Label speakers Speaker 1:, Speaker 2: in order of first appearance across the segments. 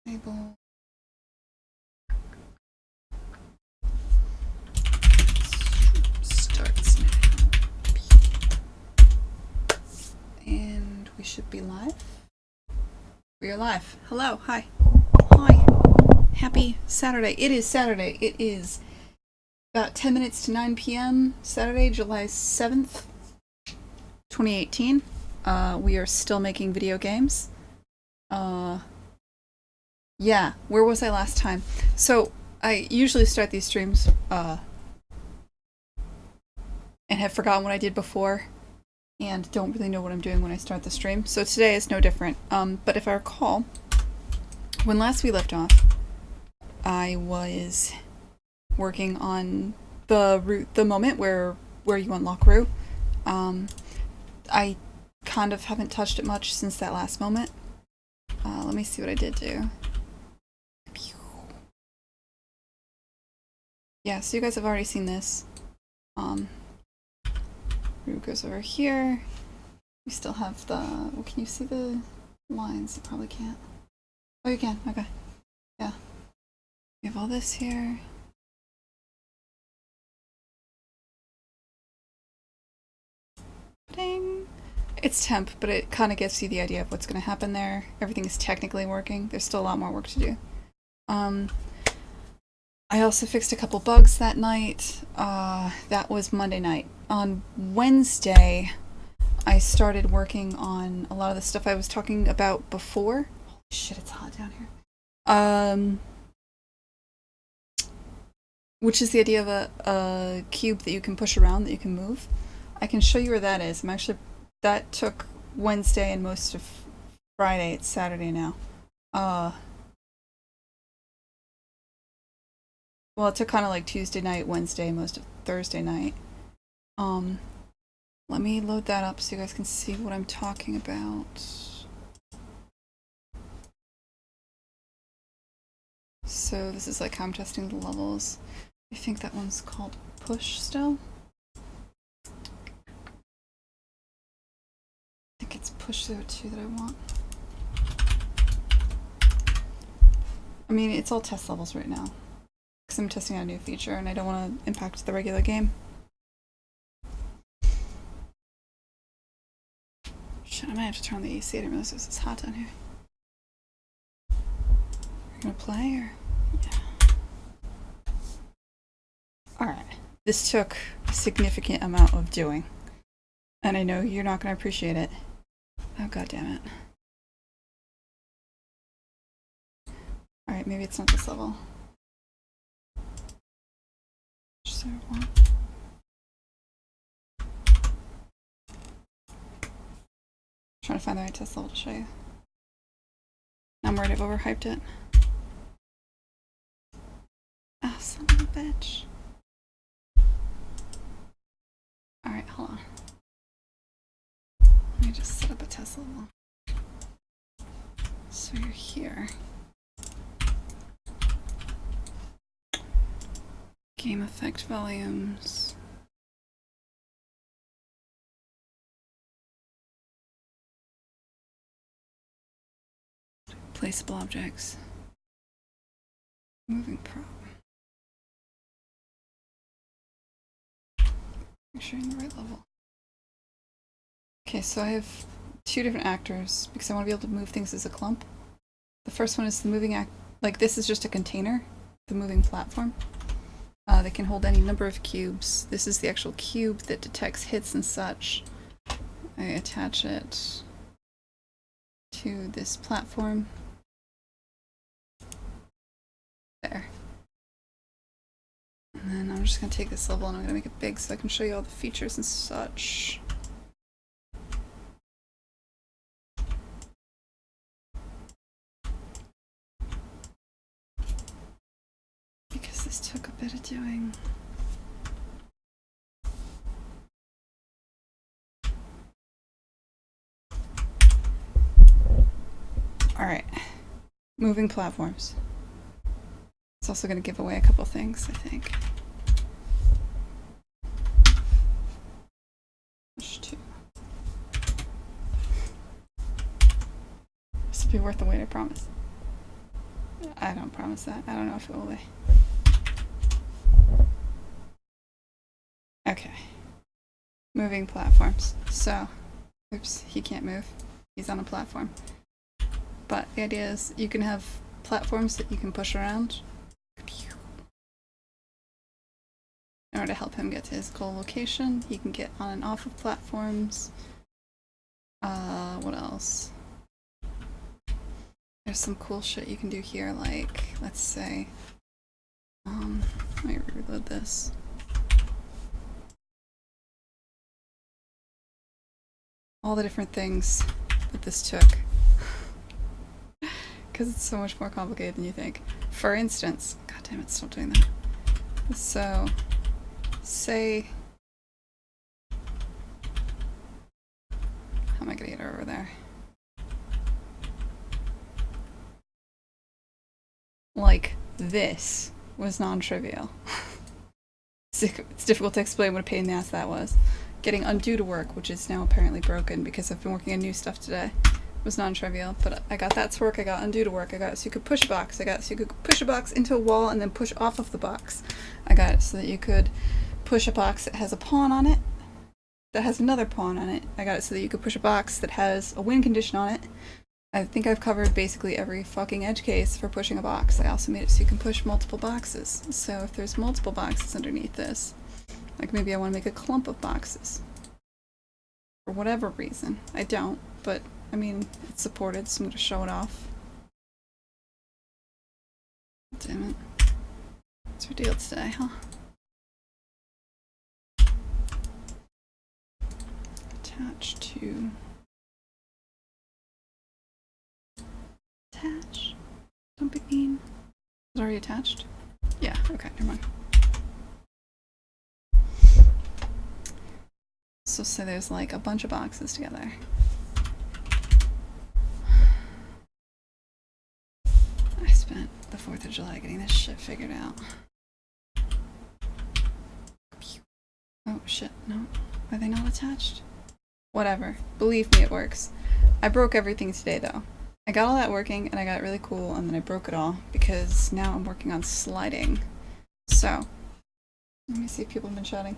Speaker 1: Table. Starts now. And we should be live. We are live. Hello. Hi. Hi. Happy Saturday. It is Saturday. It is about 10 minutes to 9 p.m. Saturday, July 7th, 2018. We are still making video games. Yeah, where was I last time? So, I usually start these streams, and have forgotten what I did before, and don't really know what I'm doing when I start the stream. So today is no different. But if I recall, when last we left off, I was working on the moment where you unlock Roo. I kind of haven't touched it much since that last moment. Let me see what I did do. Yeah, so you guys have already seen this. Roo goes over here. We still have the... Well, can you see the lines? You probably can't. Oh, you can. Okay. Yeah. We have all this here. Ding! It's temp, but it kind of gives you the idea of what's going to happen there. Everything is technically working. There's still a lot more work to do. I also fixed a couple bugs that night. That was Monday night. On Wednesday, I started working on a lot of the stuff I was talking about before. Holy shit, it's hot down here. Which is the idea of a cube that you can push around, that you can move. I can show you where that is. That took Wednesday and most of Friday. It's Saturday now. Well, it took kind of like Tuesday night, Wednesday, most of Thursday night. Let me load that up so you guys can see what I'm talking about. So this is like how I'm testing the levels. I think that one's called push still. I think it's push 02 that I want. I mean, it's all test levels right now. Because I'm testing out a new feature and I don't want to impact the regular game. Shit, I might have to turn on the AC. I didn't realize it was hot down here. You're gonna play or? Yeah. Alright. This took a significant amount of doing. And I know you're not gonna appreciate it. Oh, god damn it. Alright, maybe it's not this level. Just one. Trying to find the right test level to show you. I'm worried I've overhyped it. Ah, son of a bitch. Alright, hold on. Let me just set up a test level. So you're here. Game effect volumes. Placeable objects. Moving prop. Make sure you're in the right level. Okay, so I have two different actors because I want to be able to move things as a clump. The first one is the moving act. Like, this is just a container, the moving platform. That can hold any number of cubes. This is the actual cube that detects hits and such. I attach it to this platform. There. And then I'm just going to take this level and I'm going to make it big so I can show you all the features and such. Because this took a bit of doing. Alright. Moving platforms. It's also going to give away a couple things, I think. Push 2. This will be worth the wait, I promise. I don't promise that. I don't know if it will be. Okay. Moving platforms. So, oops, he can't move. He's on a platform. But the idea is you can have platforms that you can push around in order to help him get to his goal location. He can get on and off of platforms. What else? There's some cool shit you can do here, like, let's say, let me reload this. All the different things that this took. Because it's so much more complicated than you think. For instance, god damn it, stop doing that. So, say, how am I gonna get her over there? Like, this was non-trivial. It's difficult to explain what a pain in the ass that was. Getting undo to work, which is now apparently broken because I've been working on new stuff today, was non-trivial. But I got that to work, I got undo to work, I got it so you could push a box, I got it so you could push a box into a wall and then push off of the box. I got it so that you could push a box that has a pawn on it, that has another pawn on it. I got it so that you could push a box that has a win condition on it. I think I've covered basically every fucking edge case for pushing a box. I also made it so you can push multiple boxes. So if there's multiple boxes underneath this, like maybe I want to make a clump of boxes. For whatever reason. I don't, but I mean, it's supported, so I'm going to show it off. Damn it. What's our deal today, huh? Attach to... Attach? Don't be mean. Is it already attached? Yeah, okay, never mind. So say there's like a bunch of boxes together. I spent the 4th of July getting this shit figured out. Oh shit, no. Are they not attached? Whatever. Believe me, it works. I broke everything today though. I got all that working and I got it really cool and then I broke it all because now I'm working on sliding. So, let me see if people have been chatting.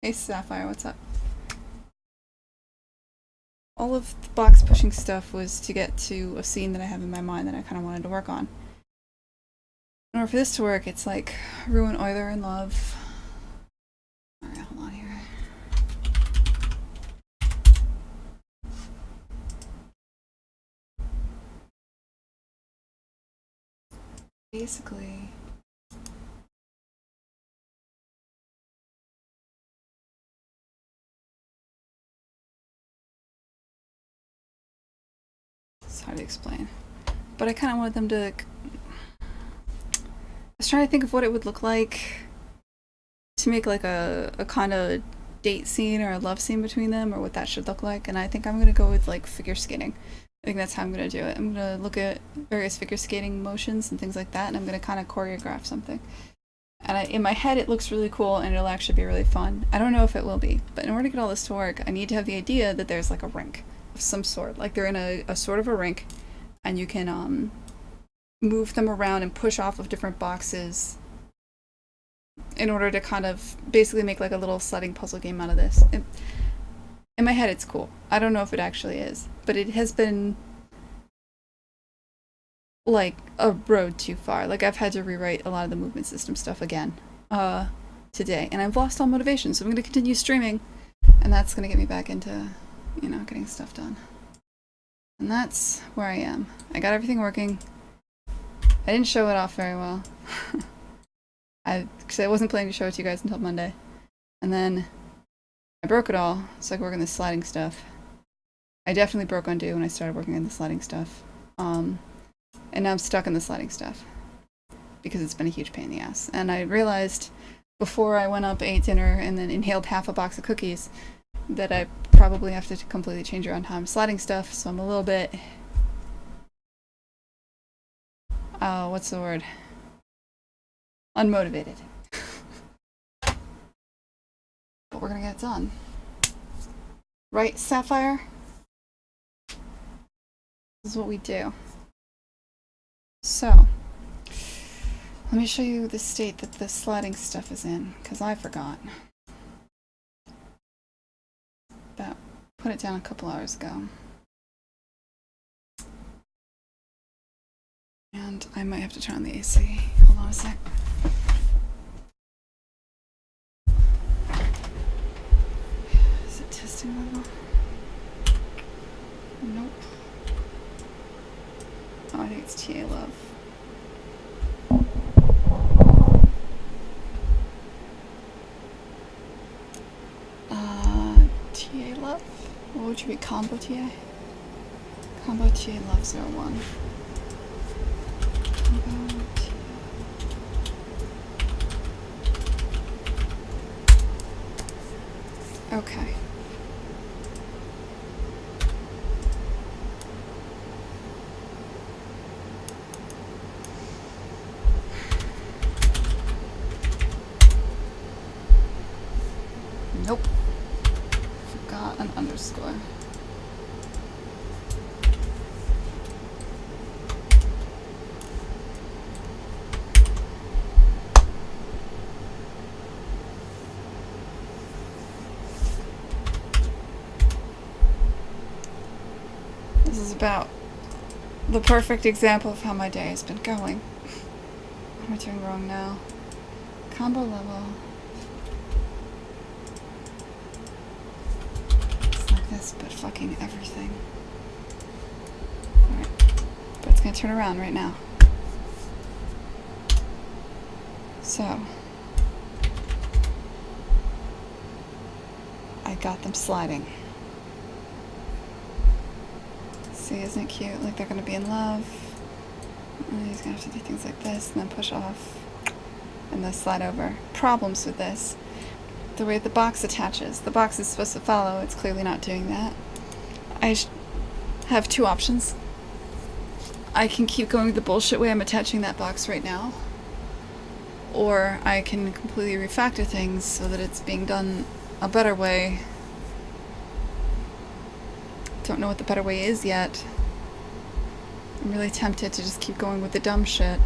Speaker 1: Hey Sapphire, what's up? All of the box pushing stuff was to get to a scene that I have in my mind that I kind of wanted to work on. In order for this to work, it's like Roo and Euler in love. Alright, hold on here. Basically, it's hard to explain, but I kind of wanted them to, I was trying to think of what it would look like to make like a kind of date scene or a love scene between them, or what that should look like, and I think I'm going to go with like figure skating. I think that's how I'm going to do it. I'm going to look at various figure skating motions and things like that, and I'm going to kind of choreograph something. And in my head it looks really cool and it'll actually be really fun. I don't know if it will be, but in order to get all this to work, I need to have the idea that there's like a rink of some sort. Like they're in a sort of a rink, and you can move them around and push off of different boxes in order to kind of basically make like a little sledding puzzle game out of this. In my head it's cool. I don't know if it actually is, but it has been like a road too far. Like I've had to rewrite a lot of the movement system stuff again today, and I've lost all motivation, so I'm going to continue streaming, and that's going to get me back into, you know, getting stuff done. And that's where I am. I got everything working. I didn't show it off very well. Because I wasn't planning to show it to you guys until Monday. And then I broke it all, so I could work on the sliding stuff. I definitely broke undo when I started working on the sliding stuff. And now I'm stuck in the sliding stuff because it's been a huge pain in the ass. And I realized before I went up, ate dinner, and then inhaled half a box of cookies that I probably have to completely change around how I'm sliding stuff, so I'm a little bit... what's the word? Unmotivated. But we're gonna get it done. Right, Sapphire? This is what we do. So, Let me show you the state that the sliding stuff is in, because I forgot. That put it down a couple hours ago. And I might have to turn on the AC. Hold on a sec. Is it testing level? Nope. Oh, I think it's TA love. TA love? What would you be? Combo TA? Combo TA love 01. Combo TA. Okay. Nope. Forgot an underscore. This is about the perfect example of how my day has been going. What am I doing wrong now? Combo level. It's like this, but fucking everything. Alright. But it's gonna turn around right now. So. I got them sliding. See, isn't it cute? Like they're gonna be in love. And he's gonna have to do things like this and then push off. And then slide over. Problems with this. The way the box attaches. The box is supposed to follow. It's clearly not doing that. I have two options. I can keep going the bullshit way I'm attaching that box right now. Or I can completely refactor things so that it's being done a better way. Don't know what the better way is yet. I'm really tempted to just keep going with the dumb shit.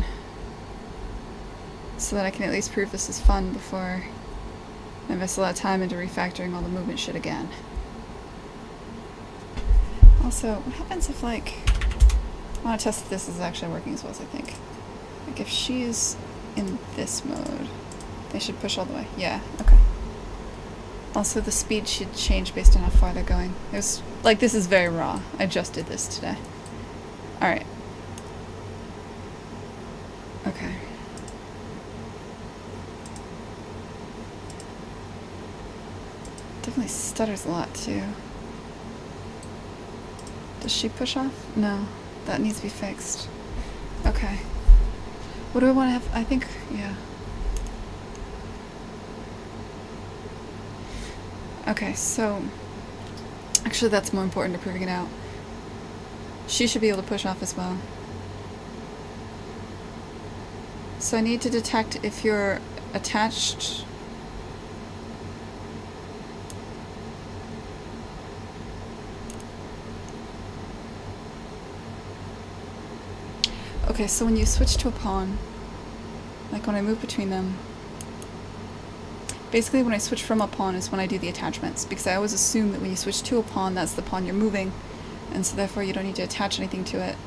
Speaker 1: So that I can at least prove this is fun before I invest a lot of time into refactoring all the movement shit again. Also, what happens if, like, I want to test if this is actually working as well as I think. Like, if she's in this mode, they should push all the way. Yeah, okay. Also, the speed should change based on how far they're going. It was, like, this is very raw. I just did this today. Alright. Okay. Definitely stutters a lot, too. Does she push off? No. That needs to be fixed. Okay. What do I want to have? I think, yeah. Okay, so actually that's more important to proving it out. She should be able to push off as well. So I need to detect if you're attached. Okay, so when you switch to a pawn, like when I move between them, basically when I switch from a pawn is when I do the attachments, because I always assume that when you switch to a pawn, that's the pawn you're moving, and so therefore you don't need to attach anything to it.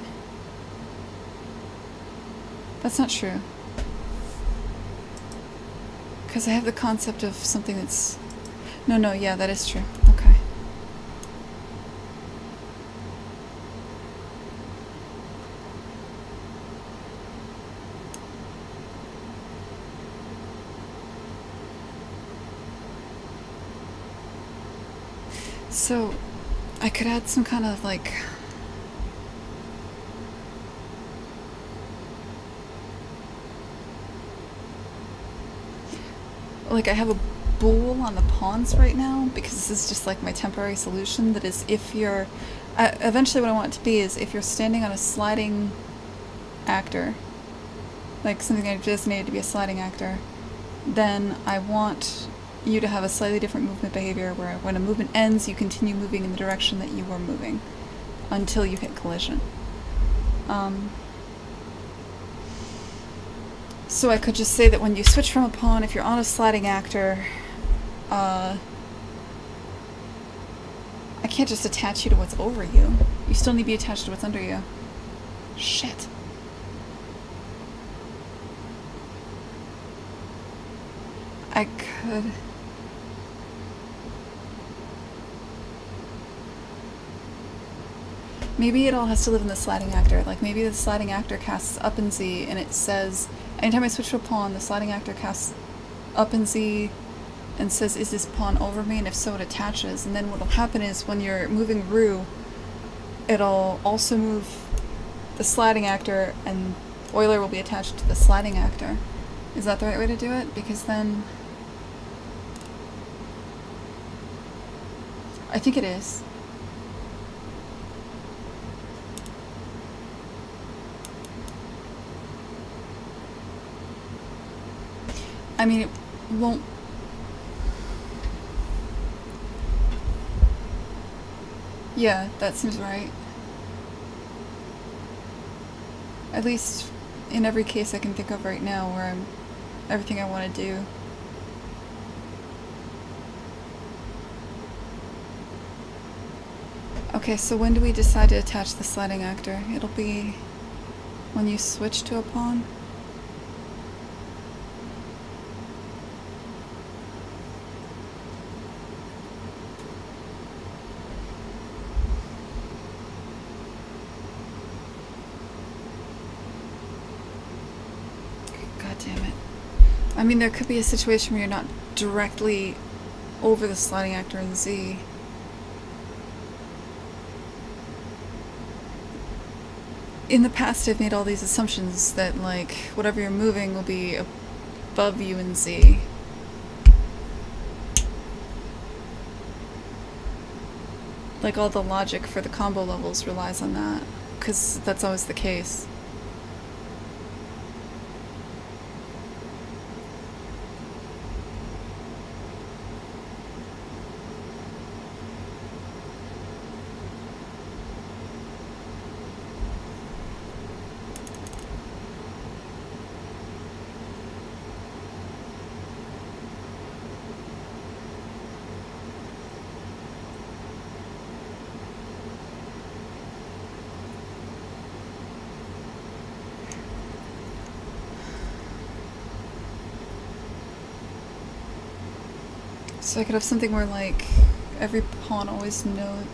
Speaker 1: That's not true. Because I have the concept of something that's... No, yeah, that is true. Okay. So, I could add some kind of, like... Like, I have a bool on the pawns right now, because this is just, like, my temporary solution, that is if you're... eventually what I want it to be is if you're standing on a sliding actor, like something I've designated to be a sliding actor, then I want you to have a slightly different movement behavior where when a movement ends, you continue moving in the direction that you were moving until you hit collision. So I could just say that when you switch from a pawn, if you're on a sliding actor, I can't just attach you to what's over you. You still need to be attached to what's under you. Shit. I could... Maybe it all has to live in the sliding actor. Like, maybe the sliding actor casts up in Z, and it says... Anytime I switch to a pawn, the sliding actor casts up in Z and says, is this pawn over me? And if so, it attaches. And then what'll happen is, when you're moving Roo, it'll also move the sliding actor, and Euler will be attached to the sliding actor. Is that the right way to do it? Because then... I think it is. I mean, it won't... Yeah, that seems right. At least in every case I can think of right now where I'm everything I want to do. Okay, so when do we decide to attach the sliding actor? It'll be when you switch to a pawn? God damn it. I mean, there could be a situation where you're not directly over the sliding actor in Z. In the past, I've made all these assumptions that, like, whatever you're moving will be above you in Z. Like, all the logic for the combo levels relies on that, because that's always the case. So I could have something where, like, every pawn always knows...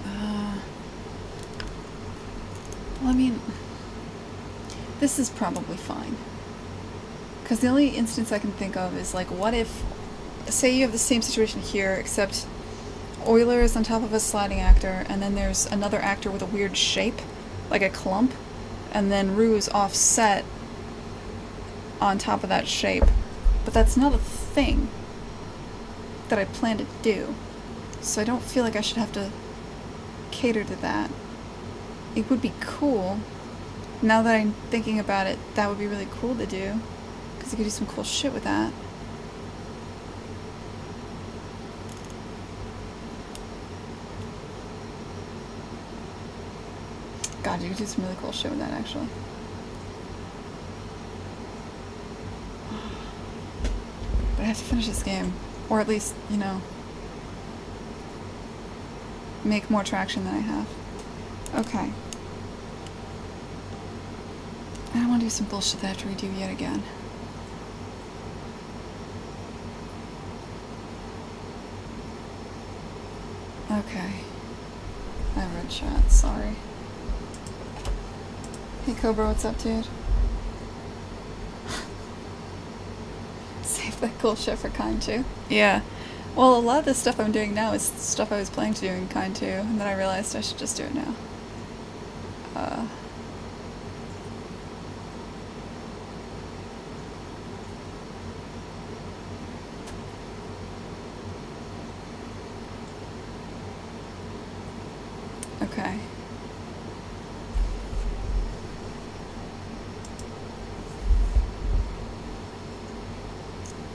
Speaker 1: well, I mean... This is probably fine. Because the only instance I can think of is, like, what if... Say you have the same situation here, except Euler is on top of a sliding actor, and then there's another actor with a weird shape, like a clump, and then Roo is offset on top of that shape. But that's not a thing that I plan to do, so I don't feel like I should have to cater to that. It would be cool. Now that I'm thinking about it, that would be really cool to do, because you could do some cool shit with that. God, you could do some really cool shit with that, actually. But I have to finish this game. Or at least, you know, make more traction than I have. Okay. I don't want to do some bullshit that I have to redo yet again. Okay. I read chat, sorry. Hey Cobra, what's up, dude? Save that cool shit for Kine 2. Yeah. Well, a lot of the stuff I'm doing now is stuff I was planning to do in Kine 2, and then I realized I should just do it now. Okay.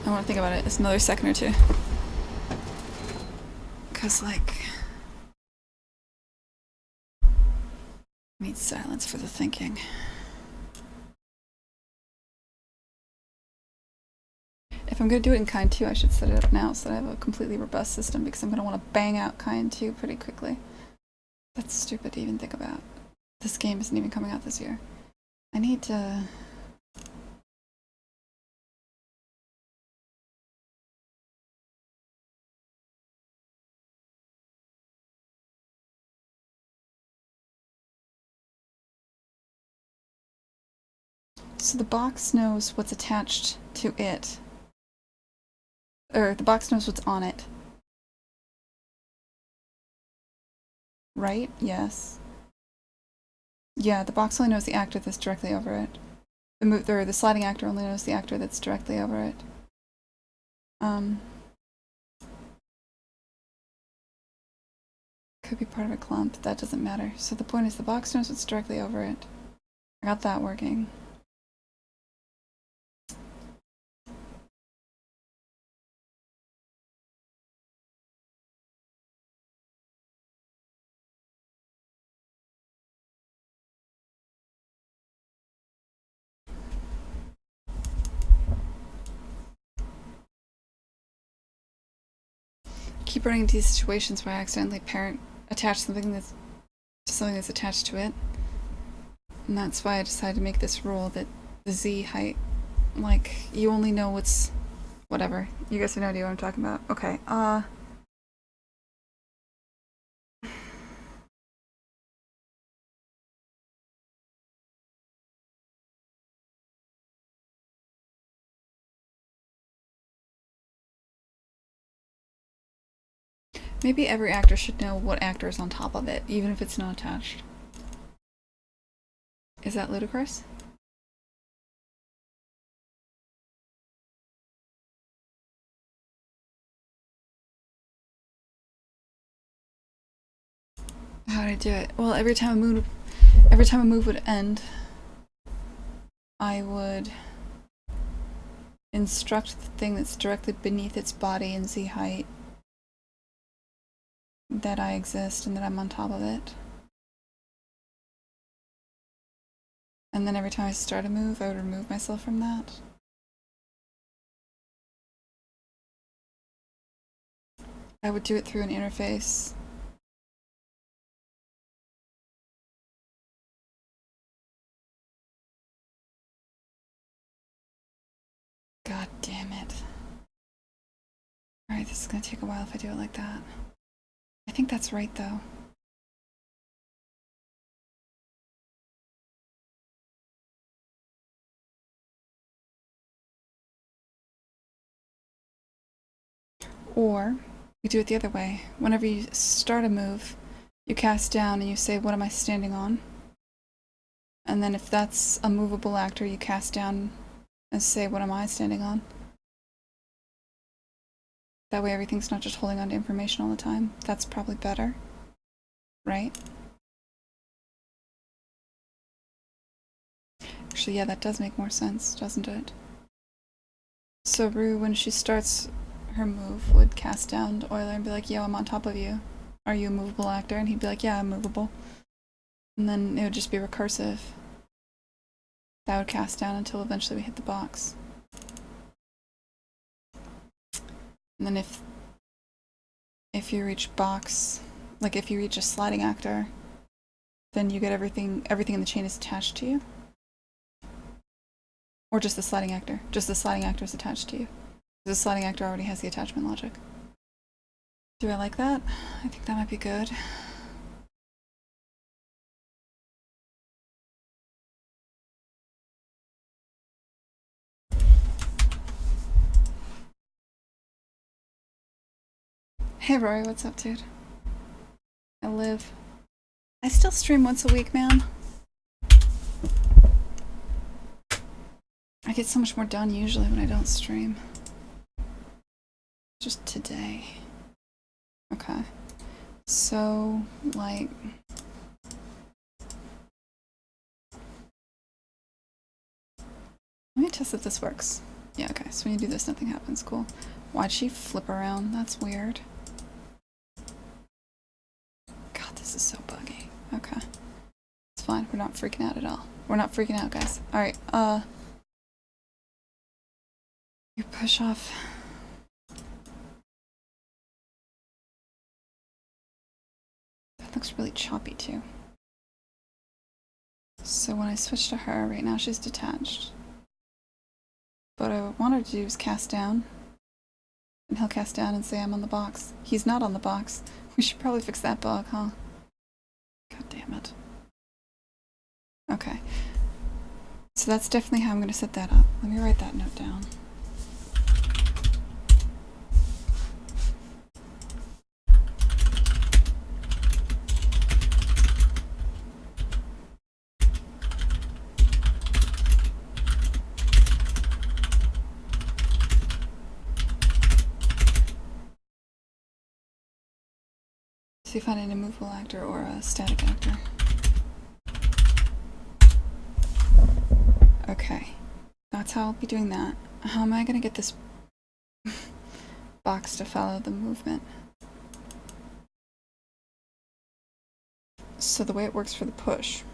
Speaker 1: I want to think about it. It's another second or two. Because, like... Need silence for the thinking. If I'm going to do it in Kine 2, I should set it up now so that I have a completely robust system, because I'm going to want to bang out Kine 2 pretty quickly. That's stupid to even think about. This game isn't even coming out this year. I need to... So the box knows what's attached to it. Or the box knows what's on it. Right? Yes. Yeah, the box only knows the actor that's directly over it. The sliding actor only knows the actor that's directly over it. Could be part of a clump. That doesn't matter. So the point is the box knows what's directly over it. I got that working. Keep running into these situations where I accidentally attach something that's attached to it. And that's why I decided to make this rule that the Z height, like, you only know what's... Whatever. You guys have no idea what I'm talking about. Okay, maybe every actor should know what actor is on top of it, even if it's not attached. Is that ludicrous? How would I do it? Well, every time a move would end, I would instruct the thing that's directly beneath its body in Z height that I exist and that I'm on top of it. And then every time I start a move, I would remove myself from that. I would do it through an interface. God damn it. Alright, this is gonna take a while if I do it like that. I think that's right, though. Or, you do it the other way. Whenever you start a move, you cast down and you say, what am I standing on? And then if that's a movable actor, you cast down and say, what am I standing on? That way everything's not just holding on to information all the time. That's probably better. Right? Actually, yeah, that does make more sense, doesn't it? So Roo, when she starts her move, would cast down to Euler and be like, yo, I'm on top of you. Are you a movable actor? And he'd be like, yeah, I'm movable. And then it would just be recursive. That would cast down until eventually we hit the box. And then if you reach box, like if you reach a sliding actor, then you get everything in the chain is attached to you. Or just the sliding actor. Just the sliding actor is attached to you. The sliding actor already has the attachment logic. Do I like that? I think that might be good. Hey Rory, what's up, dude? I live. I still stream once a week, man. I get so much more done usually when I don't stream. Just today. Okay. So, like... Let me test if this works. Yeah, okay. So when you do this, nothing happens. Cool. Why'd she flip around? That's weird. God, this is so buggy. Okay. It's fine. We're not freaking out at all. We're not freaking out, guys. Alright, you push off. That looks really choppy too. So when I switch to her, right now she's detached. What I want her to do is cast down. And he'll cast down and say I'm on the box. He's not on the box. We should probably fix that bug, huh? God damn it. Okay. So that's definitely how I'm going to set that up. Let me write that note down. See if I find an immovable actor or a static actor. Okay. That's how I'll be doing that. How am I going to get this box to follow the movement? So the way it works for the push.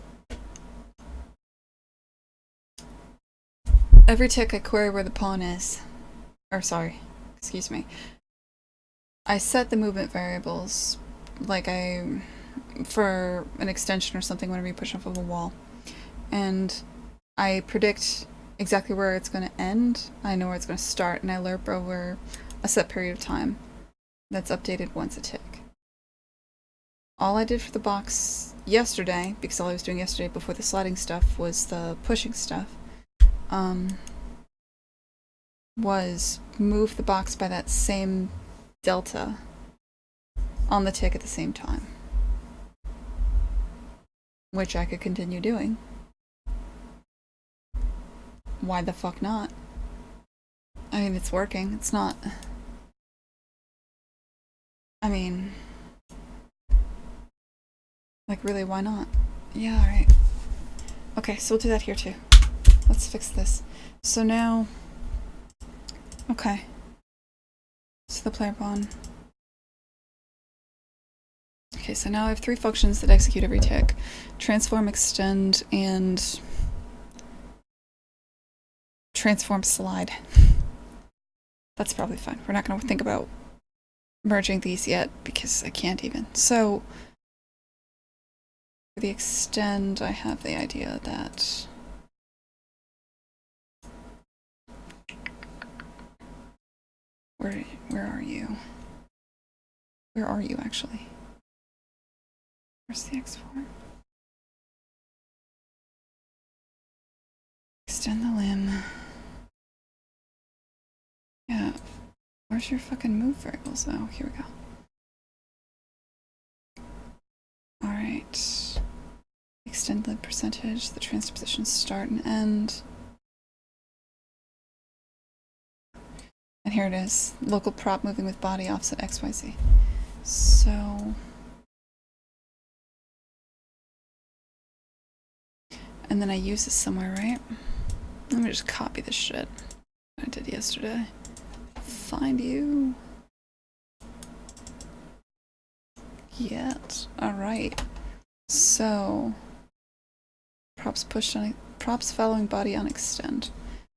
Speaker 1: Every tick I query where the pawn is. Or sorry, excuse me. I set the movement variables like for an extension or something whenever you push off of a wall. And I predict exactly where it's going to end. I know where it's going to start, and I lerp over a set period of time that's updated once a tick. All I did for the box yesterday, because all I was doing yesterday before the sliding stuff was the pushing stuff, was move the box by that same delta on the tick at the same time, which I could continue doing. Why the fuck not? I mean, it's working. It's not... I mean... Like, really, why not? Yeah, alright. Okay, so we'll do that here too. Let's fix this. So now... Okay. So the player pawn. Okay, so now I have 3 functions that execute every tick. Transform, extend, and... transform slide. That's probably fine. We're not going to think about merging these yet because I can't even. So for the extend, I have the idea that where are you? Where are you actually? Where's the X4? Extend the limb. Yeah. Where's your fucking move variables? Oh, here we go. Alright. Extend the percentage, the transposition start and end. And here it is. Local prop moving with body offset XYZ. So... and then I use this somewhere, right? Let me just copy this shit I did yesterday. Find you. Yet. Alright. So props pushed on props following body on extend.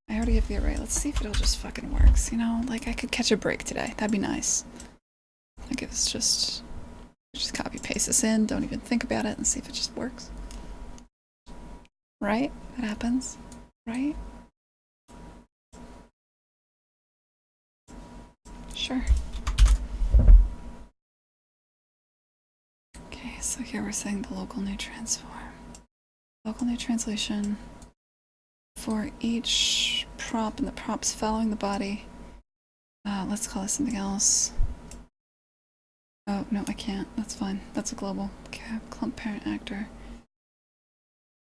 Speaker 1: I already have the array. Let's see if it all just fucking works. You know, like I could catch a break today. That'd be nice. Like if it's just copy paste this in, don't even think about it and see if it just works. Right? That happens. Right? Sure. Okay, so here we're saying the local new transform. Local new translation for each prop and the props following the body. Let's call it something else. Oh, no, I can't. That's fine. That's a global. Okay, clump parent actor.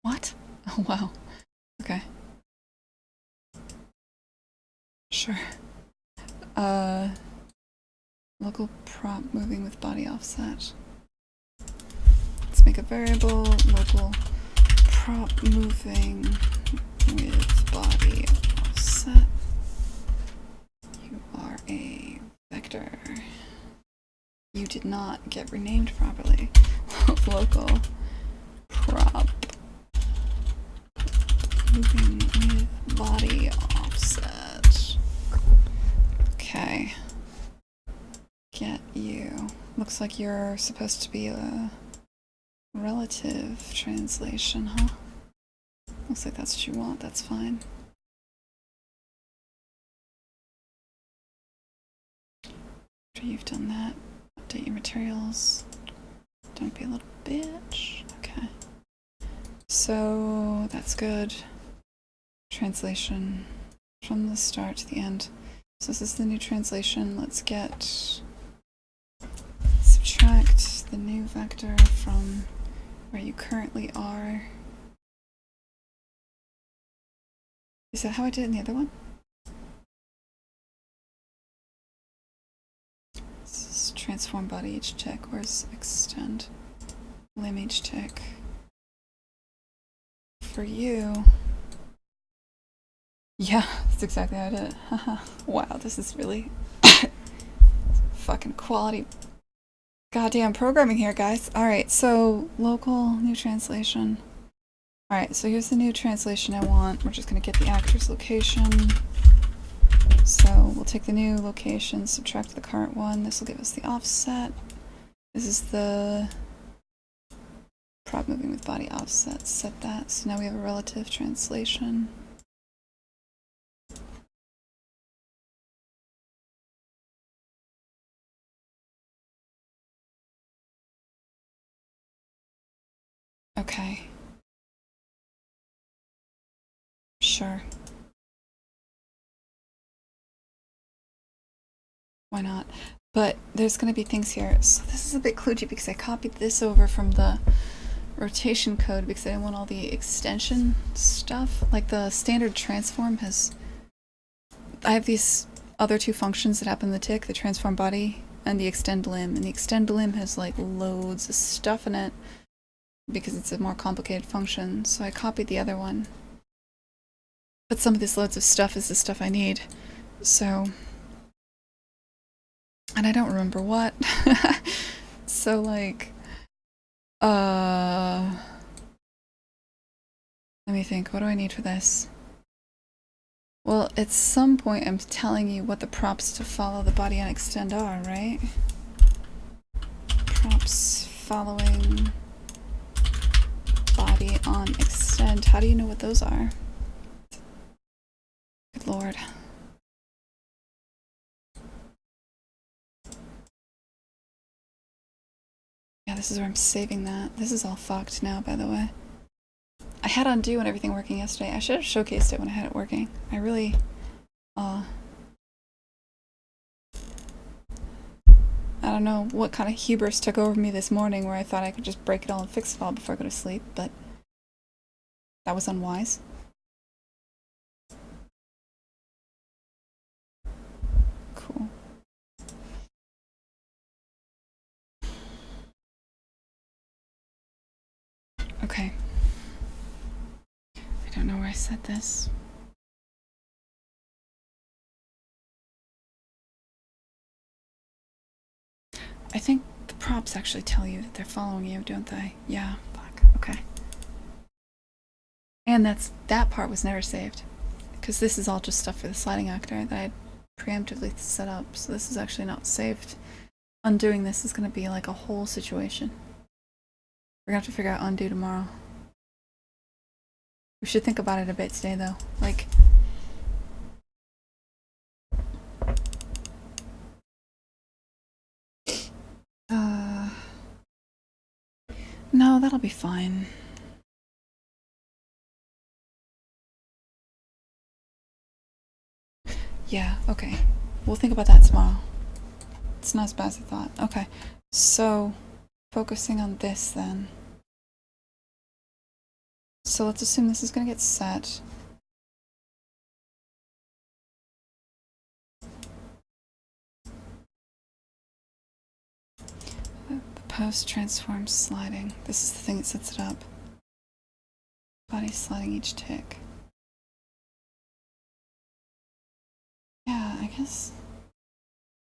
Speaker 1: What? Oh, wow. Okay. Sure. Local prop moving with body offset. Let's make a variable. Local prop moving with body offset. You are a vector. You did not get renamed properly. Local prop moving with body offset. Okay. Get you. Looks like you're supposed to be a relative translation, huh? Looks like that's what you want. That's fine. After you've done that, update your materials. Don't be a little bitch. Okay. So that's good. Translation from the start to the end. So this is the new translation. Let's subtract the new vector from where you currently are. Is that how I did it in the other one? This is transform body each tick. Where's extend limb each tick? For you. Yeah, that's exactly how I did it. Wow, this is really fucking quality goddamn programming here, guys. Alright, so local new translation. Alright, so here's the new translation I want. We're just going to get the actor's location. So we'll take the new location, subtract the current one. This will give us the offset. This is the prop moving with body offset. Set that. So now we have a relative translation. Okay. Sure. Why not? But there's going to be things here. So this is a bit kludgy because I copied this over from the rotation code because I didn't want all the extension stuff. Like the standard transform has... I have these other two functions that happen in the tick, the transform body and the extend limb. And the extend limb has like loads of stuff in it because it's a more complicated function. So I copied the other one. But some of this loads of stuff is the stuff I need. So... and I don't remember what. So like, let me think, what do I need for this? Well, at some point I'm telling you what the props to follow the body on extend are, right? Props following body on extend. How do you know what those are? Good lord. Yeah, this is where I'm saving that. This is all fucked now, by the way. I had undo and everything working yesterday. I should have showcased it when I had it working. I really, I don't know what kind of hubris took over me this morning where I thought I could just break it all and fix it all before I go to sleep, but that was unwise. Cool. Okay. I don't know where I said this. I think the props actually tell you that they're following you, don't they? Yeah, fuck. Okay. And that part was never saved. Because this is all just stuff for the sliding actor that I had preemptively set up, so this is actually not saved. Undoing this is going to be like a whole situation. We're going to have to figure out undo tomorrow. We should think about it a bit today, though. Like... no, that'll be fine. Yeah, okay. We'll think about that tomorrow. It's not as bad as I thought. Okay, so focusing on this then. So let's assume this is going to get set. The post transform sliding. This is the thing that sets it up. Body sliding each tick. Yeah, I guess.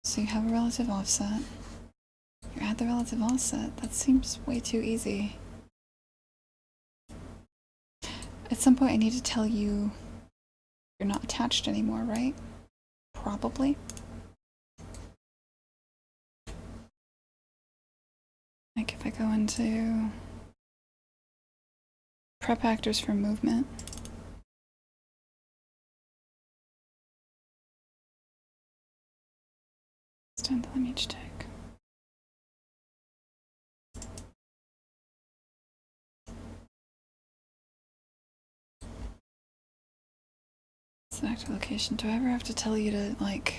Speaker 1: So you have a relative offset. You add the relative offset. That seems way too easy. At some point I need to tell you you're not attached anymore, right? Probably. go into prep actors for movement. Stand them each take. It's an active location. Do I ever have to tell you to, like...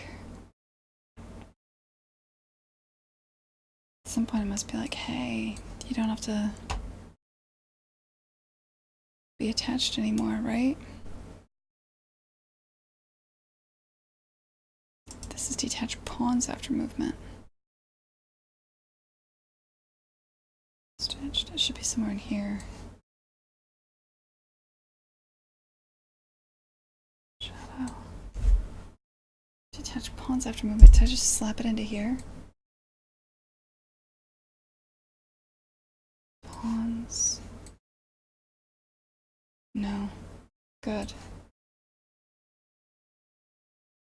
Speaker 1: At some point I must be like, hey, you don't have to be attached anymore, right? This is detach pawns after movement. Stitched. It should be somewhere in here. Shadow. Detach pawns after movement. Did I just slap it into here? Pawns. No. Good.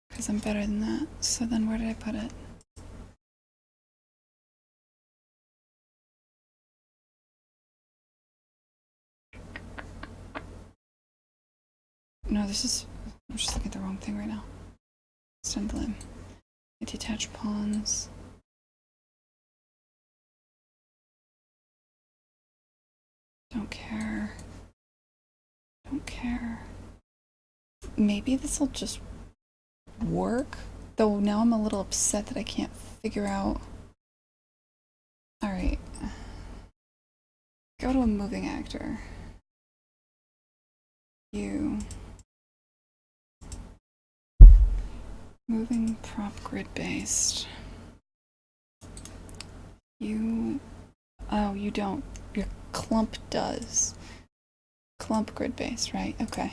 Speaker 1: Because I'm better than that. So then where did I put it? No, this is... I'm just looking at the wrong thing right now. Send limb. I detach pawns. Don't care. Don't care. Maybe this will just work? Though now I'm a little upset that I can't figure out... Alright. Go to a moving actor. You... Moving prop grid based. You... Oh, you don't. Your clump does. Clump grid based, right? Okay.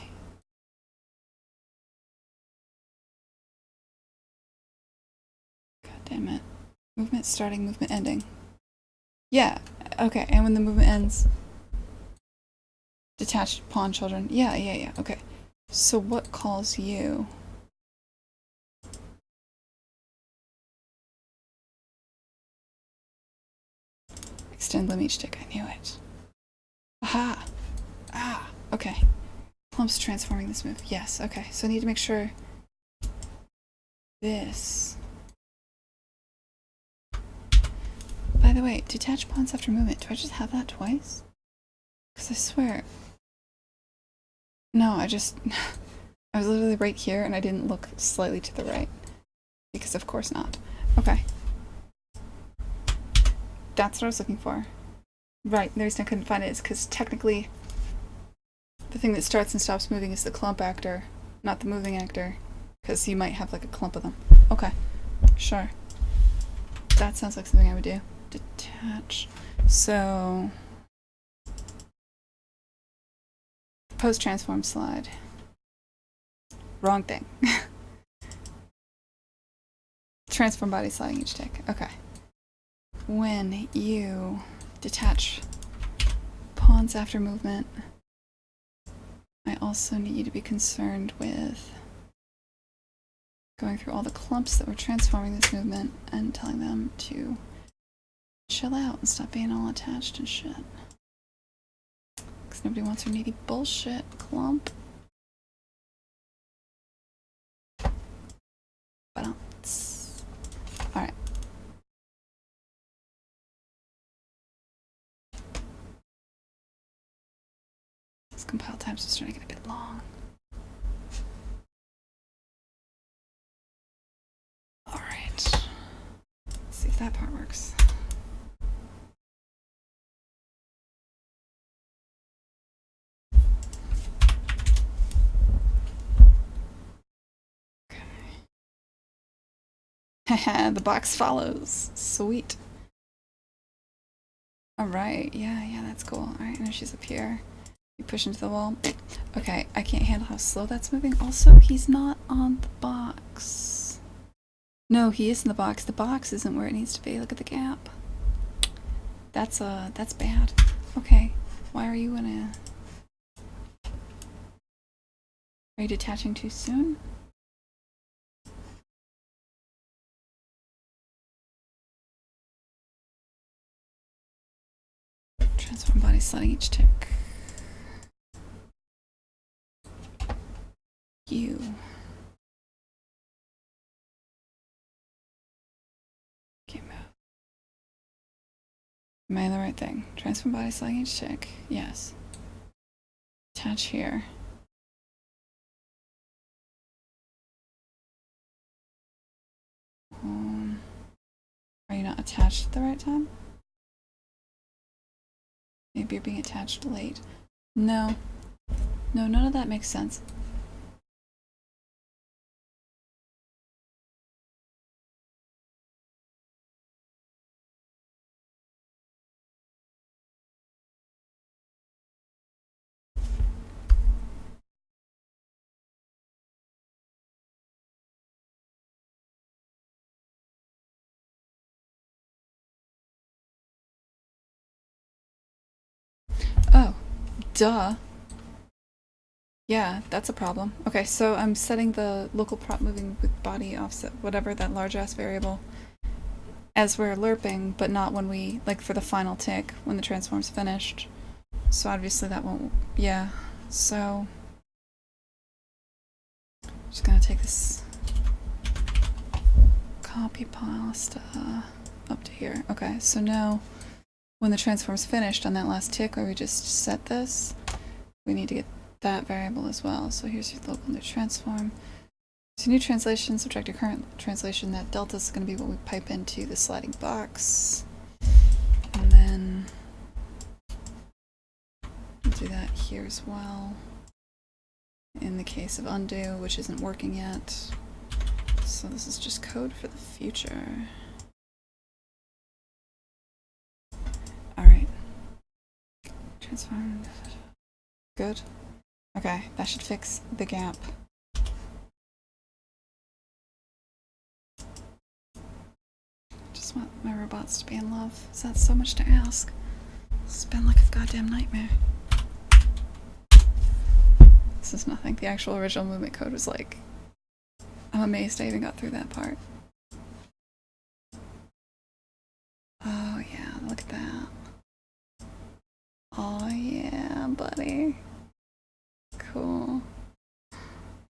Speaker 1: God damn it. Movement starting, movement ending. Yeah, okay, and when the movement ends... Detached pawn children. Yeah, okay. So what calls you? Extend limb each tick. I knew it. Aha! Ah, okay. Clump's transforming this move. Yes, okay. So I need to make sure this... By the way, detach pawns after movement. Do I just have that twice? Because I swear... No, I just... I was literally right here and I didn't look slightly to the right. Because of course not. Okay. That's what I was looking for. Right, the reason I couldn't find it is because technically the thing that starts and stops moving is the clump actor, not the moving actor. Because you might have like a clump of them. Okay, sure. That sounds like something I would do. Detach. So... Post-transform slide. Wrong thing. Transform body sliding each tick. Okay. When you detach pawns after movement, I also need you to be concerned with going through all the clumps that were transforming this movement and telling them to chill out and stop being all attached and shit. Because nobody wants your needy bullshit, clump. Balance. Alright. This compile times is starting to get a bit long. Alright. Let's see if that part works. Haha, the box follows. Sweet. Alright, yeah, that's cool. Alright, now she's up here. You push into the wall. Okay, I can't handle how slow that's moving. Also, he's not on the box. No, he is in the box. The box isn't where it needs to be. Look at the gap. That's bad. Okay, why are you in a... Are you detaching too soon? sliding each tick. U. Okay, move. Am I in the right thing? Transform body sliding each tick. Yes. Attach here. Are you not attached at the right time? Maybe you're being attached late. No. No, none of that makes sense. Oh, duh. Yeah, that's a problem. Okay, so I'm setting the local prop moving with body offset, whatever, that large ass variable, as we're lerping, but not when we, like, for the final tick, when the transform's finished. So obviously that won't, yeah. So, I'm just gonna take this copy pasta up to here. Okay, so now, when the transform's finished on that last tick where we just set this, we need to get that variable as well. So here's your local new transform. So new translation, subtract your current translation. That delta is going to be what we pipe into the sliding box. And then we'll do that here as well. In the case of undo, which isn't working yet. So this is just code for the future. Alright. Transform. Good. Okay, that should fix the gap. Just want my robots to be in love. Is that so much to ask? It's been like a goddamn nightmare. This is nothing. The actual original movement code was like... I'm amazed I even got through that part. Oh yeah, look at that. Oh yeah, buddy. Cool.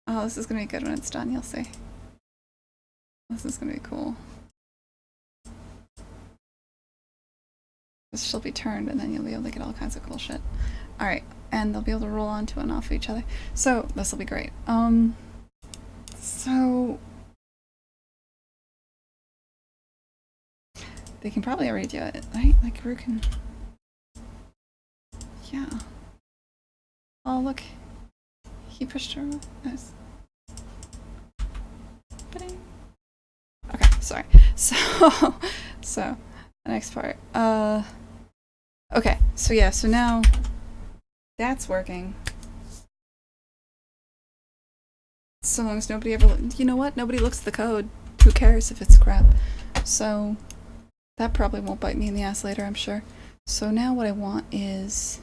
Speaker 1: Oh, this is gonna be good when it's done, you'll see. This is gonna be cool. This she'll be turned and then you'll be able to get all kinds of cool shit. Alright, and they'll be able to roll onto and off of each other. So, this will be great. So... They can probably already do it, right? Like, Roo can... Yeah. Oh, look. He pushed her. Nice. Okay, sorry. So, the next part. Okay, so yeah, so now that's working. So long as nobody ever, you know what? Nobody looks at the code. Who cares if it's crap? So that probably won't bite me in the ass later, I'm sure. So now what I want is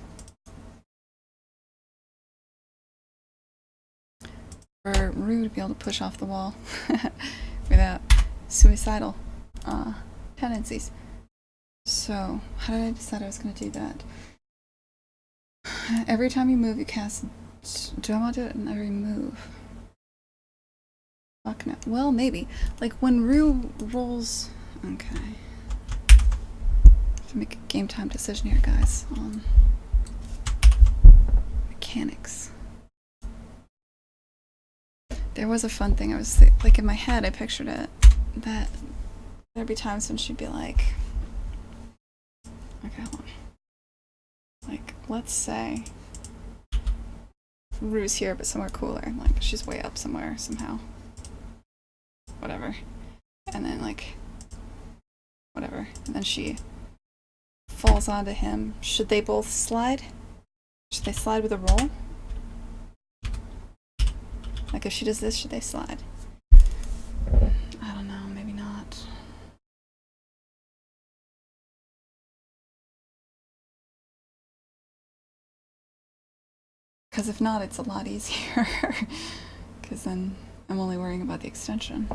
Speaker 1: for Roo to be able to push off the wall without suicidal tendencies. So, how did I decide I was going to do that? Every time you move, you cast... Do I want to do it in every move? Fuck no. Well, maybe. Like, when Roo rolls... Okay. I have to make a game time decision here, guys, on mechanics. There was a fun thing. I was, like, in my head, I pictured it, that there'd be times when she'd be like... Okay, hold on. Like, let's say Roo's here, but somewhere cooler. Like, she's way up somewhere, somehow. Whatever. And then, like, whatever. And then she falls onto him. Should they both slide? Should they slide with a roll? Like, if she does this, should they slide? I don't know, maybe not. Because if not, it's a lot easier. Because then I'm only worrying about the extension.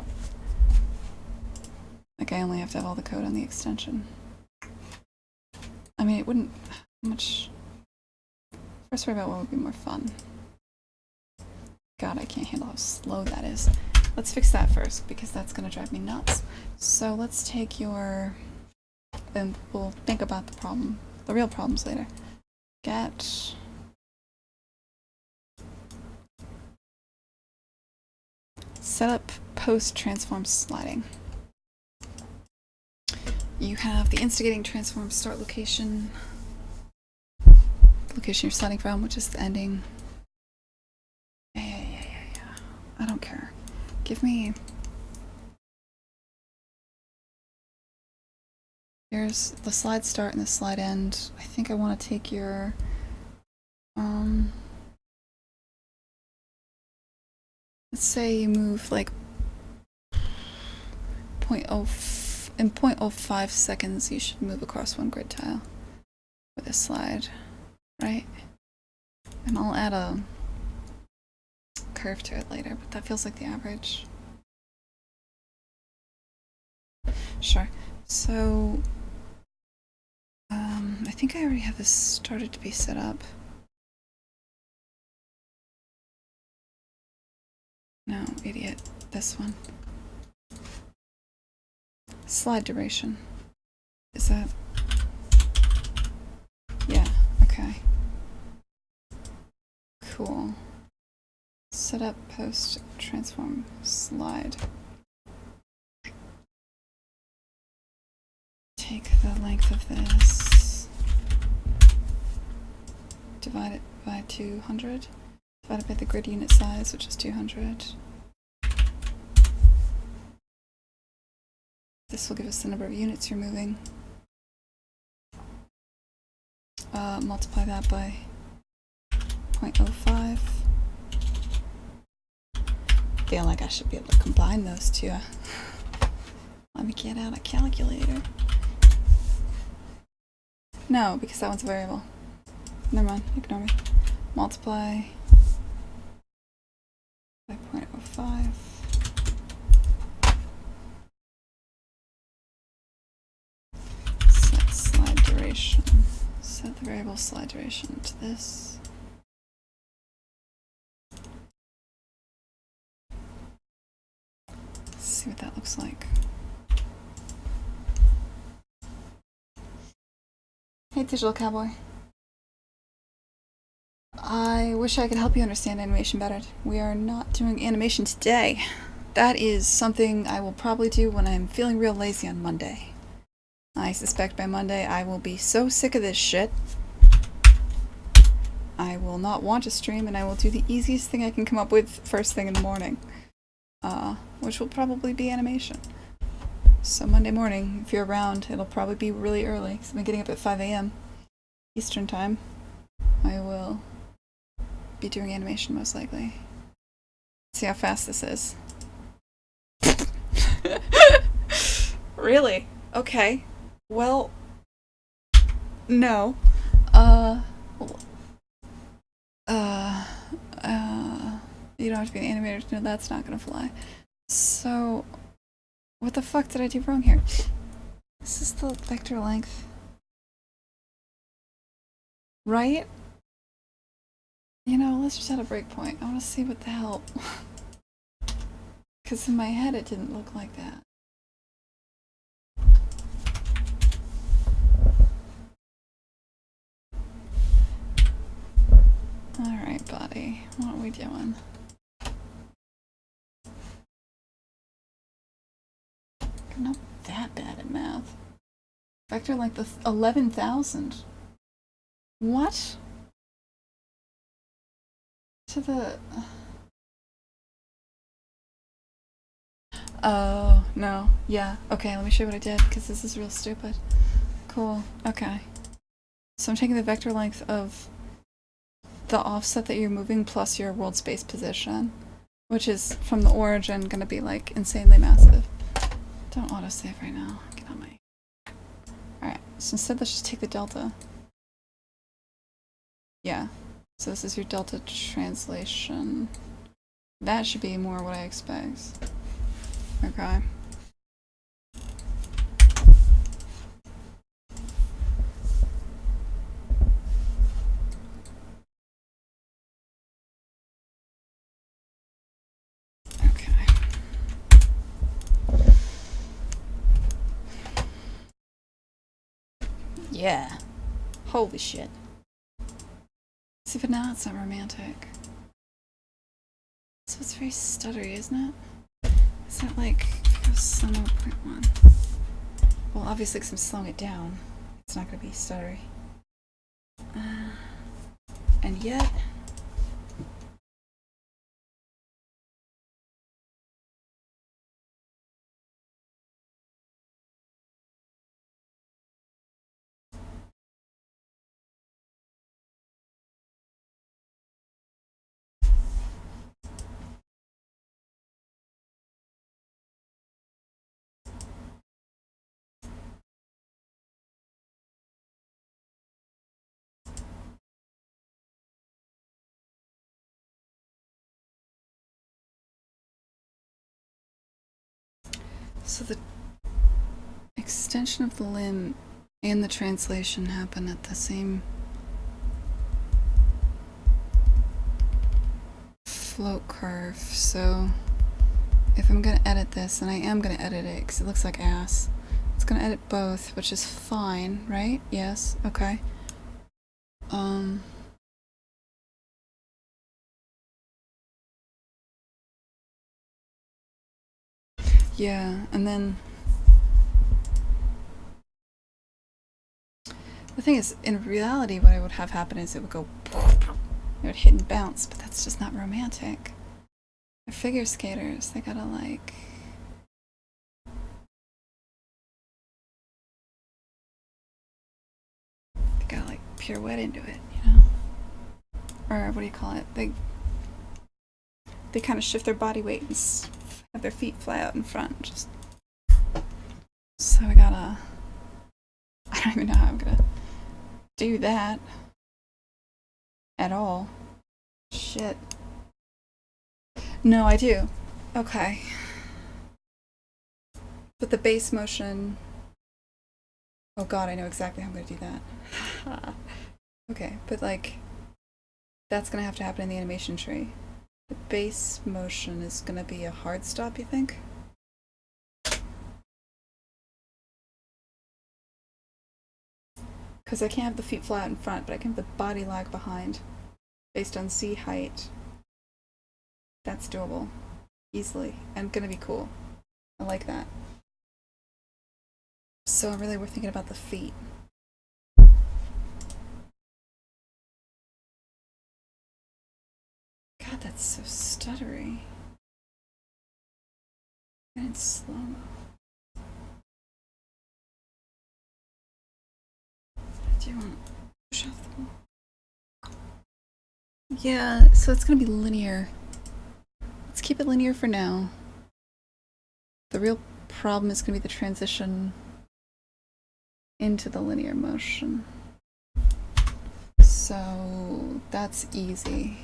Speaker 1: Like, I only have to have all the code on the extension. I mean, it wouldn't... How much First, worry about what would be more fun. God, I can't handle how slow that is. Let's fix that first, because that's gonna drive me nuts. So let's take your... and we'll think about the problem, the real problems later. Get... set up post-transform sliding. You have the instigating transform start location, location you're sliding from, which is the ending. Yeah. I don't care. Give me... here's the slide start and the slide end. I think I want to take your... let's say you move like in 0.05 seconds you should move across one grid tile with a slide, right? And I'll add a curve to it later, but that feels like the average. Sure. So I think I already have this started to be set up. No, idiot. This one. Slide duration. Is that... yeah, okay. Cool. Set up, post, transform, slide. Take the length of this, divide it by 200, divided by the grid unit size, which is 200. This will give us the number of units you're moving. Multiply that by 0.05. Feel like I should be able to combine those two. Let me get out a calculator. No, because that one's a variable. Never mind, ignore me. Multiply by 0.05. Set slide duration. Set the variable slide duration to this. Let's see what that looks like. Hey, Digital Cowboy. I wish I could help you understand animation better. We are not doing animation today. That is something I will probably do when I'm feeling real lazy on Monday. I suspect by Monday I will be so sick of this shit. I will not want to stream, and I will do the easiest thing I can come up with first thing in the morning. Which will probably be animation. So Monday morning, if you're around, it'll probably be really early, because I've been getting up at 5 a.m. Eastern time. I will be doing animation most likely. Let's see how fast this is. Really? Okay. Well, no. You don't have to be an animator to know that's not gonna fly. So, what the fuck did I do wrong here? This is the vector length. Right? You know, let's just add a breakpoint. I want to see what the hell. Because in my head it didn't look like that. Alright, buddy. What are we doing? I'm not that bad at math. Vector length of 11,000. What? To the... oh, no. Yeah. Okay, let me show you what I did, because this is real stupid. Cool. Okay. So I'm taking the vector length of the offset that you're moving plus your world space position, which is from the origin going to be like insanely massive. Don't autosave right now. Get on my... Alright, so instead let's just take the delta. Yeah. So this is your delta translation. That should be more what I expect. Okay. Yeah. Holy shit. See, but now it's not romantic. So it's very stuttery, isn't it? It's not like slow 0.1. Well, obviously, because I'm slowing it down, it's not going to be stuttery. And yet, so the extension of the limb and the translation happen at the same float curve. So if I'm going to edit this, and I am going to edit it because it looks like ass, it's going to edit both, which is fine, right? Yes. Okay. Yeah, and then the thing is, in reality, what I would have happen is it would go, it would hit and bounce, but that's just not romantic. They're figure skaters. They gotta like. They gotta like pirouette into it, you know? Or what do you call it? They kind of shift their body weight and have their feet fly out in front. Just so I gotta. I don't even know how I'm gonna do that at all. Shit. No, I do. Okay. But the base motion. Oh god, I know exactly how I'm gonna do that. Okay, but like. That's gonna have to happen in the animation tree. The base motion is gonna be a hard stop, you think? Because I can't have the feet flat in front, but I can have the body lag behind. Based on Z height. That's doable. Easily. And gonna be cool. I like that. So really we're thinking about the feet. God, that's so stuttery. And it's slow-mo. Do you want to push off the wall? Yeah, so it's gonna be linear. Let's keep it linear for now. The real problem is gonna be the transition into the linear motion. So that's easy.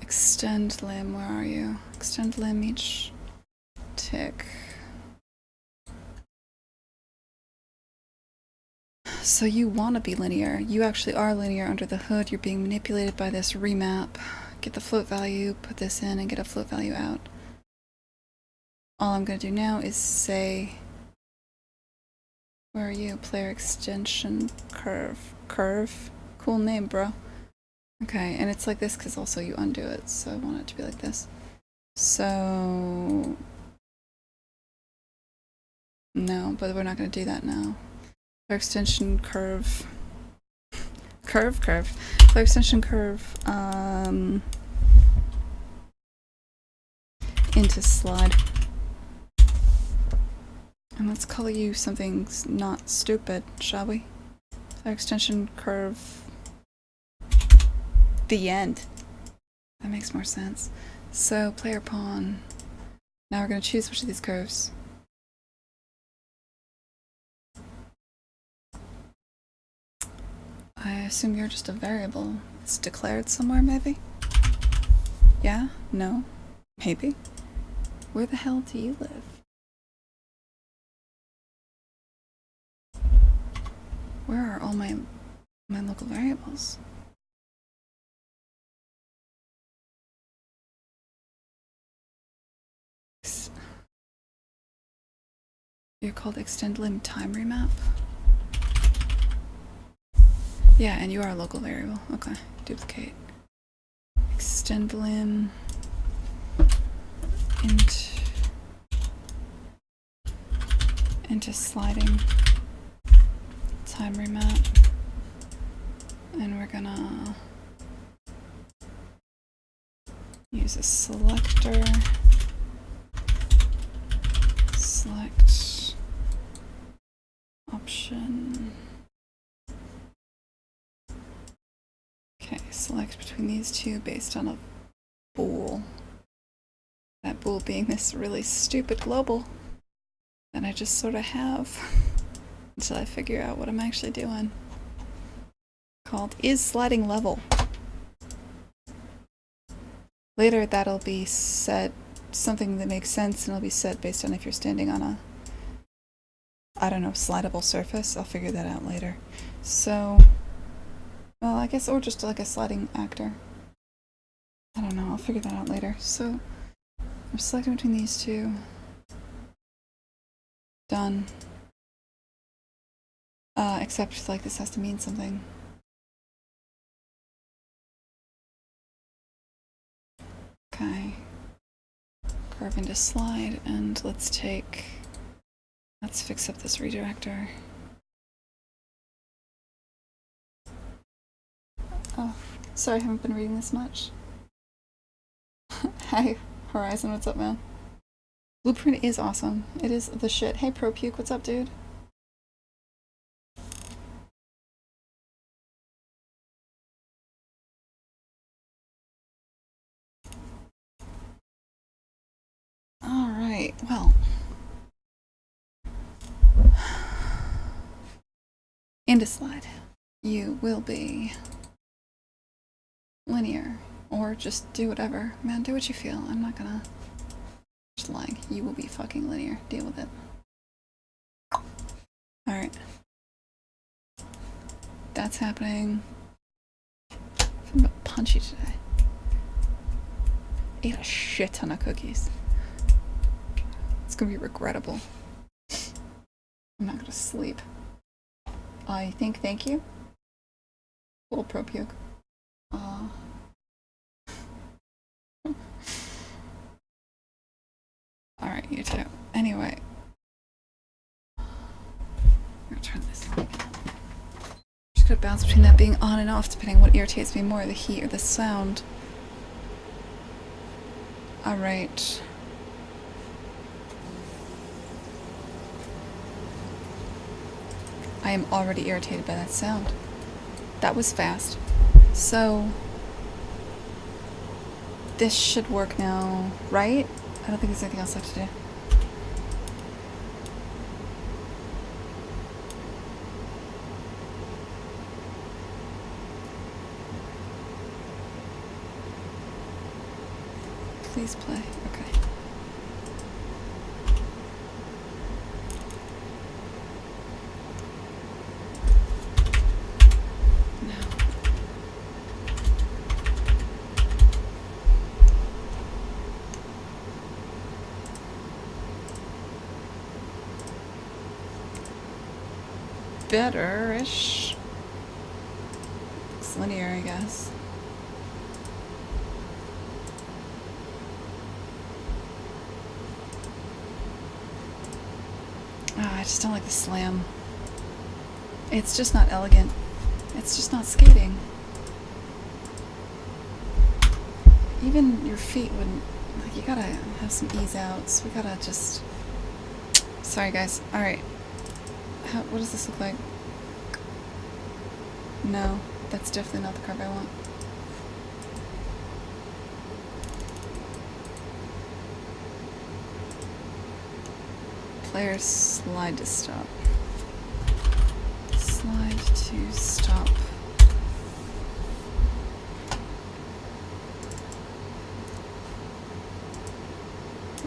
Speaker 1: Extend limb, where are you? Extend limb each tick. So you want to be linear. You actually are linear under the hood. You're being manipulated by this remap. Get the float value, put this in, and get a float value out. All I'm going to do now is say, where are you? Player extension curve. Curve? Cool name, bro. Okay, and it's like this because also you undo it, so I want it to be like this. So... No, but we're not going to do that now. Player extension curve. Curve? Player extension curve, into slide. And let's call you something not stupid, shall we? Player extension curve. The end. That makes more sense. So, player pawn. Now we're going to choose which of these curves. I assume you're just a variable. It's declared somewhere, maybe? Yeah? No? Maybe? Where the hell do you live? Where are all my local variables? You're called extend limb time remap. Yeah, and you are a local variable. Okay, duplicate. Extend limb into sliding time remap, and we're gonna use a selector. Select option. Okay, select between these two based on a bool. That bool being this really stupid global that I just sort of have until I figure out what I'm actually doing. Called is sliding level. Later that'll be set something that makes sense, and it'll be set based on if you're standing on a, I don't know, slidable surface. I'll figure that out later. So, well, I guess, or just like a sliding actor. I don't know, I'll figure that out later. So, I'm selecting between these two. Done. Except, like, this has to mean something. Okay. Curve into slide, and let's fix up this redirector. Oh, sorry, I haven't been reading this much. Hi, Horizon, what's up, man? Blueprint is awesome. It is the shit. Hey, ProPuke, what's up, dude? Alright, well. Into slide. You will be linear, or just do whatever. Man, do what you feel. I'm not gonna... Just lying. You will be fucking linear. Deal with it. Alright. That's happening. I'm feeling a bit punchy today. Ate a shit ton of cookies. It's gonna be regrettable. I'm not gonna sleep. I think thank you. Little pro puke. Alright, you too. Anyway. I'm gonna turn this on. Just gonna bounce between that being on and off depending on what irritates me more, the heat or the sound. Alright. I am already irritated by that sound. That was fast. So, this should work now, right? I don't think there's anything else left to do. Please play. Okay. Better-ish. It's linear, I guess. I just don't like the slam. It's just not elegant. It's just not skating. Even your feet wouldn't... Like, you gotta have some ease outs. We gotta just... Sorry, guys. Alright. What does this look like? No, that's definitely not the curve I want. Player slide to stop. Slide to stop.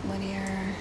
Speaker 1: Linear.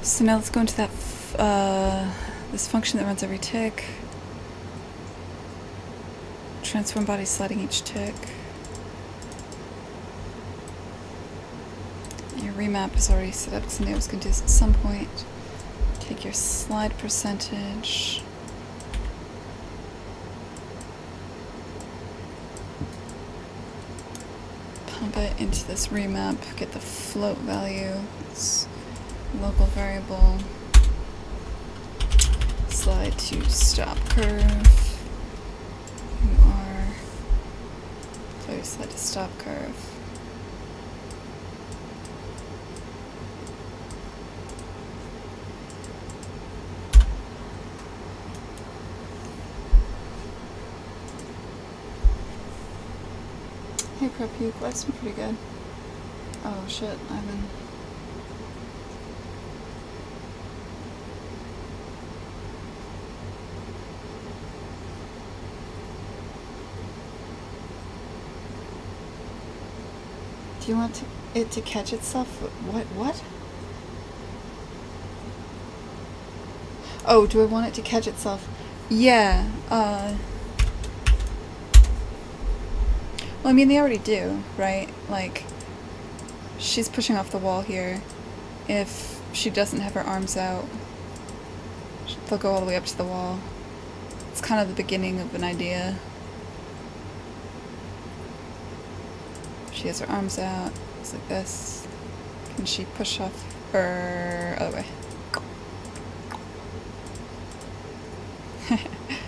Speaker 1: So now let's go into that this function that runs every tick. Transform body sliding each tick. Your remap is already set up, something I was going to do this at some point. Take your slide percentage. Pump it into this remap, get the float value. It's local variable. Slide to stop curve. You are. So slide to stop curve. Hey Prep Puke, life's been pretty good. Oh shit, I've been... Do you want it to catch itself? What? Oh, do I want it to catch itself? Yeah, well, I mean, they already do, right? Like, she's pushing off the wall here. If she doesn't have her arms out, they'll go all the way up to the wall. It's kind of the beginning of an idea. She has her arms out. It's like this. Can she push off her other way?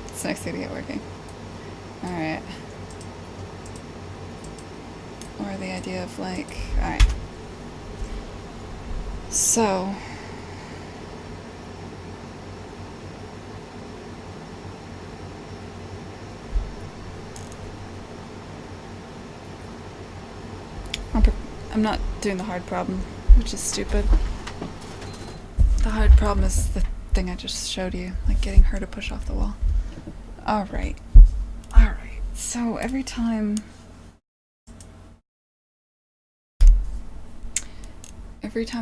Speaker 1: It's the next thing to get working. Alright. Or the idea of like, alright. So. I'm not doing the hard problem, which is stupid. The hard problem is the thing I just showed you, like getting her to push off the wall. Alright. Alright. So every time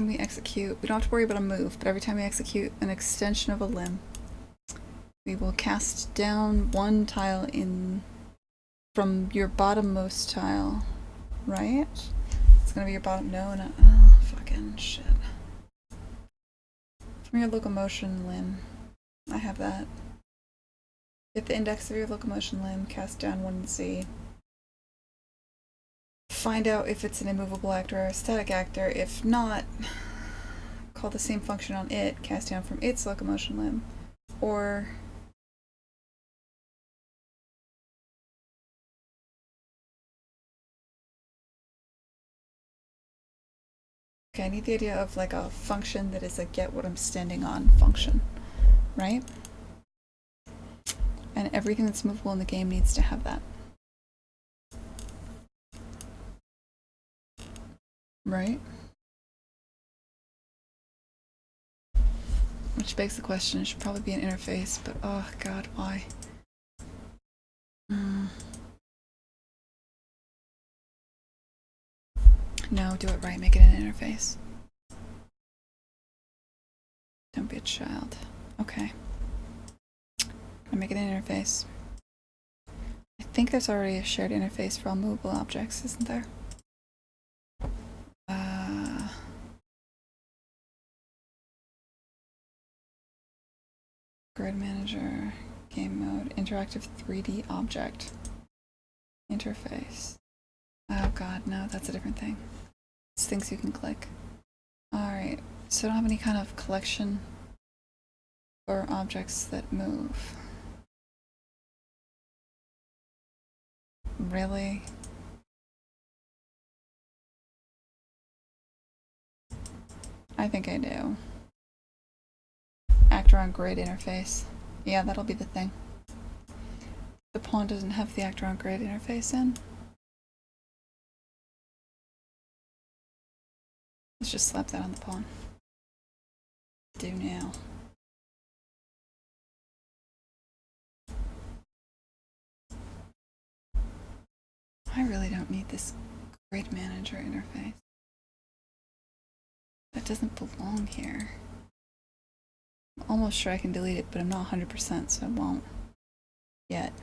Speaker 1: we execute, we don't have to worry about a move, but every time we execute an extension of a limb, we will cast down one tile from your bottommost tile, right? It's gonna be your bottom, no, oh, fucking shit. From your locomotion limb, I have that. Get the index of your locomotion limb, cast down 1Z. Find out if it's an immovable actor or a static actor. If not, call the same function on it, cast down from its locomotion limb. Or okay, I need the idea of like a function that is a get what I'm standing on function, right? And everything that's movable in the game needs to have that. Right? Which begs the question, it should probably be an interface, but oh god, why? No, do it right, make it an interface. Don't be a child. Okay. I'll make it an interface. I think there's already a shared interface for all movable objects, isn't there? Grid manager, game mode, interactive 3D object. Interface. Oh god, no, that's a different thing. It's things you can click. Alright, so I don't have any kind of collection for objects that move. Really? I think I do. Actor on grid interface. Yeah, that'll be the thing. The pawn doesn't have the actor on grid interface in. Let's just slap that on the pawn. Do now. I really don't need this grid manager interface. That doesn't belong here. I'm almost sure I can delete it, but I'm not 100%, so I won't yet.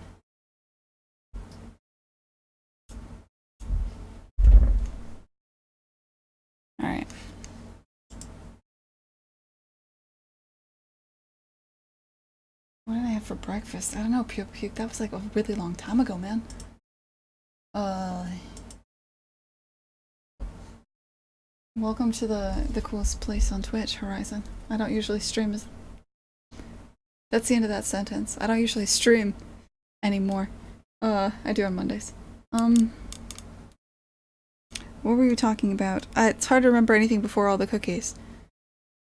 Speaker 1: Alright. What did I have for breakfast? I don't know, puke puke. That was like a really long time ago, man. Welcome to the coolest place on Twitch, Horizon. I don't usually stream as... That's the end of that sentence. I don't usually stream anymore. I do on Mondays. What were you talking about? It's hard to remember anything before all the cookies,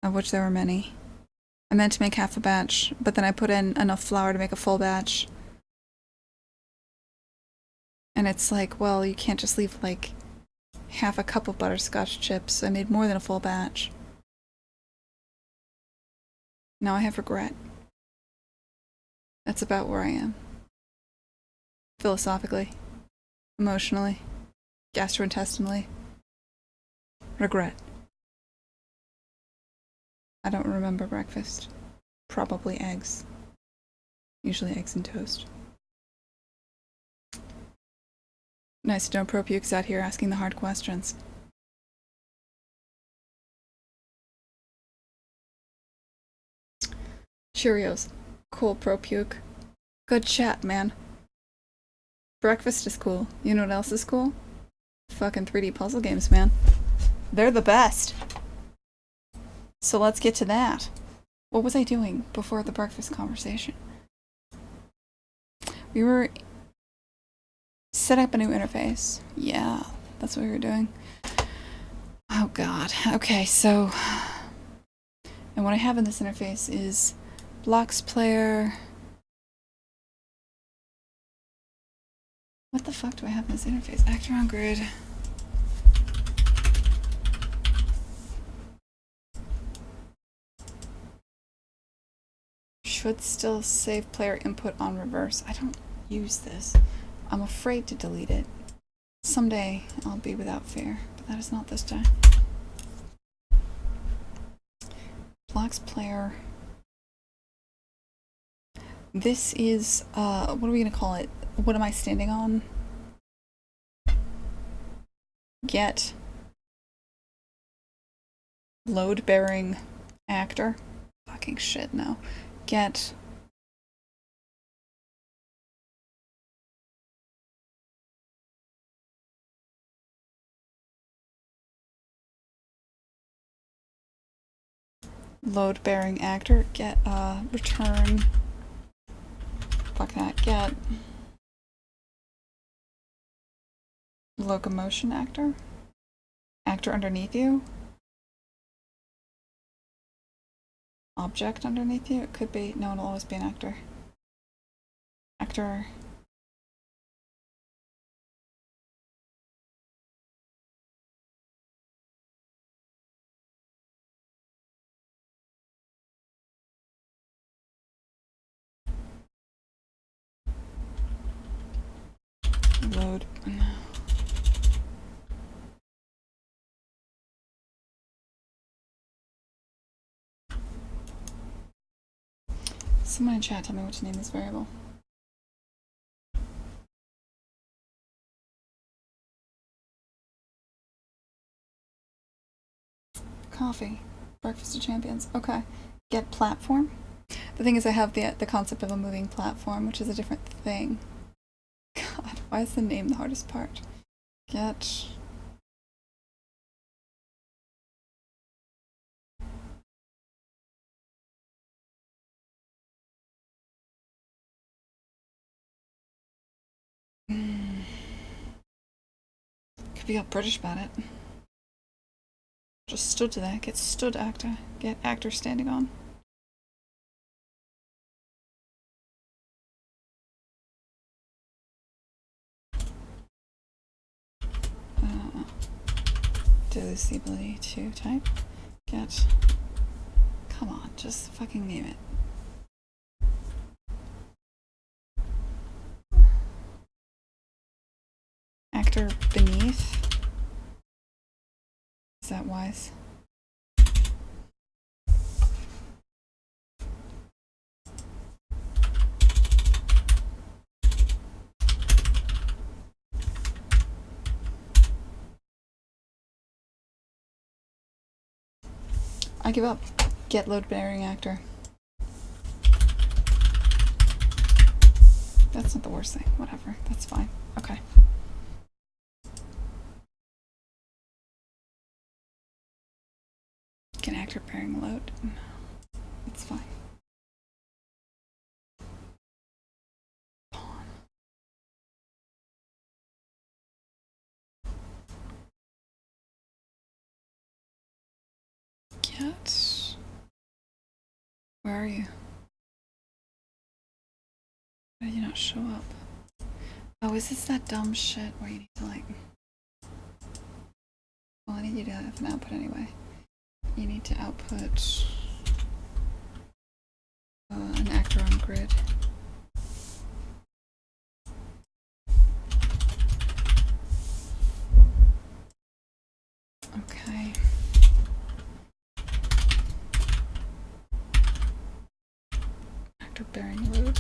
Speaker 1: of which there were many. I meant to make half a batch, but then I put in enough flour to make a full batch. And it's like, well, you can't just leave like half a cup of butterscotch chips. I made more than a full batch. Now I have regret. That's about where I am. Philosophically, emotionally, gastrointestinally. Regret. I don't remember breakfast. Probably eggs. Usually eggs and toast. Nice to know Pro Puke's out here asking the hard questions. Cheerios. Cool, Pro Puke. Good chat, man. Breakfast is cool. You know what else is cool? Fucking 3D puzzle games, man. They're the best. So let's get to that. What was I doing before the breakfast conversation? We were... set up a new interface. Yeah, that's what we were doing. Oh god. Okay, so... and what I have in this interface is blocks player... What the fuck do I have in this interface? Actor on grid. Should still save player input on reverse. I don't use this. I'm afraid to delete it. Someday I'll be without fear, but that is not this time. Blocks player. This is, what are we gonna call it? What am I standing on? Get load-bearing actor. Fucking shit, no. Get load-bearing actor. Get return. Fuck that. Get locomotion actor. Actor underneath you. Object underneath you. It could be. No, it'll always be an actor. Actor. Load. No. Someone in chat tell me what to name this variable. Coffee. Breakfast of Champions. Okay. Get platform. The thing is I have the concept of a moving platform, which is a different thing. God, why is the name the hardest part? Get... Could be all British about it. Just stood to that. Get stood actor. Get actor standing on. Lose the ability to type. Get. Come on, just fucking name it. Actor beneath. Is that wise? I give up. Get load bearing actor. That's not the worst thing. Whatever. That's fine. Okay. Get actor bearing load. No. It's fine. Pawn. Get. Where are you? Why did you not show up? Oh, is this that dumb shit where you need to like... Well, I need you to have an output anyway. You need to output an actor on grid. Okay. Actor bearing load.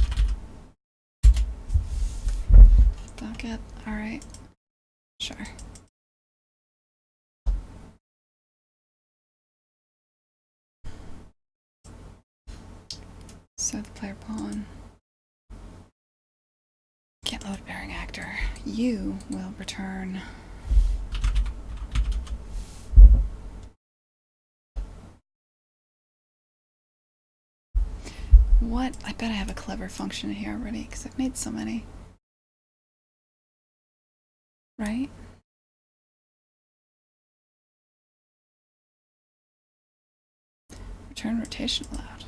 Speaker 1: Docket. Alright. Sure. So the player pawn. Get load bearing actor. You will return. What? I bet I have a clever function in here already because I've made so many. Right? Return rotation allowed.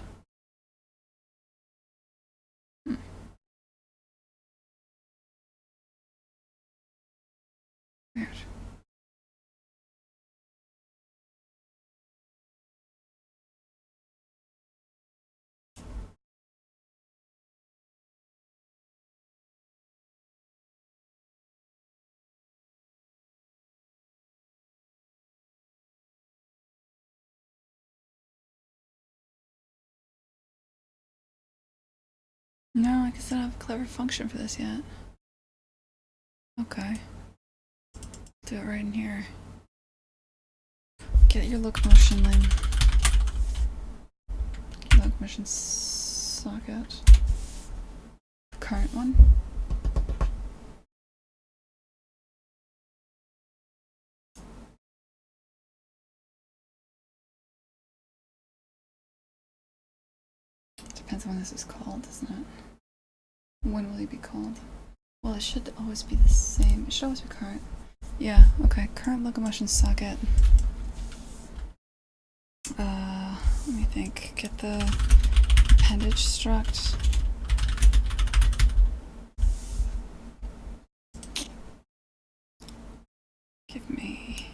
Speaker 1: Weird. No, I guess I don't have a clever function for this yet. Okay. Do it right in here. Get your locomotion then. Locomotion socket. Current one. Depends on when this is called, doesn't it? When will he be called? Well, it should always be the same. It should always be current. Yeah, okay. Current locomotion socket. Let me think. Get the appendage struct. Give me...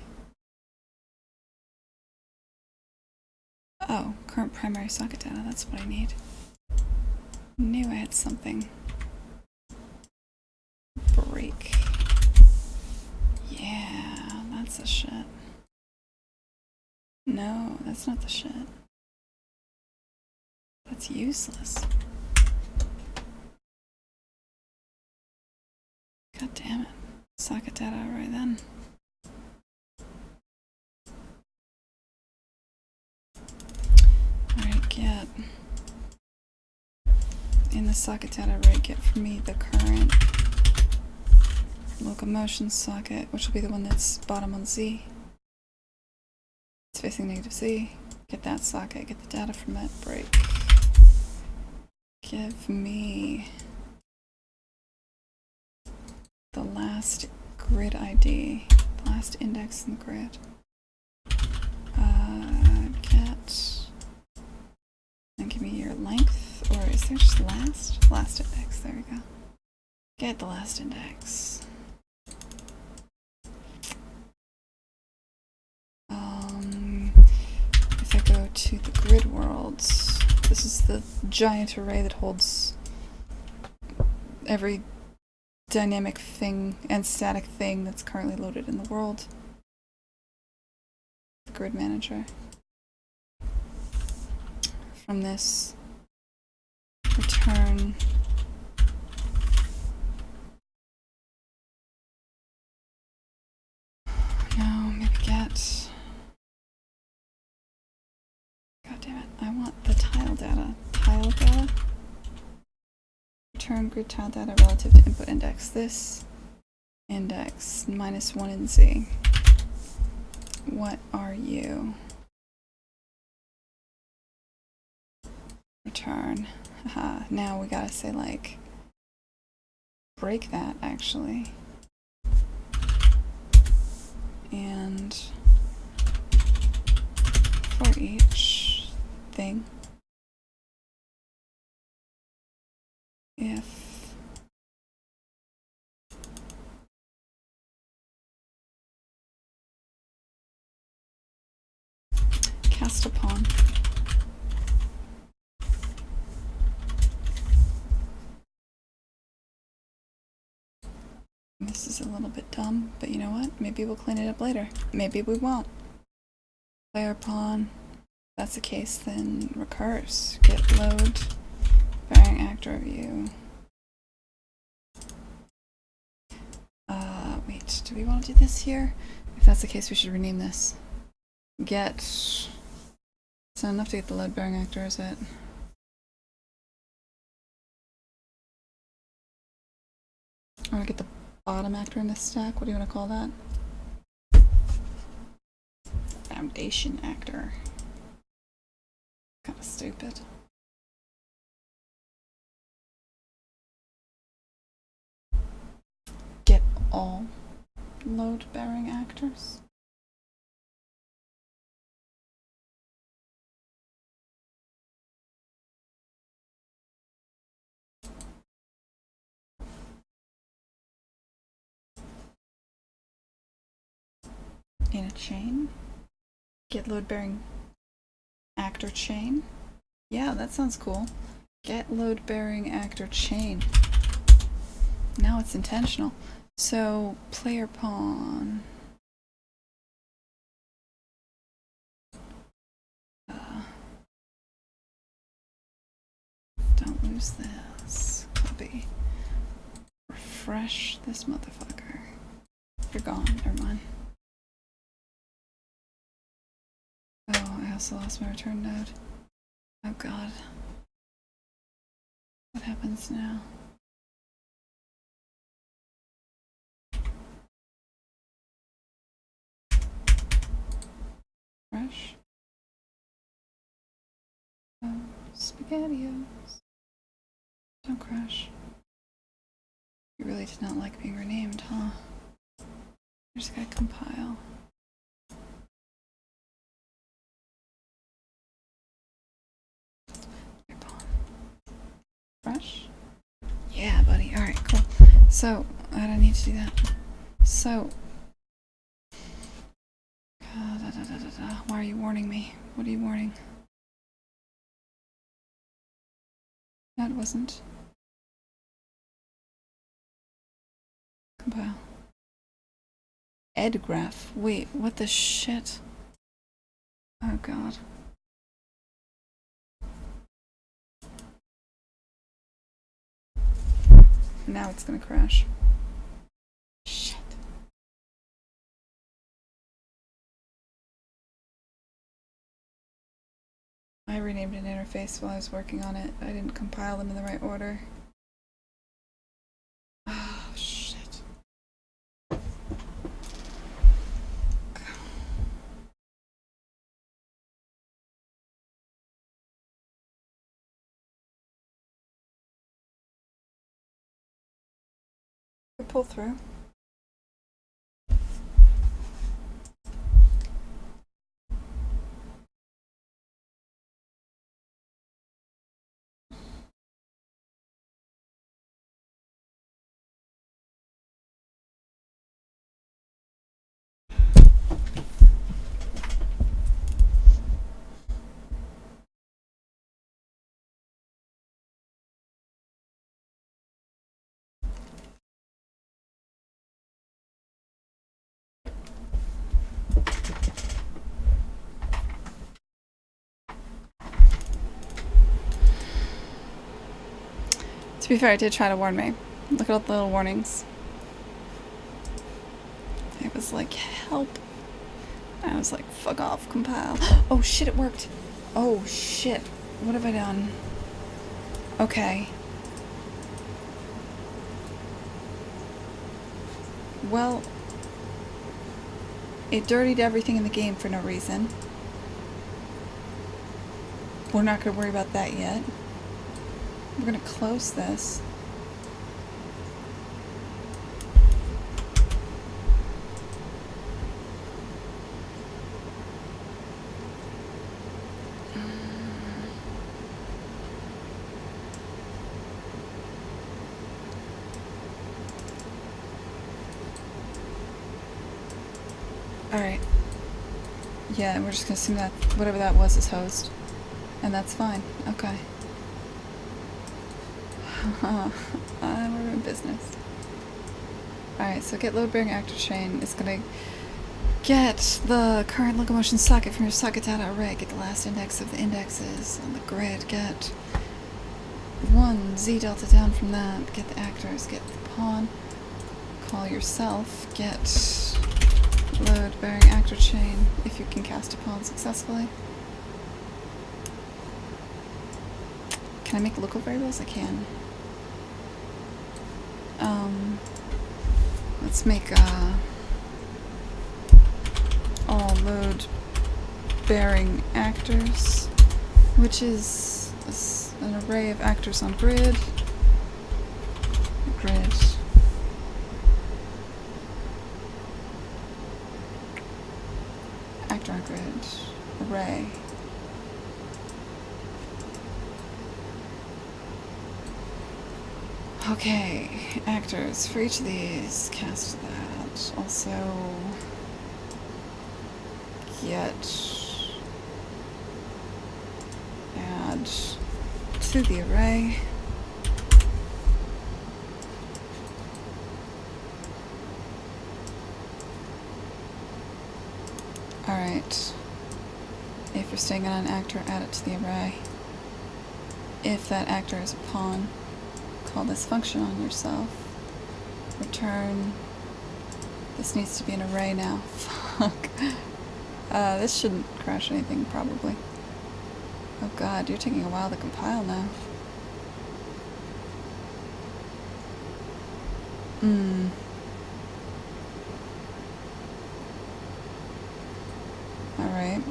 Speaker 1: Oh, current primary socket data. That's what I need. Knew I had something. Break. Yeah, that's the shit. No, that's not the shit. That's useless. God damn it. Socket data right then. Alright, get in the socket data array, get for me the current locomotion socket, which will be the one that's bottom on Z. It's facing negative Z. Get that socket, get the data from it, break. Give me the last grid ID, the last index in the grid. Get, and give me your length, or is there just last? Last index, there we go. Get the last index. If I go to the grid worlds, this is the giant array that holds every dynamic thing and static thing that's currently loaded in the world. The grid manager. From this, return no, maybe get return grid tile data relative to input index. This index -1 in Z. What are you? Return. Haha, now we gotta say, like, break that actually. And for each thing, if cast upon this is a little bit dumb, but you know what? Maybe we'll clean it up later. Maybe we won't. Player pawn. If that's the case, then recurse. Get load bearing actor view. Wait, do we want to do this here? If that's the case, we should rename this. Get. It's not enough to get the load bearing actor, is it? I want to get the bottom actor in this stack. What do you want to call that? Foundation actor. Kind of stupid. Get all load bearing actors. In a chain. Get load bearing actor chain. Yeah, that sounds cool. Get load bearing actor chain. Now it's intentional. So player pawn. Don't lose this. Copy. Refresh this motherfucker. You're gone. Never mind. Oh, I also lost my return node. Oh god. What happens now? Fresh. Oh, SpaghettiOs. Don't crash. You really did not like being renamed, huh? I just gotta compile. Fresh? Yeah, buddy. Alright, cool. So, I don't need to do that. So, why are you warning me? What are you warning? That wasn't. Compile. Edgraph. Wait, what the shit? Oh god. Now it's gonna crash. Shit. I renamed an interface while I was working on it. I didn't compile them in the right order. Oh, shit. Pull through. To be fair, it did try to warn me. Look at all the little warnings. It was like, help. I was like, fuck off, compile. Oh shit, it worked. Oh shit. What have I done? Okay. Well, it dirtied everything in the game for no reason. We're not going to worry about that yet. We're going to close this. Alright. Yeah, and we're just gonna assume that whatever that was is host. And that's fine. Okay. We're in business. Alright, so get load bearing actor chain is gonna get the current locomotion socket from your socket data array, get the last index of the indexes on the grid, get one Z delta down from that, get the actors, get the pawn, call yourself, get load bearing actor chain if you can cast a pawn successfully. Can I make local variables? I can. Let's make all load bearing actors, which is an array of actors on grid. Grid. Actor on grid. Array. Okay, actors. For each of these, cast that. Also, get add to the array. Alright. If you're staying on an actor, add it to the array. If that actor is a pawn, call this function on yourself. Return. This needs to be an array now. Fuck. This shouldn't crash anything, probably. Oh god, you're taking a while to compile now. Alright.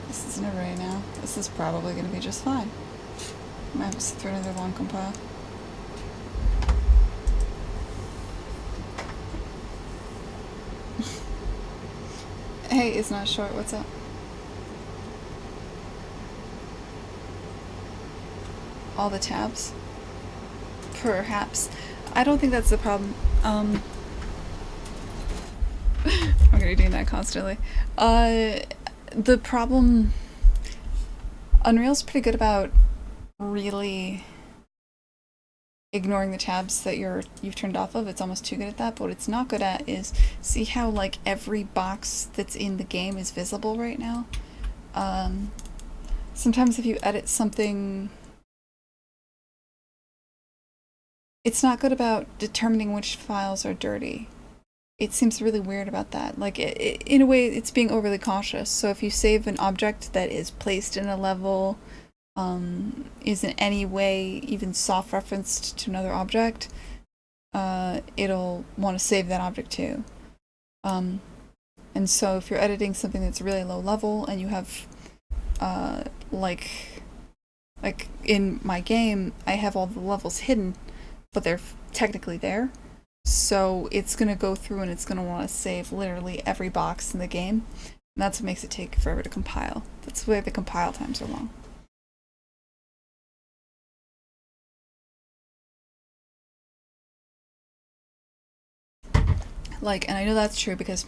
Speaker 1: This is an array now. This is probably going to be just fine. I might have to sit through another long compile. Hey, it's not short. What's up? All the tabs? Perhaps. I don't think that's the problem. I'm gonna be doing that constantly. The problem... Unreal's pretty good about really ignoring the tabs that you've turned off of. It's almost too good at that, but what it's not good at is see how like every box that's in the game is visible right now? Sometimes if you edit something, it's not good about determining which files are dirty. It seems really weird about that. Like, in a way, it's being overly cautious. So if you save an object that is placed in a level, is in any way even soft referenced to another object, it'll want to save that object too. And so if you're editing something that's really low level and you have, like in my game, I have all the levels hidden, but they're technically there. So it's going to go through and it's going to want to save literally every box in the game. And that's what makes it take forever to compile. That's why the compile times are long. Like, and I know that's true because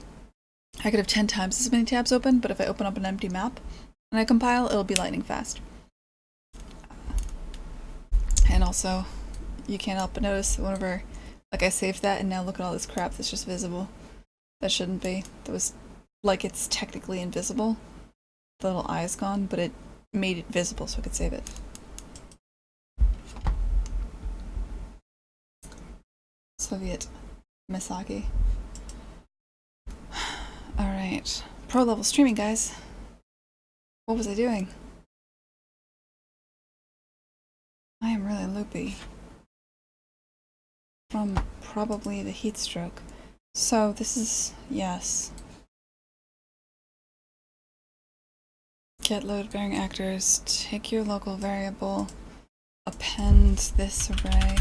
Speaker 1: I could have 10 times as many tabs open, but if I open up an empty map and I compile, it'll be lightning fast. And also, you can't help but notice that whenever, like, I saved that and now look at all this crap that's just visible. That shouldn't be. That was, like, it's technically invisible. The little eye is gone, but it made it visible so I could save it. Soviet Misaki. Alright. Pro level streaming, guys. What was I doing? I am really loopy. From probably the heat stroke. So this is, yes. Get load bearing actors, take your local variable, append this array.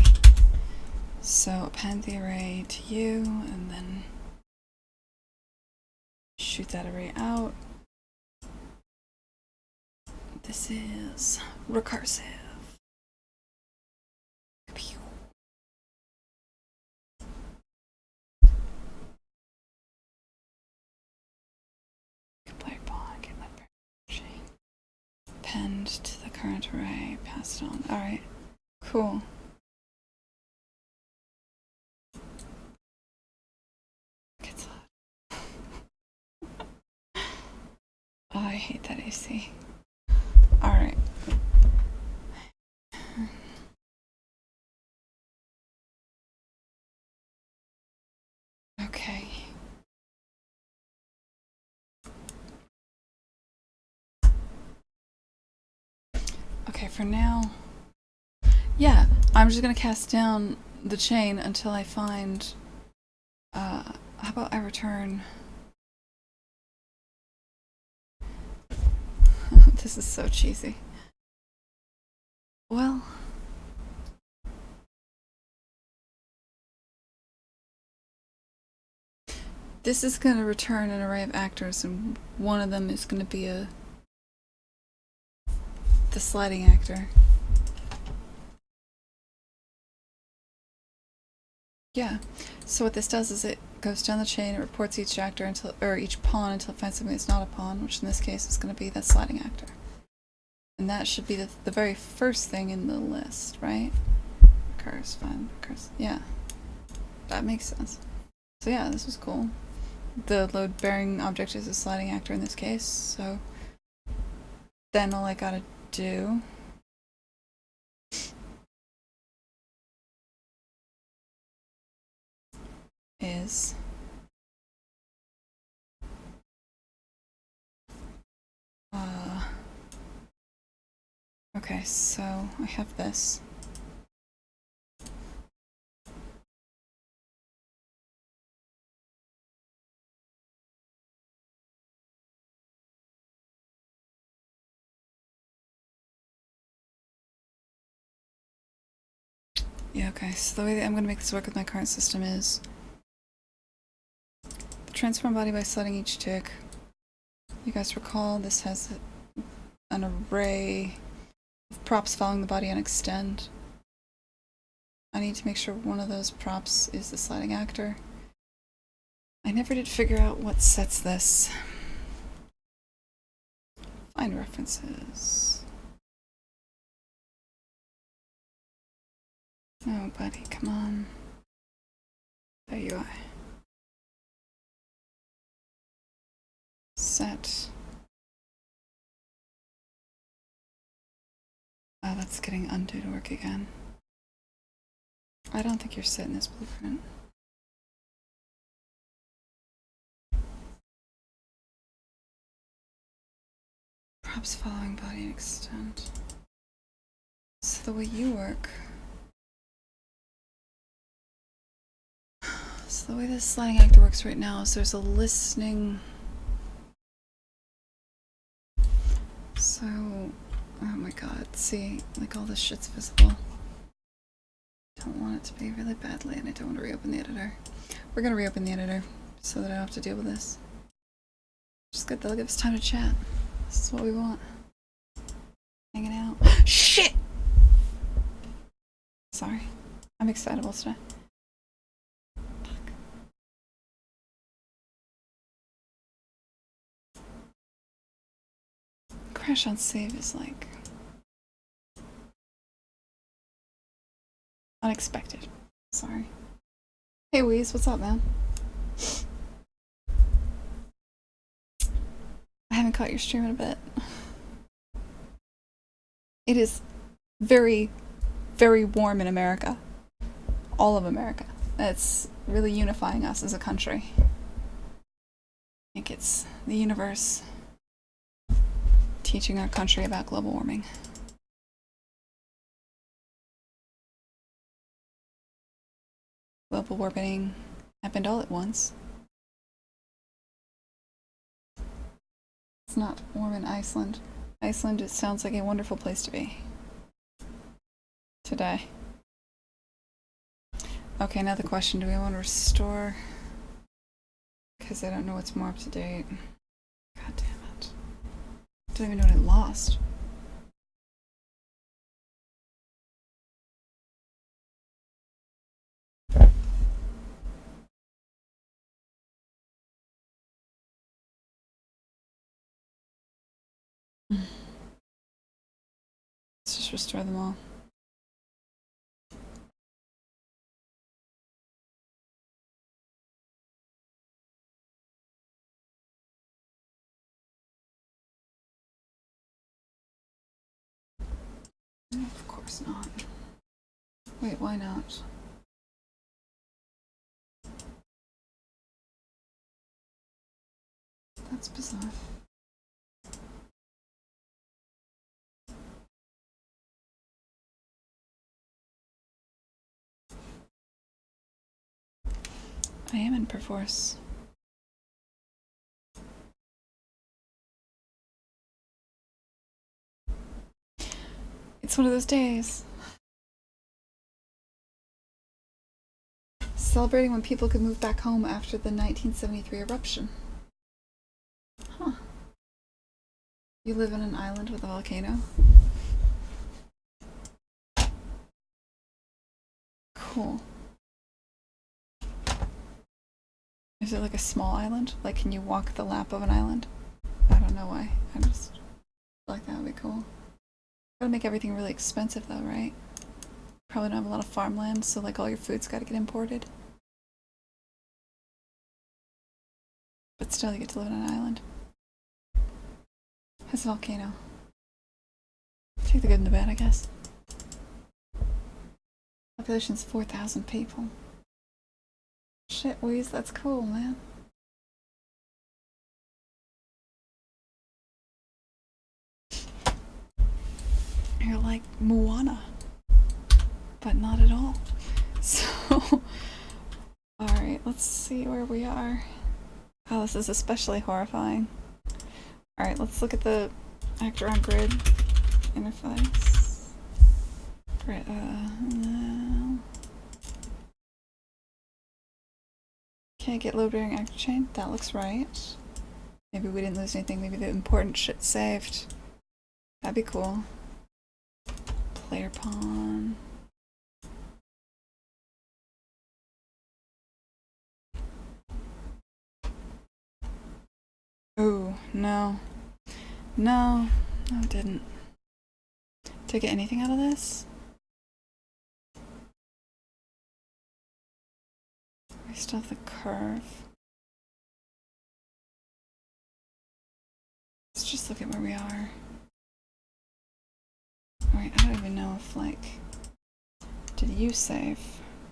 Speaker 1: So append the array to you, and then shoot that array out. This is recursive. Append to the current array, pass it on. Alright, cool. It's hot. Oh, I hate that AC. Alright. Okay. Okay, for now, yeah, I'm just gonna cast down the chain until I find, how about I return? This is so cheesy. Well, this is gonna return an array of actors, and one of them is gonna be the sliding actor. Yeah. So what this does is it goes down the chain, it reports each actor until, or each pawn until it finds something that's not a pawn, which in this case is going to be that sliding actor. And that should be the very first thing in the list, right? Recurs, fine, recurs. Yeah. That makes sense. So yeah, this was cool. The load bearing object is a sliding actor in this case, so then all I gotta do is okay, so I have this. Yeah, okay, so the way that I'm going to make this work with my current system is the transform body by sliding each tick. You guys recall this has an array of props following the body on extend. I need to make sure one of those props is the sliding actor. I never did figure out what sets this. Find references. Oh, buddy, come on. There you are. Set. Oh, that's getting undo to work again. I don't think you're setting this blueprint. Props following body and extent. So the way you work. So the way this sliding actor works right now is there's a listening. So, oh my god, see, like all this shit's visible. Don't want it to be really badly, and I don't want to reopen the editor. We're gonna reopen the editor so that I don't have to deal with this. Just good, that'll give us time to chat. This is what we want. Hanging out. Shit! Sorry. I'm excitable today. Fuck. Crash on save is like unexpected. Sorry. Hey Wheeze, what's up, man? I haven't caught your stream in a bit. It is very, very warm in America. All of America. It's really unifying us as a country. I think it's the universe teaching our country about global warming. Global warming happened all at once. It's not warm in Iceland. Iceland, it sounds like a wonderful place to be. Today. Okay, now the question, do we want to restore? Because I don't know what's more up to date. God damn it. I don't even know what I lost. Let's just restore them all. Of course not. Wait, why not? That's bizarre. I am in perforce. It's one of those days. Celebrating when people could move back home after the 1973 eruption. Huh. You live on an island with a volcano? Cool. Is it like a small island? Like, can you walk the lap of an island? I don't know why. I just feel like that would be cool. Gotta make everything really expensive though, right? Probably don't have a lot of farmland, so like all your food's gotta get imported. But still, you get to live on an island. Has a volcano. Take the good and the bad, I guess. Population's 4,000 people. Shit, Wheeze, that's cool, man. You're like Moana, but not at all. So, alright, let's see where we are. Oh, this is especially horrifying. Alright, let's look at the actor on grid interface. Grid, no. Can't get load bearing actor chain. That looks right. Maybe we didn't lose anything. Maybe the important shit saved. That'd be cool. Player pawn. Ooh, no. No, no, it didn't. Did I get anything out of this? We still have the curve. Let's just look at where we are. Alright, I don't even know if, like... Did you save?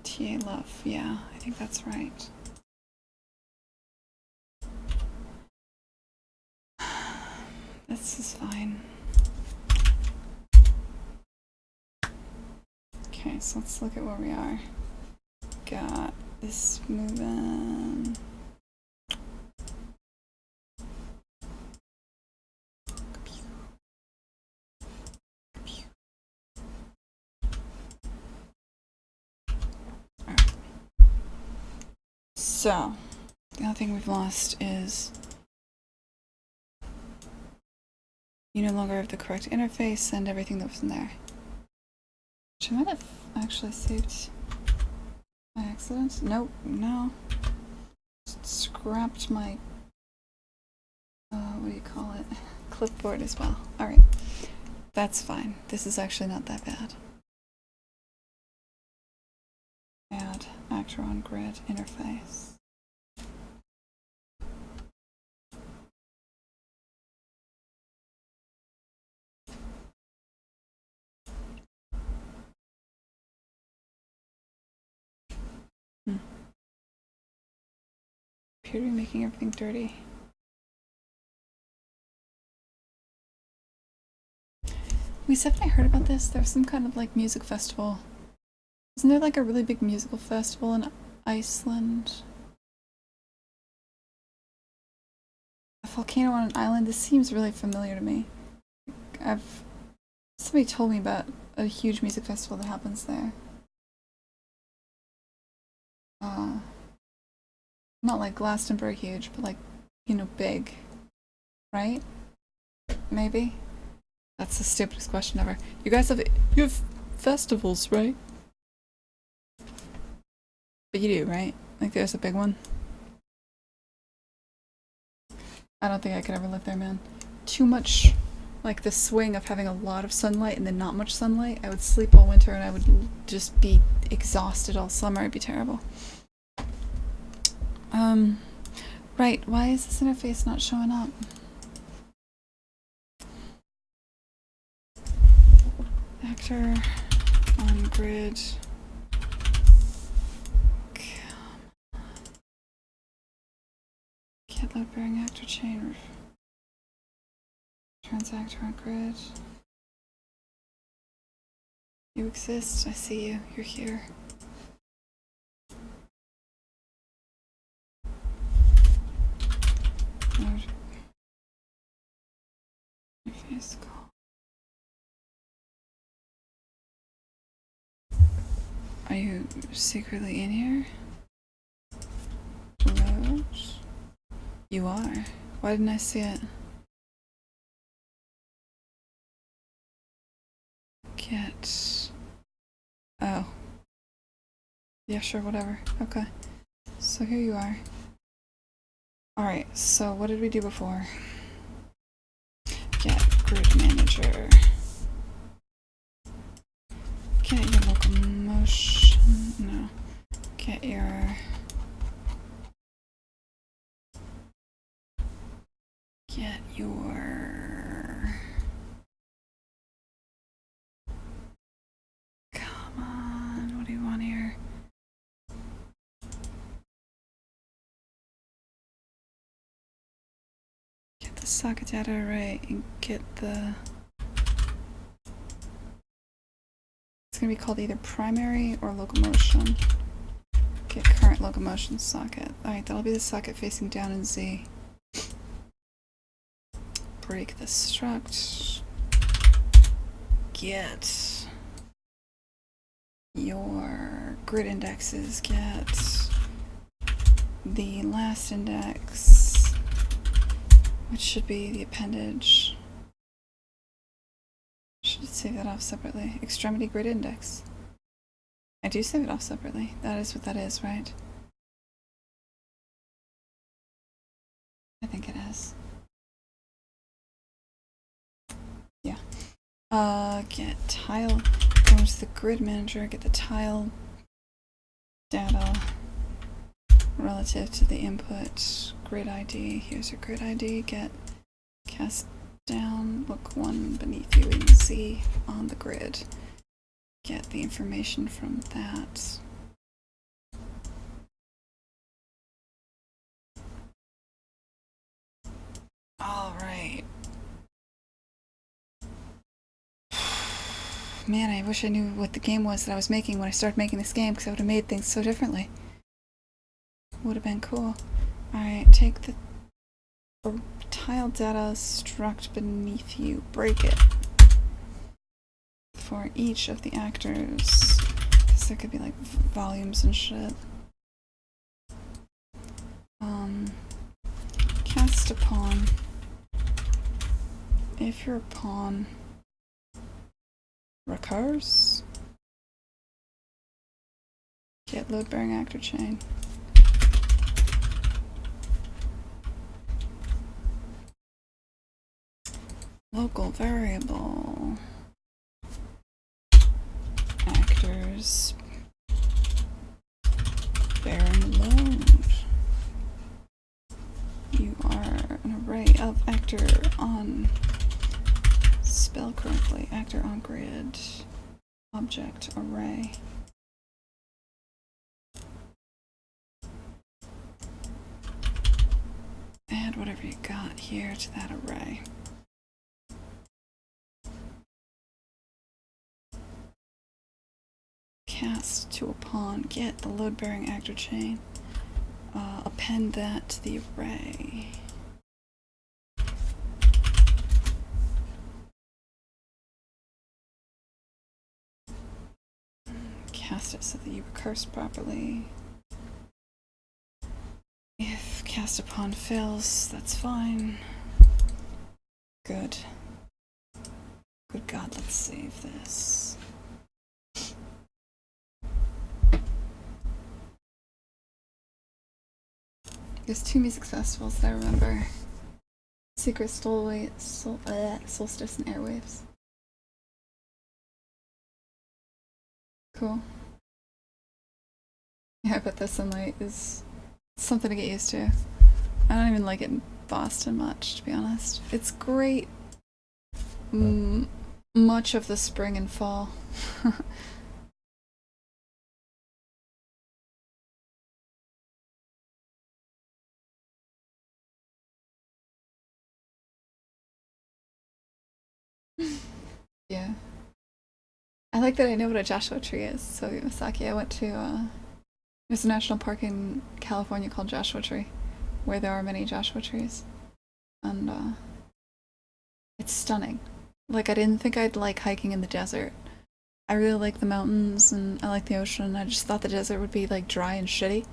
Speaker 1: TA love. Yeah, I think that's right. This is fine. Okay, so let's look at where we are. Got this moving. Alright. So, the only thing we've lost is you no longer have the correct interface and everything that was in there. Which I might have actually saved by accident. Nope, no. Just scrapped my, what do you call it? Clipboard as well. Alright, that's fine. This is actually not that bad. Add actor on grid interface. Appear to be making everything dirty. We said I heard about this. There's some kind of like music festival. Isn't there like a really big musical festival in Iceland? A volcano on an island? This seems really familiar to me. Somebody told me about a huge music festival that happens there. Not like Glastonbury huge, but like, you know, big. Right? Maybe? That's the stupidest question ever. You have festivals, right? But you do, right? Like there's a big one. I don't think I could ever live there, man. Too much, like the swing of having a lot of sunlight and then not much sunlight. I would sleep all winter and I would just be exhausted all summer. It'd be terrible. Right, why is this interface not showing up? Actor on grid. Can't load bearing actor chain. Transactor on grid. You exist. I see you. You're here. Node. Interface call. Are you secretly in here? Load? You are. Why didn't I see it? Get. Oh. Yeah, sure, whatever. Okay. So here you are. Alright, so what did we do before? Get grid manager. Get your locomotion. No. Get your. Get your. Come on, what do you want here? Get the socket data array and get the. It's gonna be called either primary or locomotion. Get current locomotion socket. Alright, that'll be the socket facing down in Z. Break the struct. Get your grid indexes. Get the last index, which should be the appendage. Should save that off separately. Extremity grid index. I do save it off separately. That is what that is, right? I think it is. Yeah. Get tile. Go into the grid manager. Get the tile data relative to the input grid ID. Here's your grid ID. Get cast down. Look one beneath you in Z on the grid. Get the information from that. All right. Man, I wish I knew what the game was that I was making when I started making this game, because I would have made things so differently. Would have been cool. Alright, take the tile data struct beneath you. Break it. For each of the actors. Because there could be like volumes and shit. Cast a pawn. If your pawn recurs, get load bearing actor chain. Local variable actors bearing load. You are an array of actor on. Spell correctly. Actor on grid. Object array. Add whatever you got here to that array. cast to a pawn, get the load-bearing actor chain, append that to the array. Cast it so that you recurse properly. If cast upon fails, that's fine. Good. Good God, let's save this. There's 2 music festivals that I remember. Secret Solstice and Airwaves. Cool. Yeah, I bet the sunlight is something to get used to. I don't even like it in Boston much, to be honest. It's great much of the spring and fall. Yeah. I like that I know what a Joshua tree is. So Misaki, I went to there's a national park in California called Joshua Tree, where there are many Joshua trees. And it's stunning. Like, I didn't think I'd like hiking in the desert. I really like the mountains and I like the ocean. I just thought the desert would be like dry and shitty.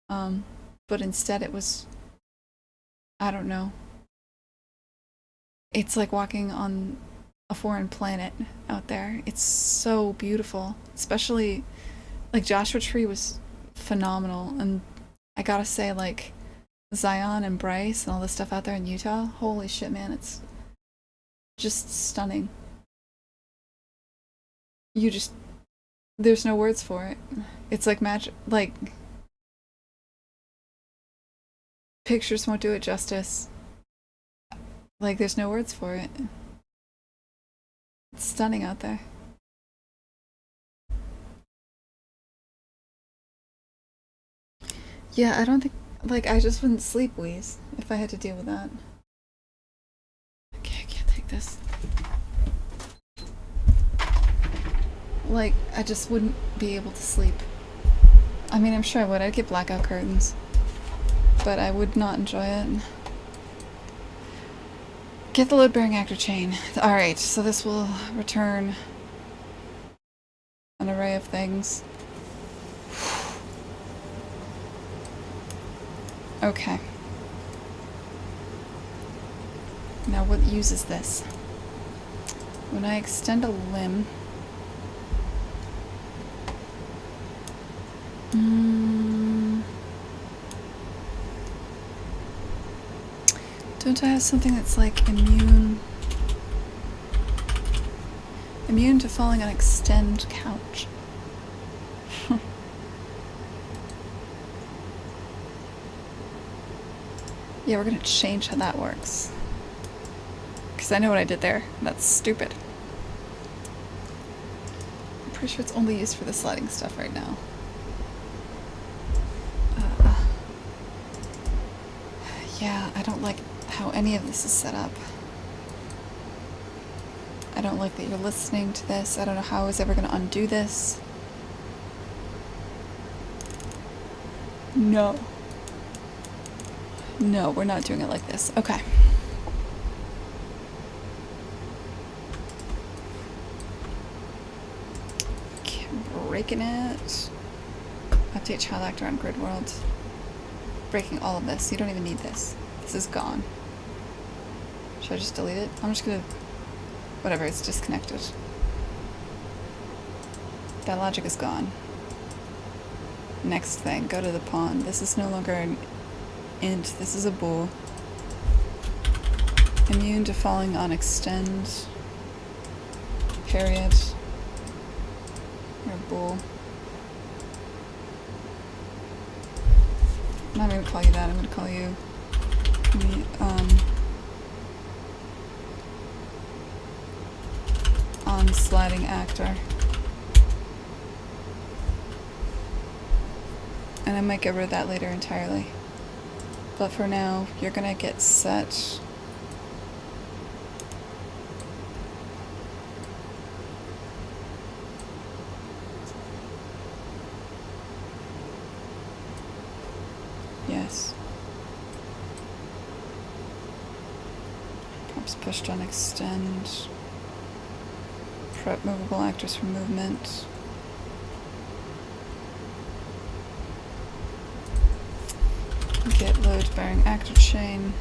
Speaker 1: But instead it was, I don't know. It's like walking on a foreign planet out there. It's so beautiful. Especially, like, Joshua Tree was phenomenal. And I gotta say, like, Zion and Bryce and all this stuff out there in Utah, holy shit, man, it's just stunning. You just, there's no words for it. It's like magic, like, pictures won't do it justice. Like, there's no words for it. It's stunning out there. Yeah, I don't think, like, I just wouldn't sleep wheeze if I had to deal with that. Okay, I can't take this. Like, I just wouldn't be able to sleep. I mean, I'm sure I would. I'd get blackout curtains. But I would not enjoy it. Get the load-bearing actor chain. Alright, so this will return an array of things. Okay. Now what uses this? When I extend a limb... Don't I have something that's like immune to falling on extend couch? Yeah, we're gonna change how that works. Because I know what I did there. That's stupid. I'm pretty sure it's only used for the sliding stuff right now. Yeah, I don't like how any of this is set up. I don't like that you're listening to this. I don't know how I was ever going to undo this. No. No, we're not doing it like this. Okay. Okay, breaking it. Update child actor on grid world. Breaking all of this. You don't even need this. This is gone. Should I just delete it? I'm just gonna... Whatever, it's disconnected. That logic is gone. Next thing, go to the pawn. This is no longer an int, this is a bool. Immune to falling on extend. Period. Or bool. I'm not going to call you that, I'm going to call you on sliding actor. And I might get rid of that later entirely. But for now, you're going to get set. actors pushed on extend. Prep movable actors for movement. Get load bearing actor chain.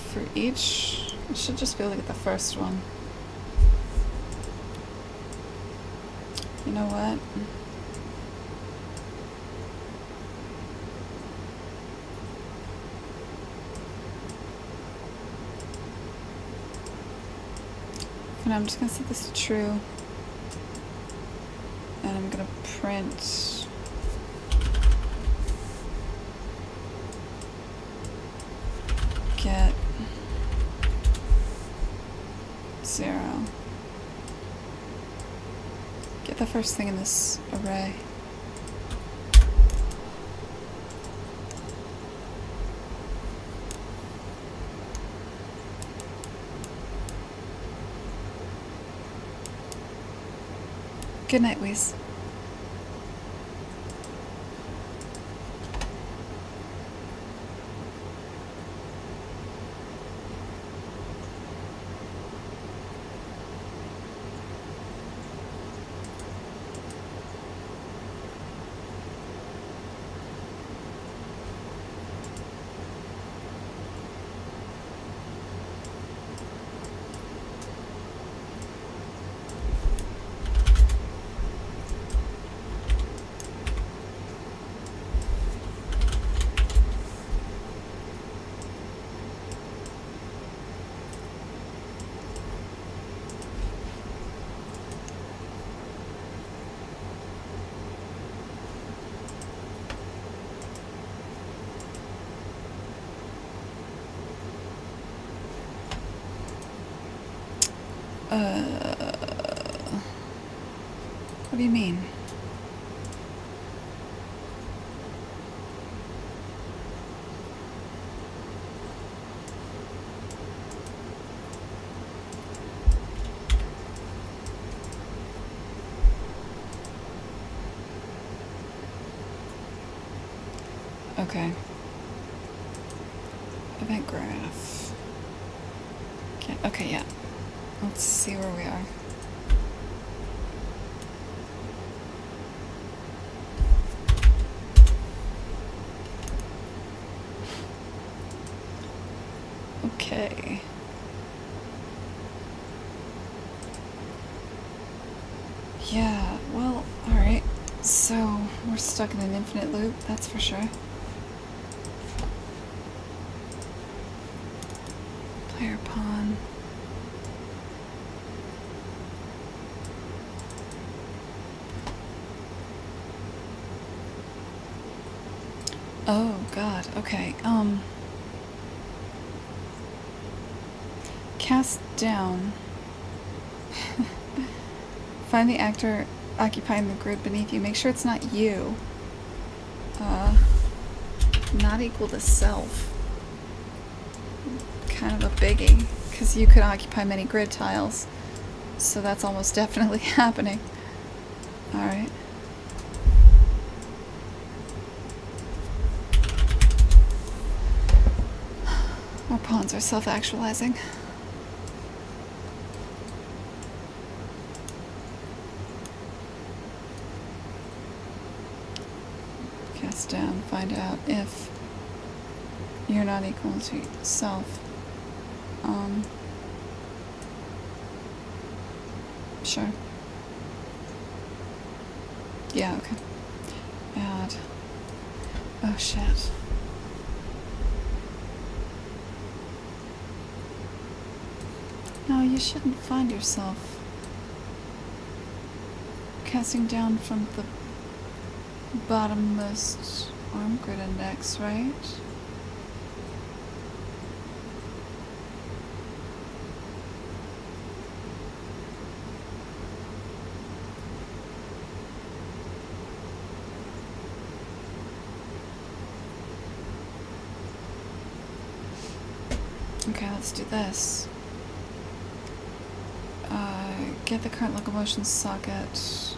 Speaker 1: For each, I should just be able to get the first one. You know what? And I'm just gonna set this to true. And I'm gonna print get 0. Get the first thing in this array. Good night, Weez. What do you mean? Okay. Event graph. Okay, yeah. Let's see where we are. Okay. Yeah, well, alright. So, we're stuck in an infinite loop, that's for sure. Player pawn. Oh, God, okay, cast down. Find the actor occupying the grid beneath you. Make sure it's not you. Not equal to self. Kind of a biggie, because you could occupy many grid tiles. So that's almost definitely happening. Alright. Our pawns are self-actualizing. Cast down, find out if you're not equal to self. Sure. Yeah, okay. Add. Oh shit. No, you shouldn't find yourself casting down from the bottommost arm grid index, right? Okay, let's do this. Get the current locomotion socket.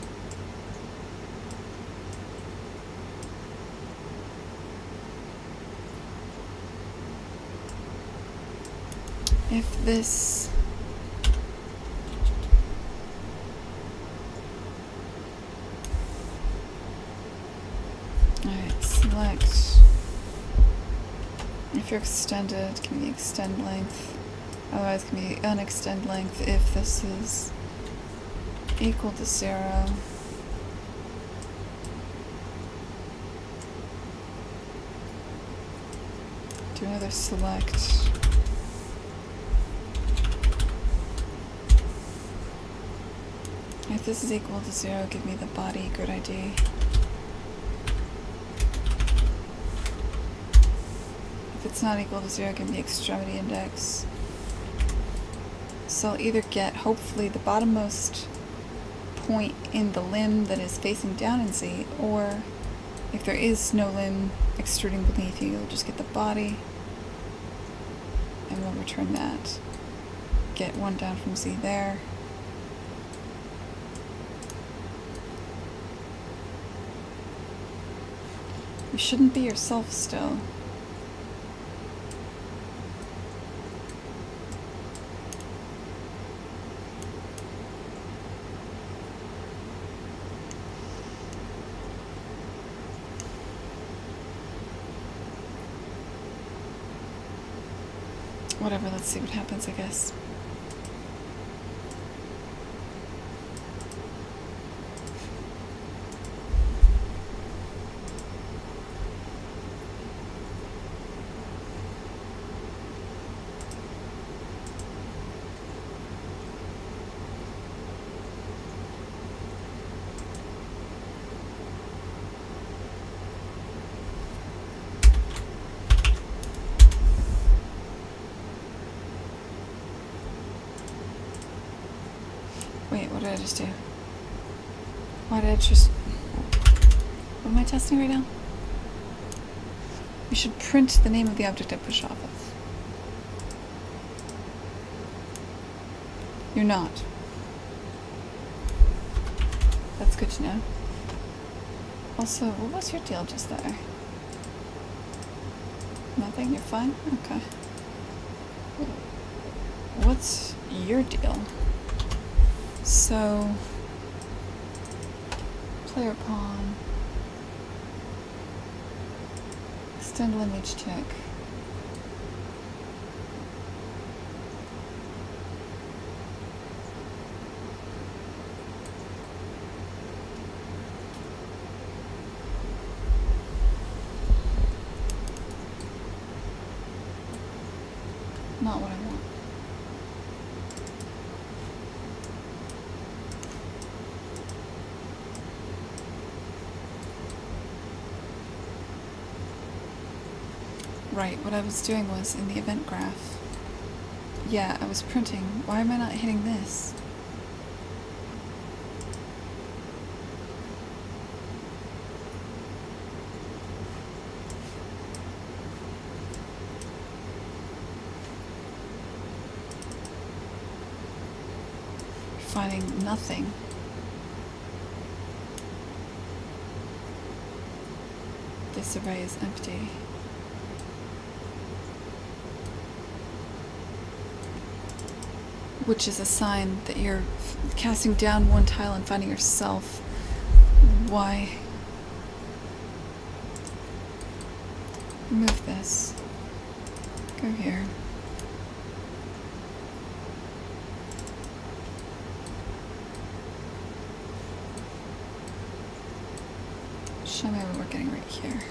Speaker 1: if this alright, select if you're extended, give me the extend length. Otherwise give me the unextend length if this is equal to 0. Do another select. If this is equal to 0, give me the body grid ID. If it's not equal to 0, give me the extremity index. So I'll either get, hopefully, the bottommost point in the limb that is facing down in Z, or if there is no limb extruding beneath you, you'll just get the body, and we'll return that. Get one down from Z there. You shouldn't be yourself still. Whatever, let's see what happens, I guess. Wait, what did I just do? Why did I just... What am I testing right now? You should print the name of the object I push off of. You're not. That's good to know. Also, what was your deal just there? Nothing? You're fine? Okay. What's your deal? So, player pawn, extend lineage check. Not what I want. Right, what I was doing was in the event graph. Yeah, I was printing. Why am I not hitting this? Finding nothing. This array is empty. Which is a sign that you're casting down one tile and finding yourself. Why? Remove this. Go here. Show me what we're getting right here.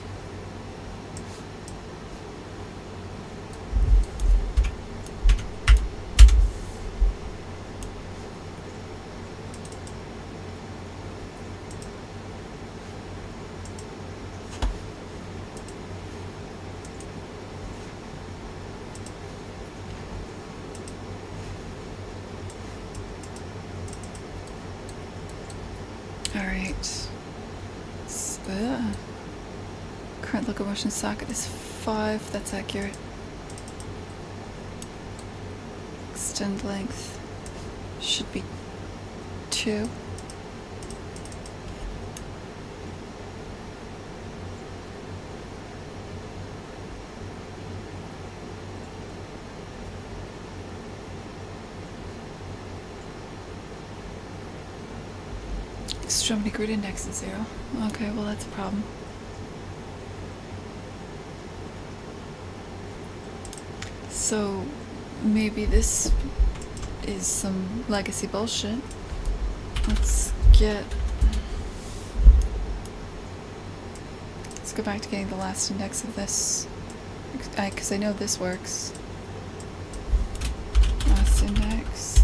Speaker 1: Alright. Current locomotion socket is 5, that's accurate. Extend length should be 2. Extremity grid index is 0. Okay, well that's a problem. So maybe this is some legacy bullshit. Let's go back to getting the last index of this, because I know this works. Last index.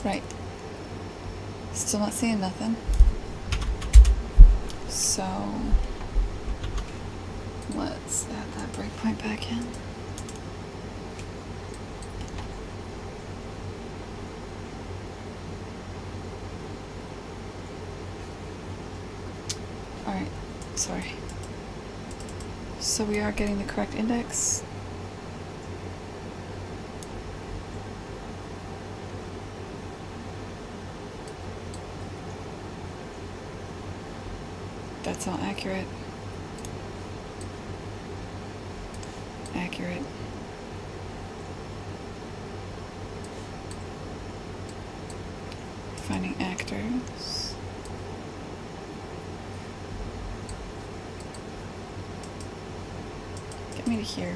Speaker 1: Right. Still not seeing nothing. So let's add that breakpoint back in. Alright, sorry. So we are getting the correct index. That's all accurate. Accurate. Finding actors. Get me to here.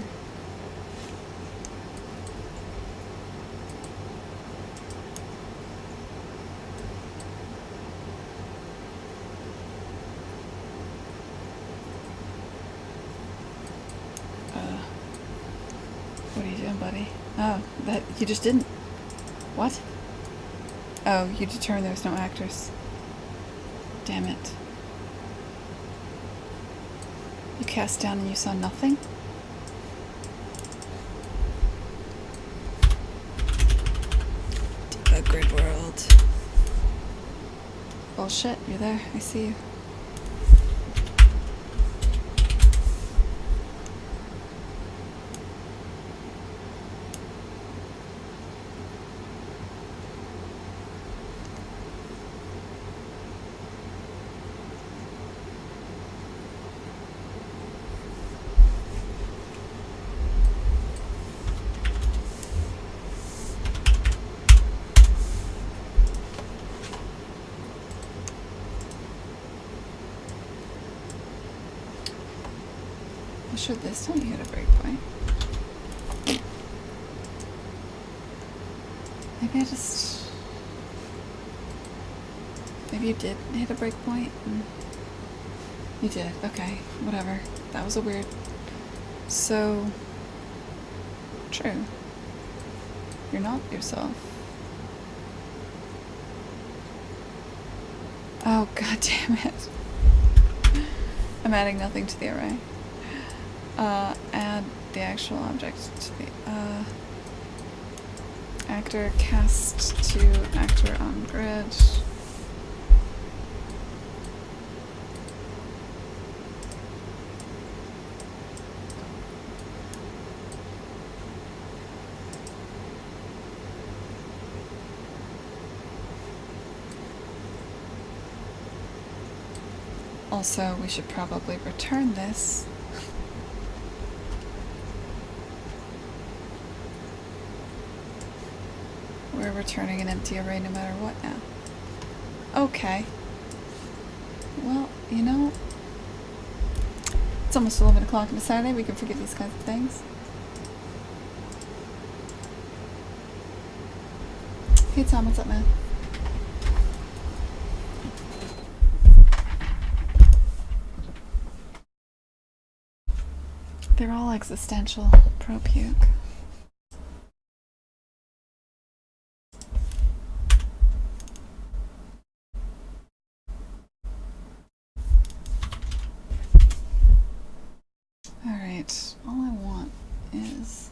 Speaker 1: What are you doing, buddy? Oh, that you just didn't. What? Oh, you determined there was no actors. Damn it. You cast down and you saw nothing? A grid world. Bullshit, you're there. I see you. Should this time hit a breakpoint? Maybe I just... Maybe you did hit a breakpoint? You did. Okay, whatever. That was a weird... So... True. You're not yourself. Oh, god damn it. I'm adding nothing to the array. Add the actual object to the, actor cast to actor on grid. Also, we should probably return this. We're returning an empty array no matter what now. Okay. Well, you know, it's almost 11 o'clock on a Saturday. We can forget these kinds of things. Hey Tom, what's up, man? They're all existential. Pro puke. Alright, all I want is...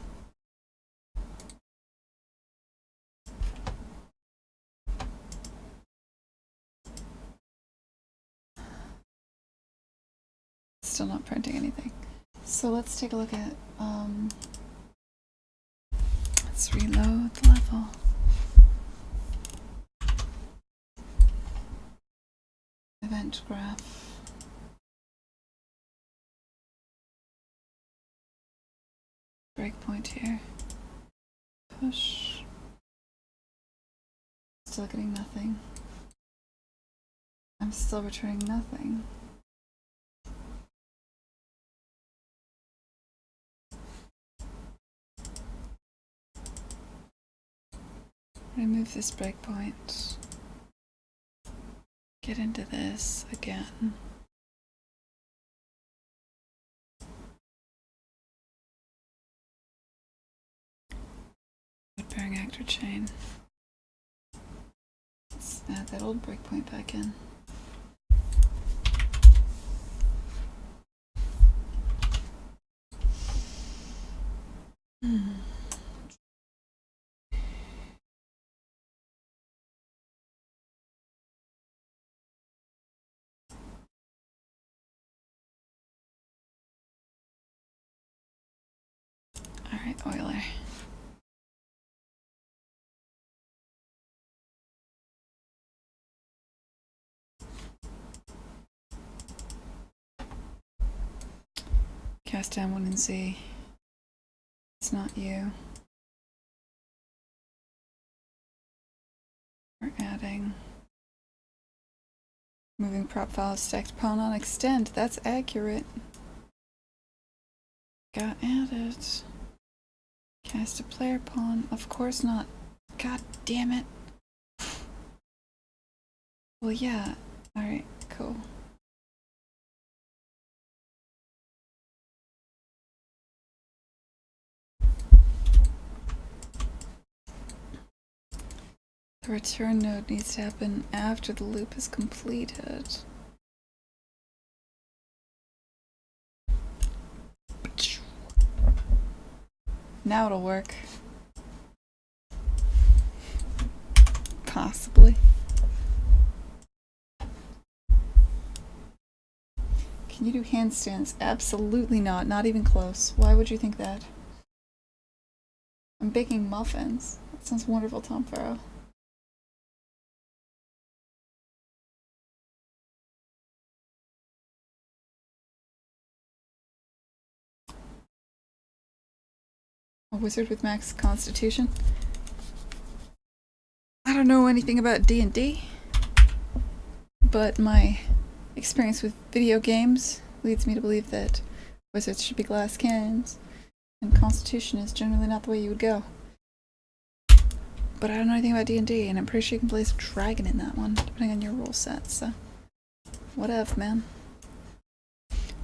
Speaker 1: still not printing anything. So let's take a look at, let's reload the level. Event graph. Breakpoint here. Push. Still getting nothing. I'm still returning nothing. Remove this breakpoint. Get into this again. Load-bearing actor chain. Let's add that old breakpoint back in. Alright, Euler. Cast down 1 and Z. It's not you. We're adding moving prop file stacked pawn on extend. That's accurate. Got added. Cast a player pawn. Of course not. God damn it. Well, yeah. Alright, cool. The return node needs to happen after the loop is completed. Now it'll work. Possibly. Can you do handstands? Absolutely not. Not even close. Why would you think that? I'm baking muffins. That sounds wonderful, Tom Farrow. A wizard with max constitution? I don't know anything about D&D, but my experience with video games leads me to believe that wizards should be glass cannons, and constitution is generally not the way you would go. But I don't know anything about D&D, and I'm pretty sure you can play some dragon in that one, depending on your rule set, so whatever, man.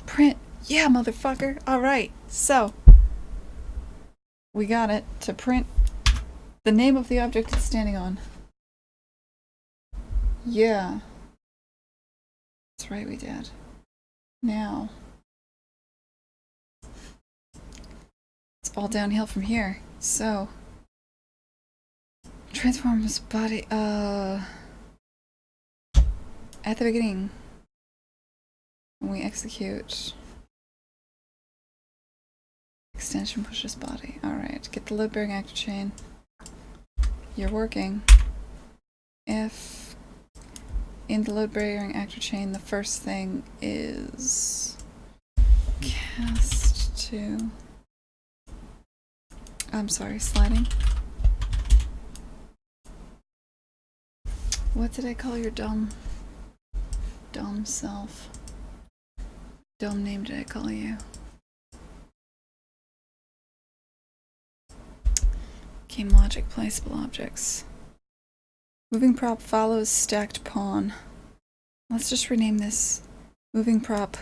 Speaker 1: Print! Yeah, motherfucker! Alright, so we got it to print the name of the object it's standing on. Yeah. That's right, we did. Now, it's all downhill from here. So, transform this body, at the beginning, when we execute, extension pushes body. Alright, get the load-bearing actor chain. You're working. If in the load-bearing actor chain, the first thing is cast to, I'm sorry, sliding. What did I call your dumb self? Dumb name did I call you? Game logic, placeable objects. Moving prop follows stacked pawn. Let's just rename this moving prop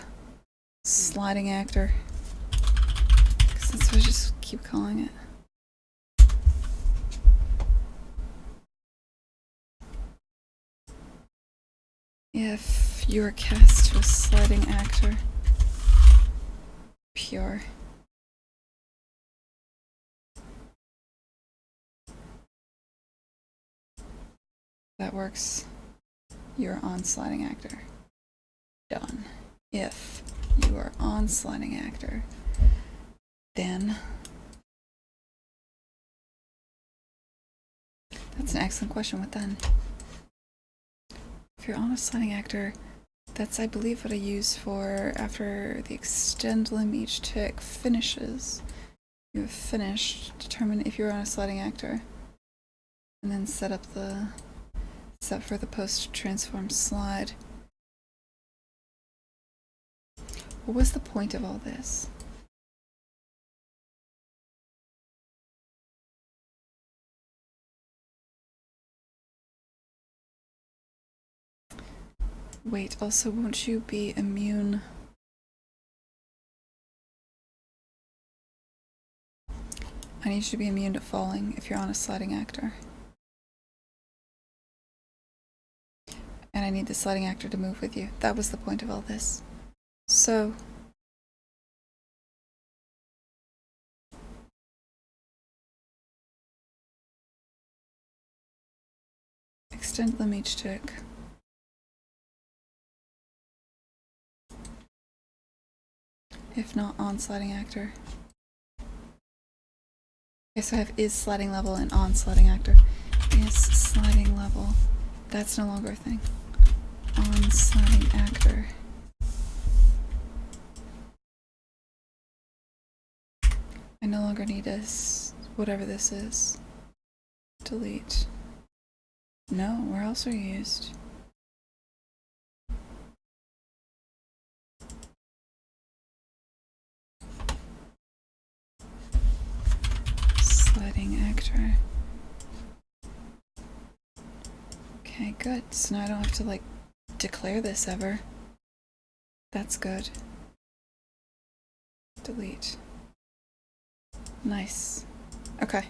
Speaker 1: sliding actor, because that's what I just keep calling it. If you are cast to a sliding actor, pure. That works. You're on sliding actor. Done. if you are on sliding actor, then that's an excellent question. What then? If you're on a sliding actor, that's, I believe, what I use for after the extend limb each tick finishes. You have finished, determine if you're on a sliding actor, and then set for the post transform slide. What was the point of all this? Wait, also, won't you be immune? I need you to be immune to falling if you're on a sliding actor. And I need the sliding actor to move with you. That was the point of all this. So, extend limb each tick. If not on sliding actor. Okay, so I have is sliding level and on sliding actor. Is sliding level. That's no longer a thing. On sliding actor. I no longer need this, whatever this is. Delete. No, where else are you used? Sliding actor. Okay, good. So now I don't have to, like, declare this ever. That's good. Delete. Nice. Okay.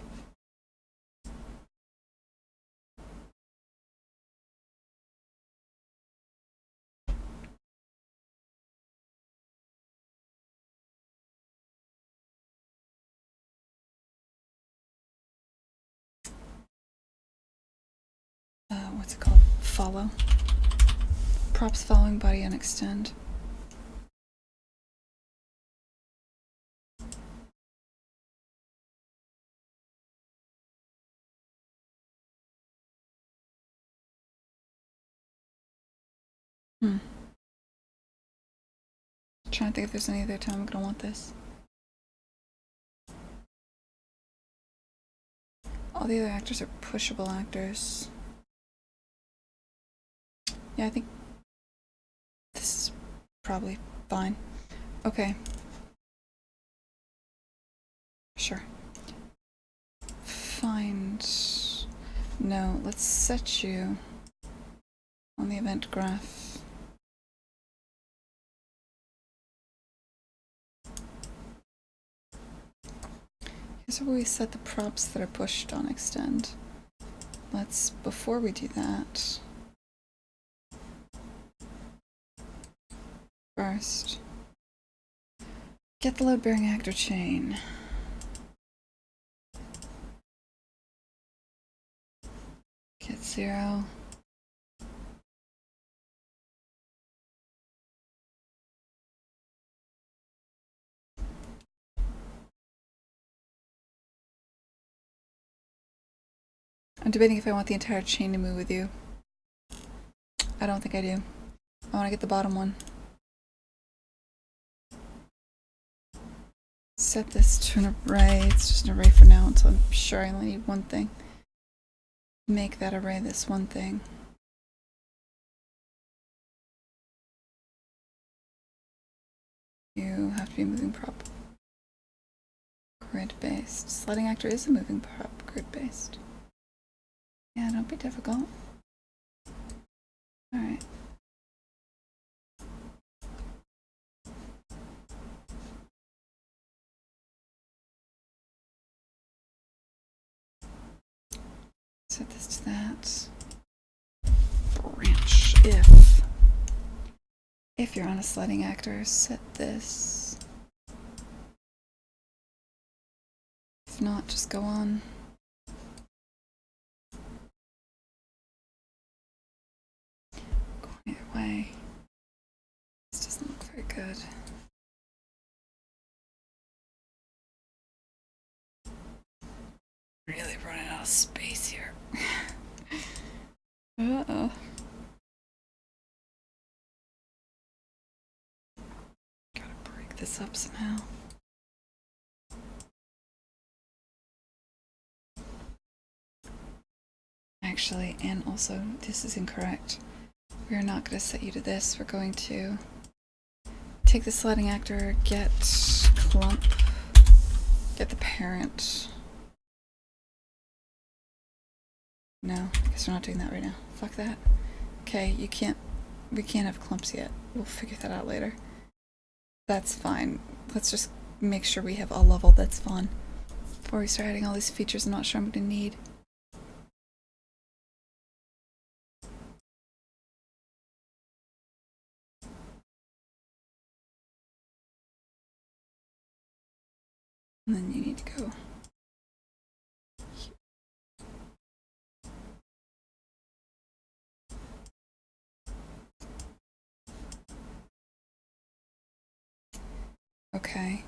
Speaker 1: What's it called? Follow. Props following body and extend. Trying to think if there's any other time I'm gonna want this. All the other actors are pushable actors. Yeah, I think this is probably fine. Okay. Sure. Find. No, let's set you on the event graph. Here's where we set the props that are pushed on extend. Let's, before we do that, first, get the load bearing actor chain. Get 0. I'm debating if I want the entire chain to move with you. I don't think I do. I want to get the bottom one. Set this to an array. It's just an array for now until I'm sure I only need one thing. Make that array this one thing. You have to be a moving prop. Grid based. Sliding actor is a moving prop, grid based. Yeah, don't be difficult. Alright. Set this to that. Branch if you're on a sliding actor, set this. If not, just go on. Going either way. This doesn't look very Really running out of space here. Uh-oh. Gotta break this up somehow. Actually, and also, this is incorrect. We're not going to set you to this. We're going to take the sliding actor, get clump, get the parent. No, I guess we're not doing that right now. Fuck that. Okay, we can't have clumps yet. We'll figure that out later. That's fine. Let's just make sure we have a level that's fun before we start adding all these features I'm not sure I'm going to need. And then you need to go. Okay.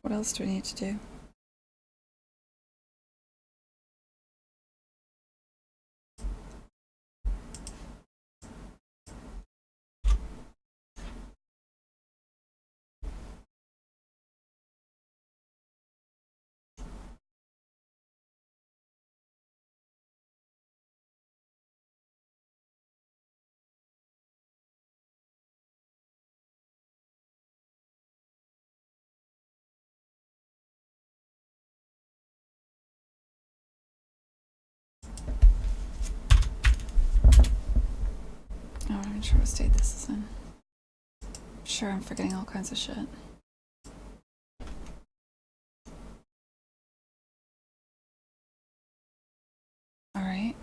Speaker 1: What else do we need to do? Oh, I'm not even sure what state this is in. Sure, I'm forgetting all kinds of shit. Alright.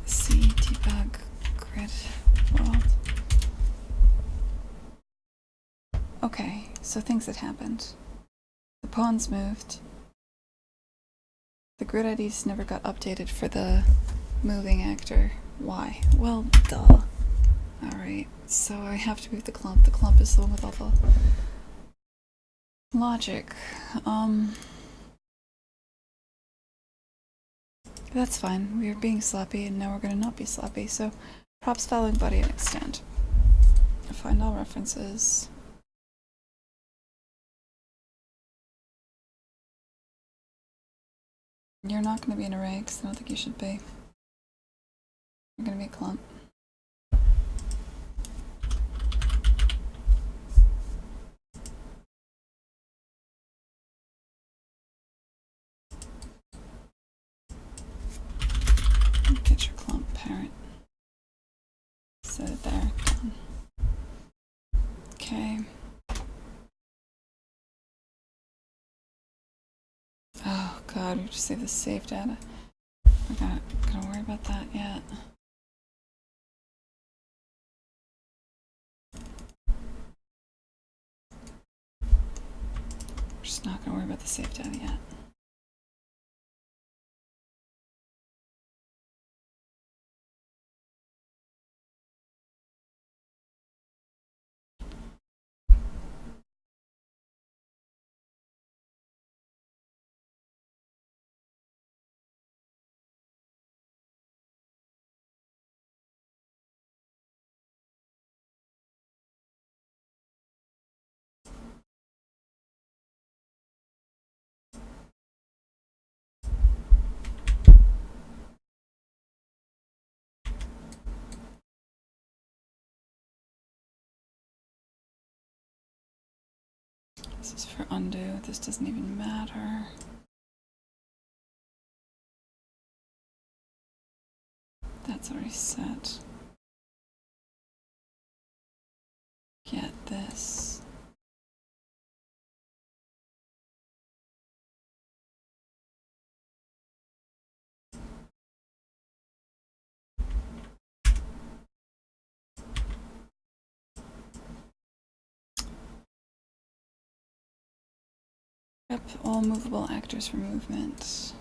Speaker 1: C debug grid world. Okay, so things had happened. The pawns moved. The grid IDs never got updated for the moving actor. Why? Well, duh. Alright, so I have to move the clump. The clump is the one with all the logic. That's fine. We are being sloppy, and now we're gonna not be sloppy, so props following body and extend. Find all references. You're not gonna be an array, because I don't think you should be. You're gonna be a clump. Get your clump parent. Set it there. Done. Okay. Oh god, we have to save the save data. We're not gonna worry about that yet. We're just not gonna worry about the save data yet. This is for undo. This doesn't even matter. That's already set. Get this. Yep, all movable actors for movement.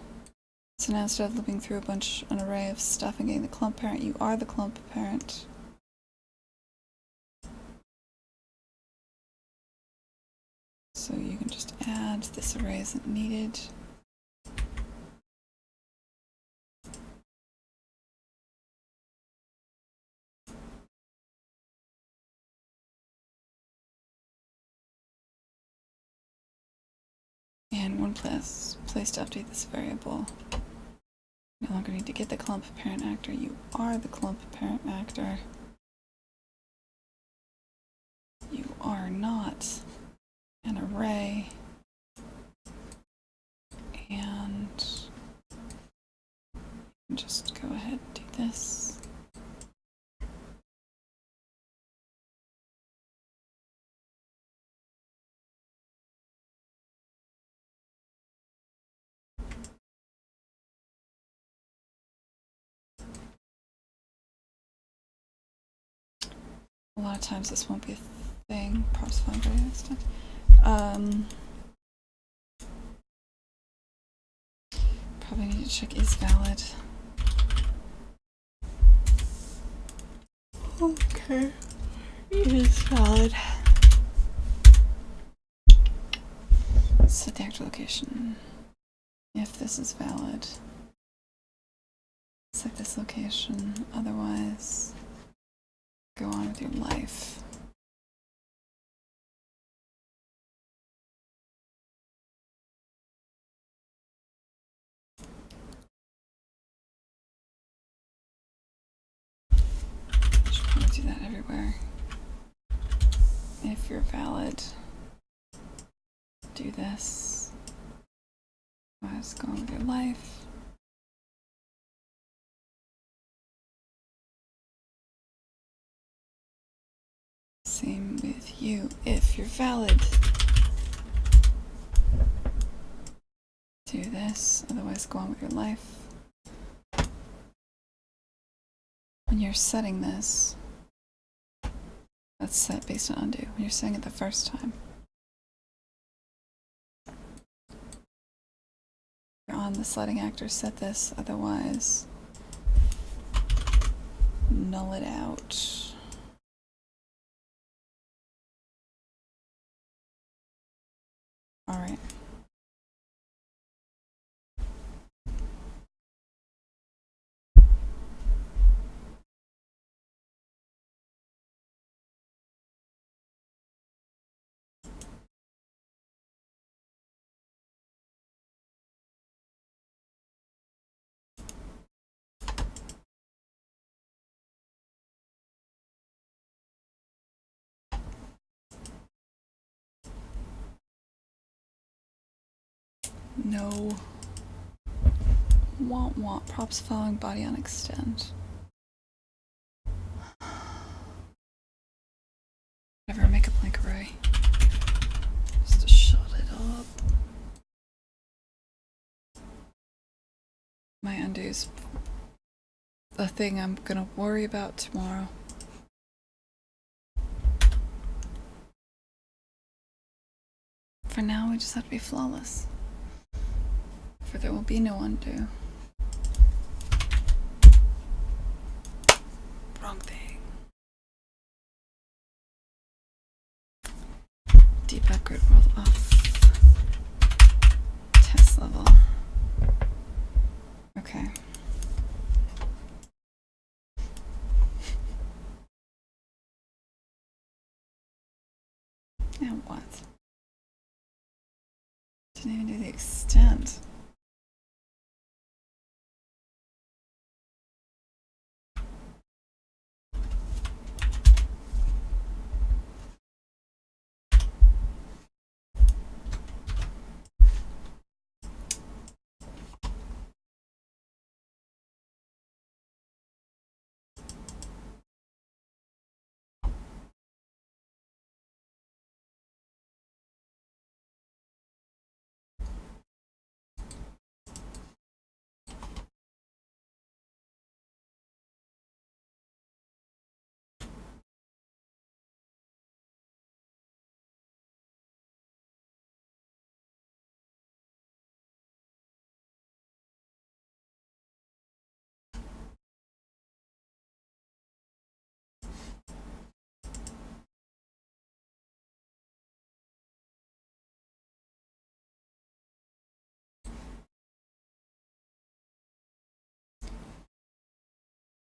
Speaker 1: So now instead of looping through an array of stuff and getting the clump parent, you are the clump parent. So you can just add this array isn't needed. And one place to update this variable. No longer need to get the clump parent actor. You are the clump parent actor. You are not an array. And just go ahead and do this. A lot of times this won't be a thing. Props fine by the extent. Probably need to check is valid. Okay, it is valid. Set the actor location. If this is valid, set this location. Otherwise, go on with your life. Should probably do that everywhere. If you're valid, do this. Otherwise, go on with your life. Same with you. If you're valid, do this. Otherwise, go on with your life. When you're setting this, that's set based on undo. When you're setting it the first time, you're on the sledding actor, set this. Otherwise, null it out. All right. No. Want props following body on extend. Never make a blank array. Just to shut it up. My undo's a thing I'm gonna worry about tomorrow. For now, we just have to be flawless. For there will be no undo. Wrong thing. Debug grid world off. Test level. Okay. Now what? Didn't even do the extent.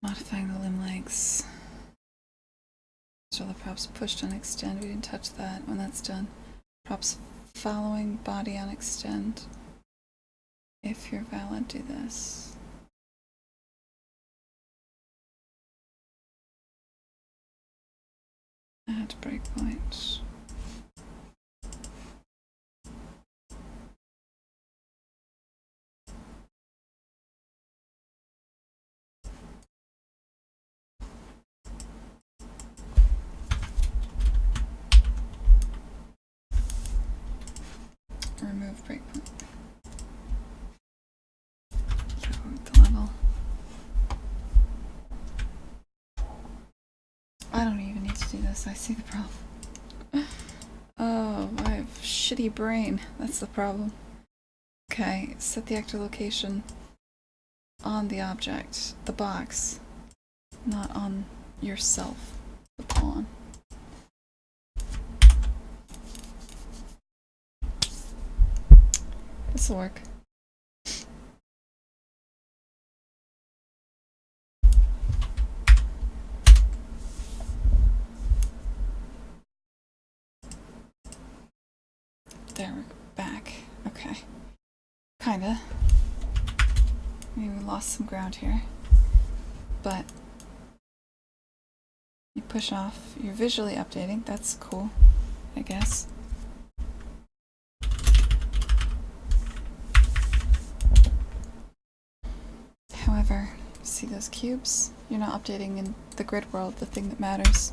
Speaker 1: Modifying the limb lengths. So the props pushed on extend. We didn't touch that. When that's done, props following body on extend. If you're valid, do this. Add breakpoint. Remove breakpoint. The level. I don't even need to do this. I see the problem. Oh, I have shitty brain. That's the problem. Okay, set the actor location on the object, the box, not on yourself, the pawn. This'll work. There, we're back. Okay. Kinda. Maybe we lost some ground here. But you push off. You're visually updating. That's cool, I guess. However, see those cubes? You're not updating in the grid world, the thing that matters.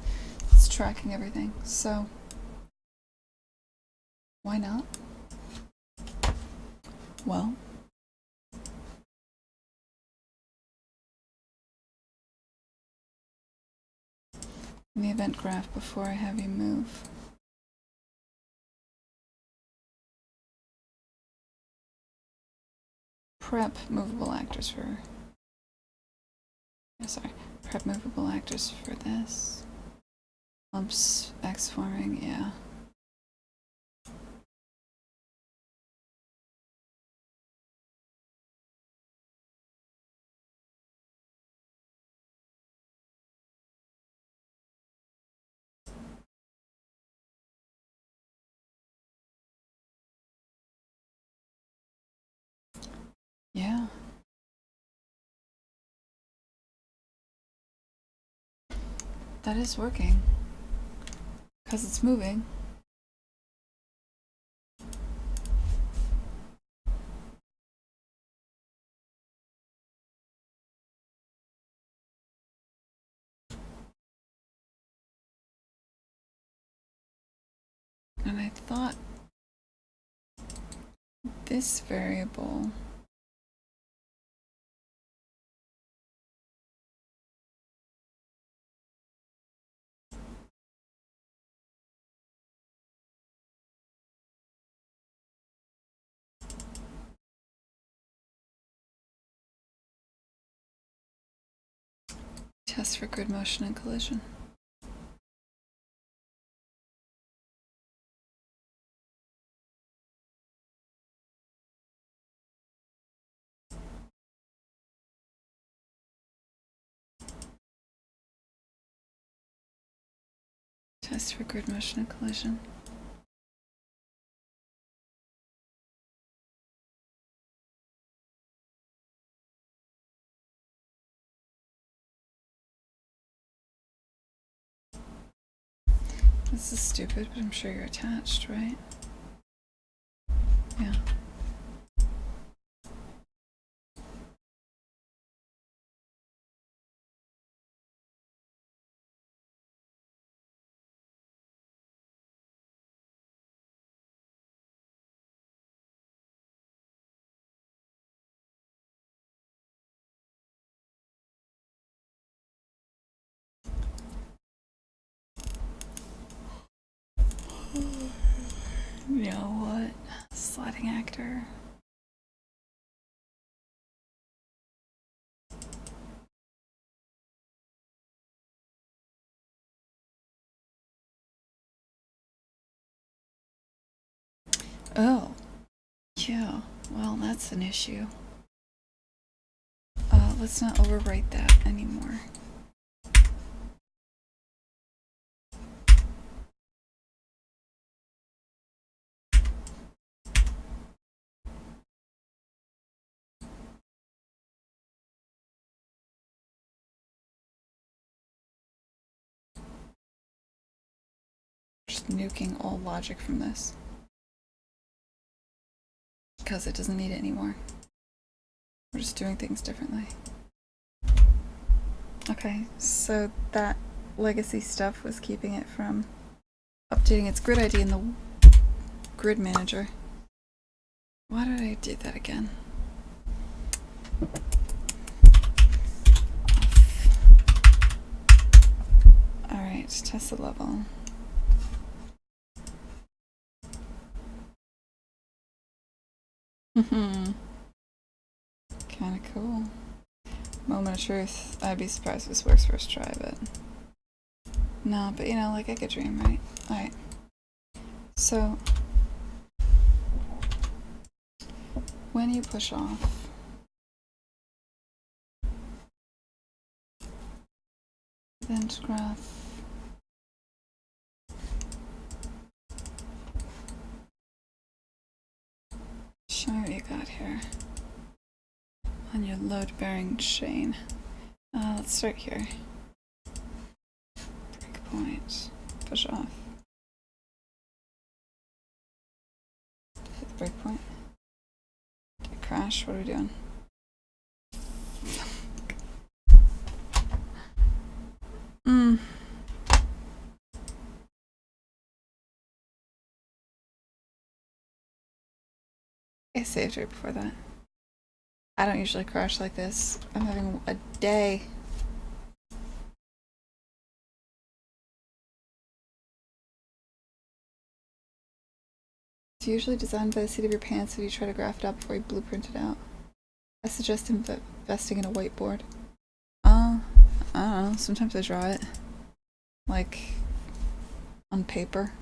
Speaker 1: It's tracking everything. So, why not? Well, in the event graph before I have you move. Prep movable actors for... sorry. Prep movable actors for this. Lumps, X forming, yeah. Yeah. That is working. Because it's moving. And I thought this variable test for grid motion and collision. Test for grid motion and collision. This is stupid, but I'm sure you're attached, right? Yeah. You know what? Sliding actor. Oh. Yeah. Well, that's an issue. let's not overwrite that anymore. Just nuking all logic from this. Because it doesn't need it anymore. We're just doing things differently. Okay, so that legacy stuff was keeping it from updating its grid ID in the grid manager. Why did I do that again? Alright, test the level. Kinda cool. Moment of truth. I'd be surprised if this works first try, but... No, but you know, like I could dream, right? Alright. So... when you push off... event graph... show me what you got here. On your load-bearing chain. Let's start here. Breakpoint. Push off. Hit the breakpoint. Did it crash? What are we doing? I saved right before that. I don't usually crash like this. I'm having a day. It's usually designed by the seat of your pants if you try to graph it out before you blueprint it out. I suggest investing in a whiteboard. I don't know. Sometimes I draw it. Like, on paper.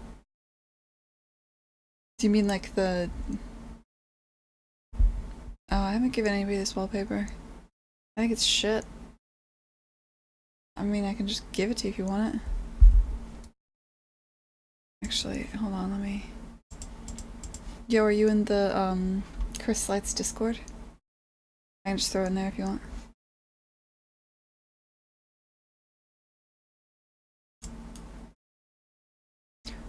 Speaker 1: Do you mean like the... Oh, I haven't given anybody this wallpaper. I think it's shit. I mean, I can just give it to you if you want it. Actually, hold on, let me... Yo, are you in the, Chris Lights Discord? I can just throw it in there if you want.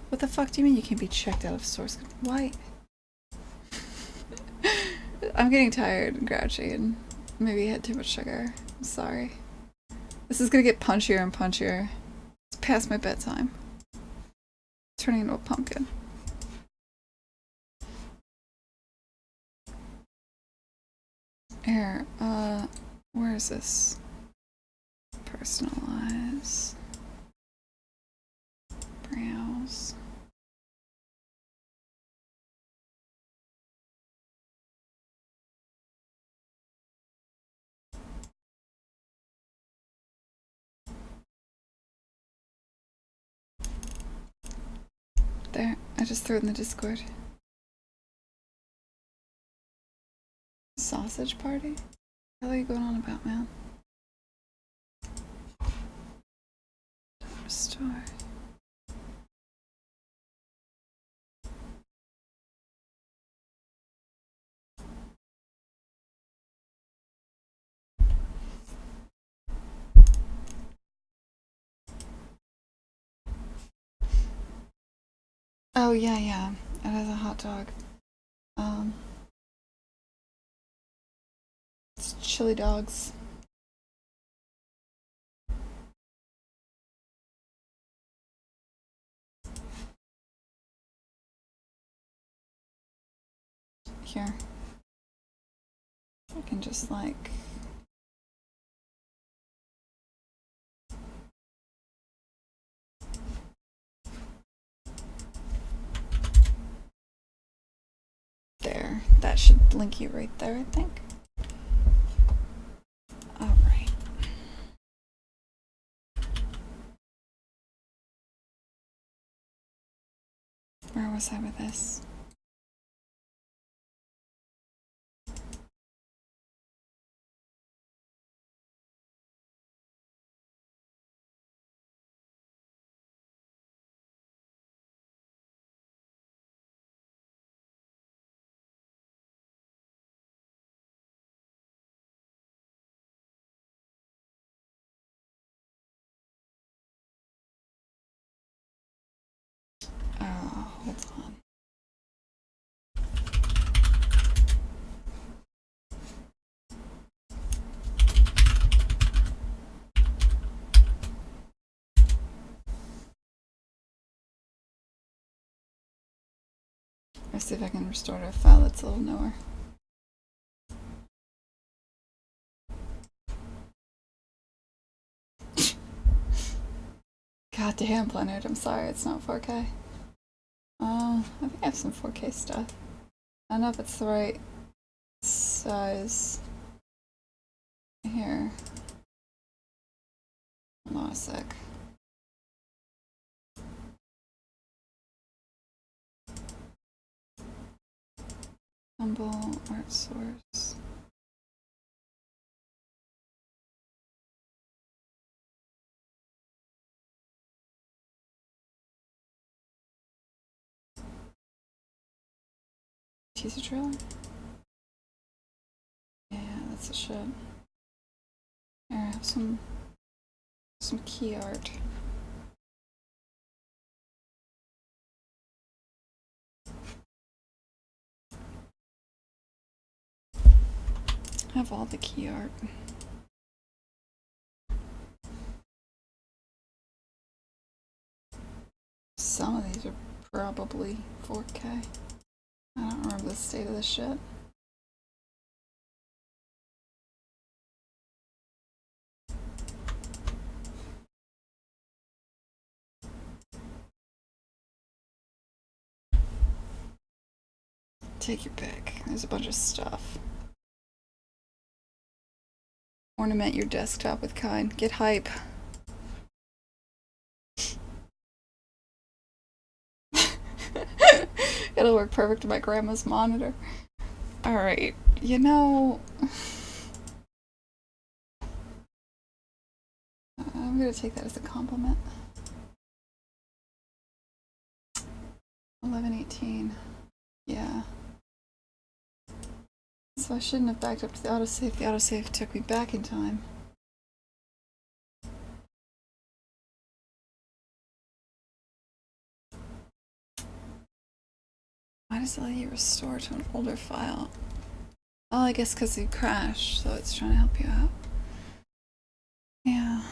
Speaker 1: What the fuck do you mean you can't be checked out of source code? Why? I'm getting tired and grouchy and maybe had too much sugar. I'm sorry. This is gonna get punchier and punchier. It's past my bedtime. Turning into a pumpkin. Here, where is this? Personalize. Browse. There, I just threw it in the Discord. Sausage party? What are you going on about, man? Restore. Oh yeah, it has a hot dog. It's chili dogs. Here. I can just like... There. That should link you right there, I think. Alright. Where was I with this? Hold on. Let's see if I can restore to a file that's a little newer. God damn, Leonard, I'm sorry it's not 4K. I think I have some 4K stuff. I don't know if it's the right size. Here. Hold on a sec. Humble art source. Teaser trailer? Yeah, that's a shit. Here, I have some key art. I have all the key art. Some of these are probably 4K. I don't remember the state of this shit. Take your pick. There's a bunch of stuff. Ornament your desktop with Kine. Get hype. It'll work perfect with my grandma's monitor. Alright, you know... I'm gonna take that as a compliment. 11:18. Yeah. So I shouldn't have backed up to the autosave. The autosave took me back in time. Why does it let you restore to an older file? Oh, I guess because you crashed, so it's trying to help you out. Yeah.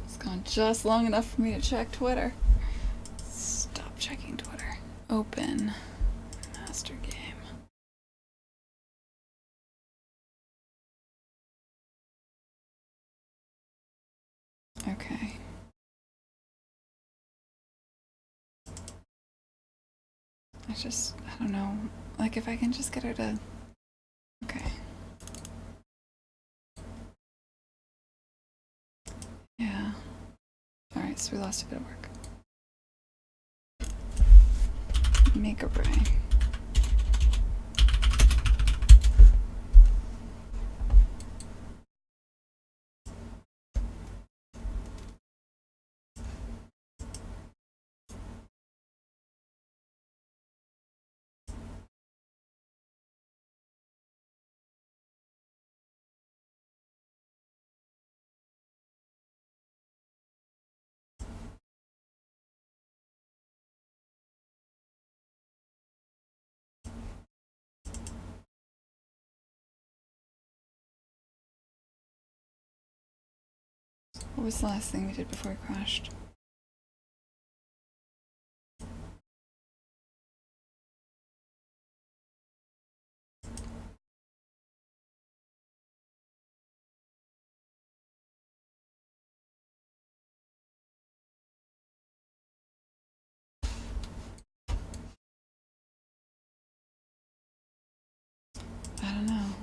Speaker 1: It's gone just long enough for me to check Twitter. Stop checking Twitter. Open. Master game. Okay. I don't know. Like, if I can just get her to... Okay. Yeah. Alright, so we lost a bit of work. Make a brain. What was the last thing we did before it crashed?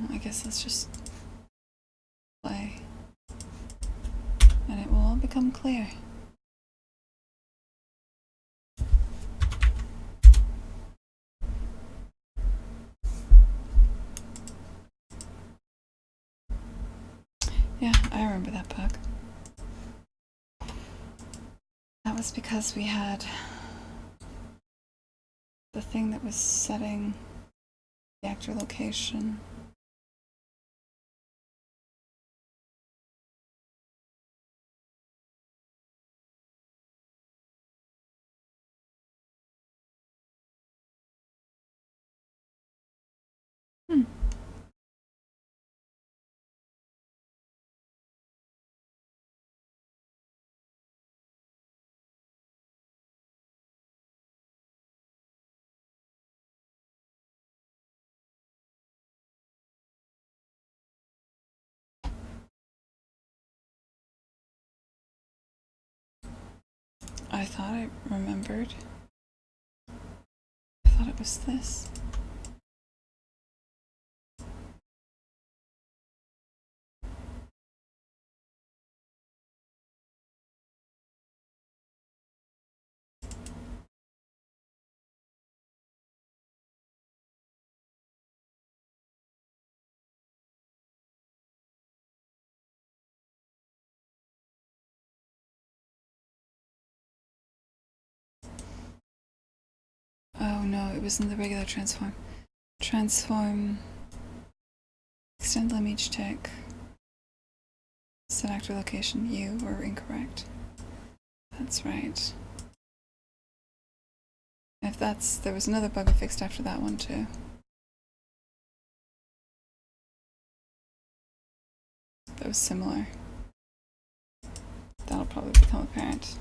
Speaker 1: I guess let's just play. And it will all become clear. Yeah, I remember that bug. That was because we had the thing that was setting the actor location. I thought I remembered. I thought it was this. Oh no, it was in the regular transform. Transform. Extend limb each tick. Set actor location. You were incorrect. That's right. If that's. There was another bug I fixed after that one too. That was similar. That'll probably become apparent.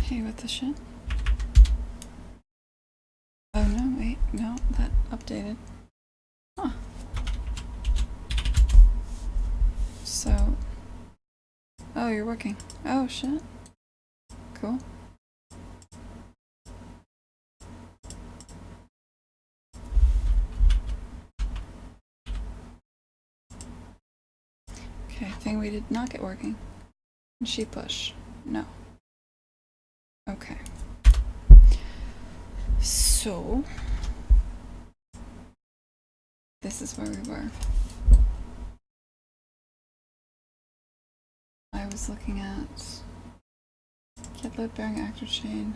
Speaker 1: Hey, what the shit? Oh no, wait, no, that updated. Huh. So. Oh, you're working. Oh shit. Cool. Okay, thing we did not get working. Sheep push. No. Okay. So. This is where we were. I was looking at get load bearing actor chain.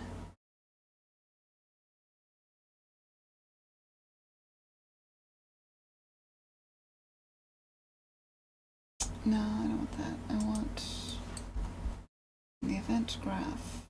Speaker 1: No, I don't want that. I want the event graph.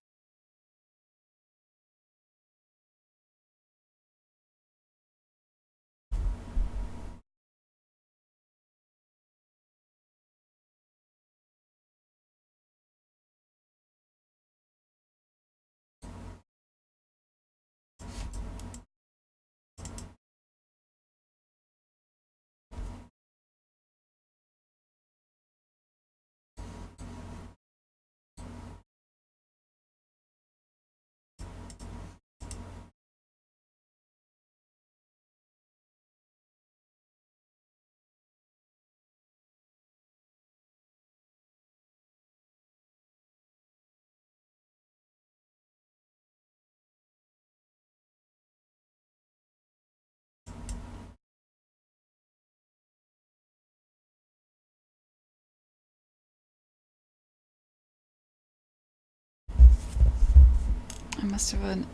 Speaker 1: I must have an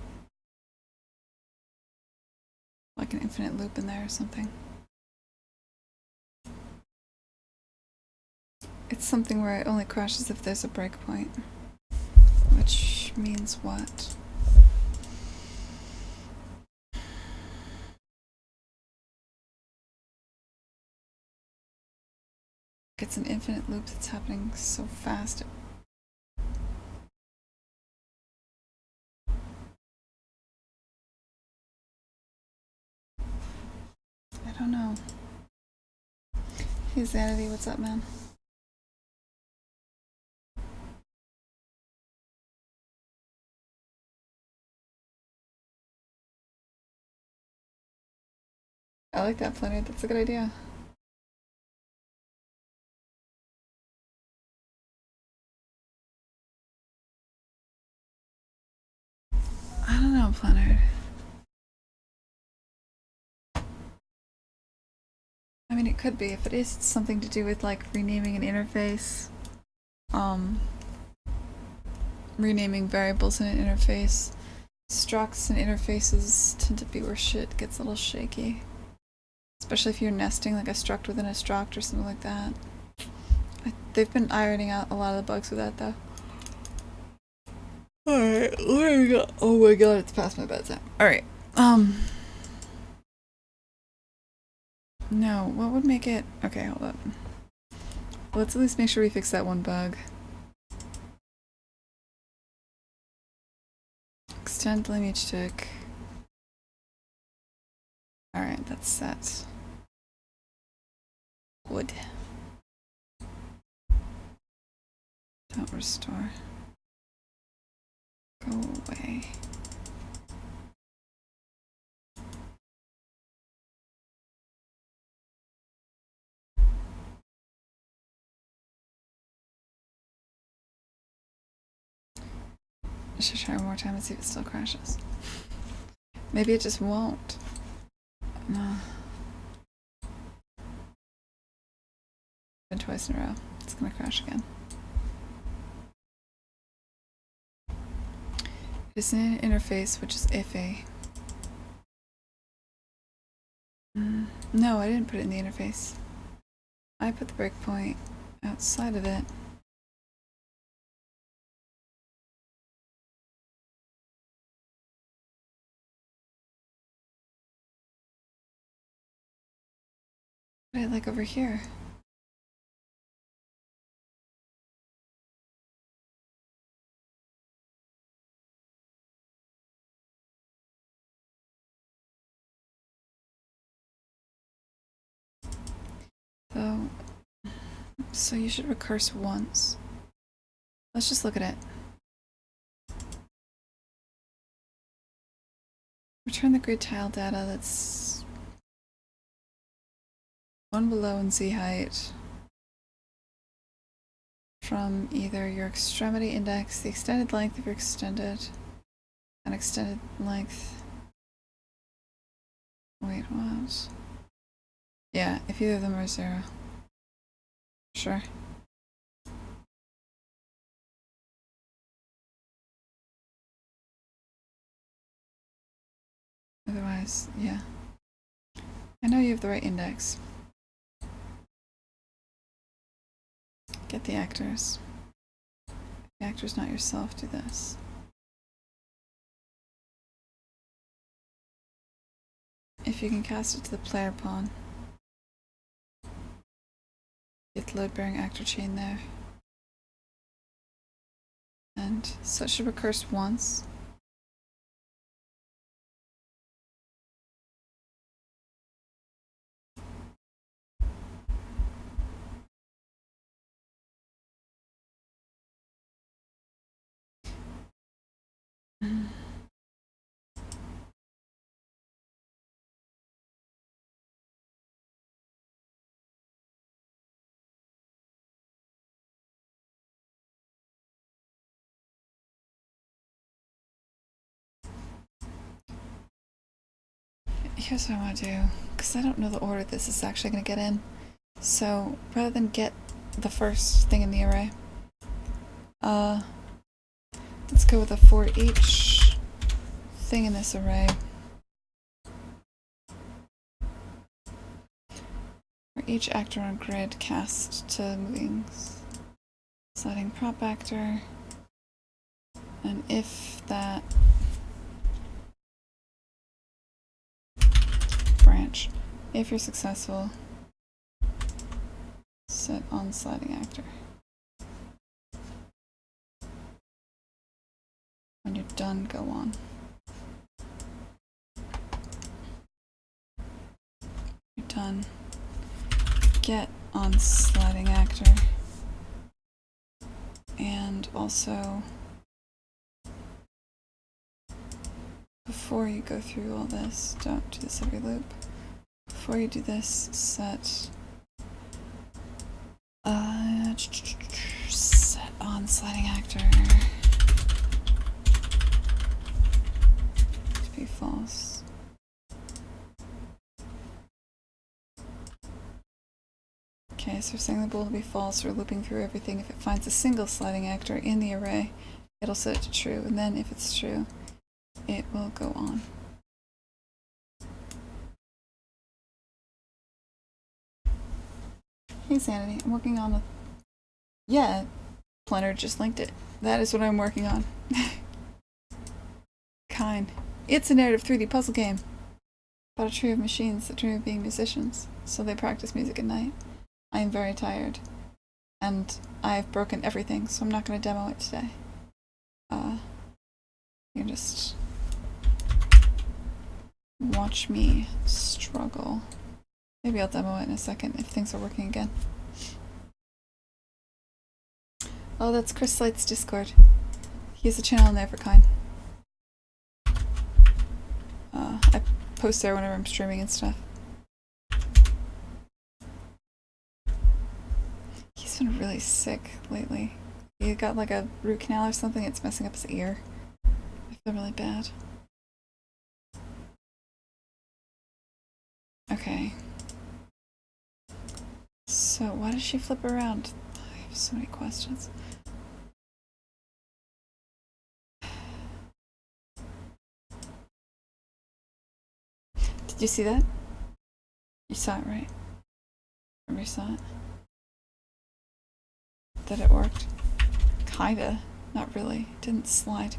Speaker 1: like an infinite loop in there or something. It's something where it only crashes if there's a breakpoint. Which means what? It's an infinite loop that's happening so fast. don't know. Hey Zanity, what's up, man? I like that, Flannery. That's a good idea. I don't know, Flannery. I mean, it could be. If it is something to do with, like, renaming an interface, renaming variables in an interface, structs and interfaces tend to be where shit gets a little shaky. Especially if you're nesting, like, a struct within a struct or something like that. They've been ironing out a lot of the bugs with that, though. Alright, where we go? Oh my god, it's past my bedtime. Alright, no, what would make it... Okay, hold up. Let's at least make sure we fix that one bug. Extend lineage tick. Alright, that's set. Wood. Don't restore. Go away. I should try one more time and see if it still crashes. Maybe it just won't. No. Been twice in a row. It's gonna crash again. It's in an interface, which is iffy. No, I didn't put it in the interface. I put the breakpoint outside of it. Put it like over here. So you should recurse once. Let's just look at it. Return the grid tile data that's one below in z height from either your extremity index, the extended length of your extended, and extended length. Wait, what? Yeah, if either of them are 0. Sure. Otherwise, yeah. I know you have the right index. Get the actors. If the actor's not yourself, do this. If you can cast it to the player pawn. Get the load-bearing actor chain there. And so it should recurse once. Here's what I want to do, because I don't know the order this is actually going to get in. So rather than get the first thing in the array, let's go with a for each thing in this array. For each actor on grid, cast to moving sliding prop actor, and if that branch, if you're successful, set on sliding actor. When you're done, go on. You're then get on sliding actor, and also before you go through all this, don't do this every loop. Before you do this, set on sliding actor to be false. Okay, so we're setting the bool to be false. We're looping through everything. If it finds a single sliding actor in the array, it'll set it to true, and then if it's true, it will go on. Hey Sanity, I'm working on a... Yeah, Planner just linked it. That is what I'm working on. Kine. It's a narrative 3D puzzle game about a trio of machines that dream of being musicians, so they practice music at night. I am very tired, and I've broken everything, so I'm not going to demo it today. You just watch me struggle. Maybe I'll demo it in a second if things are working again. Oh, that's Chris Light's Discord. He has a channel in there for Kine. I post there whenever I'm streaming and stuff. He's been really sick lately. He got like a root canal or something. It's messing up his ear. I feel really bad. Okay. So why does she flip around? I have so many questions. Did you see that? You saw it, right? Remember you saw it? That it worked? Kinda. Not really. It didn't slide.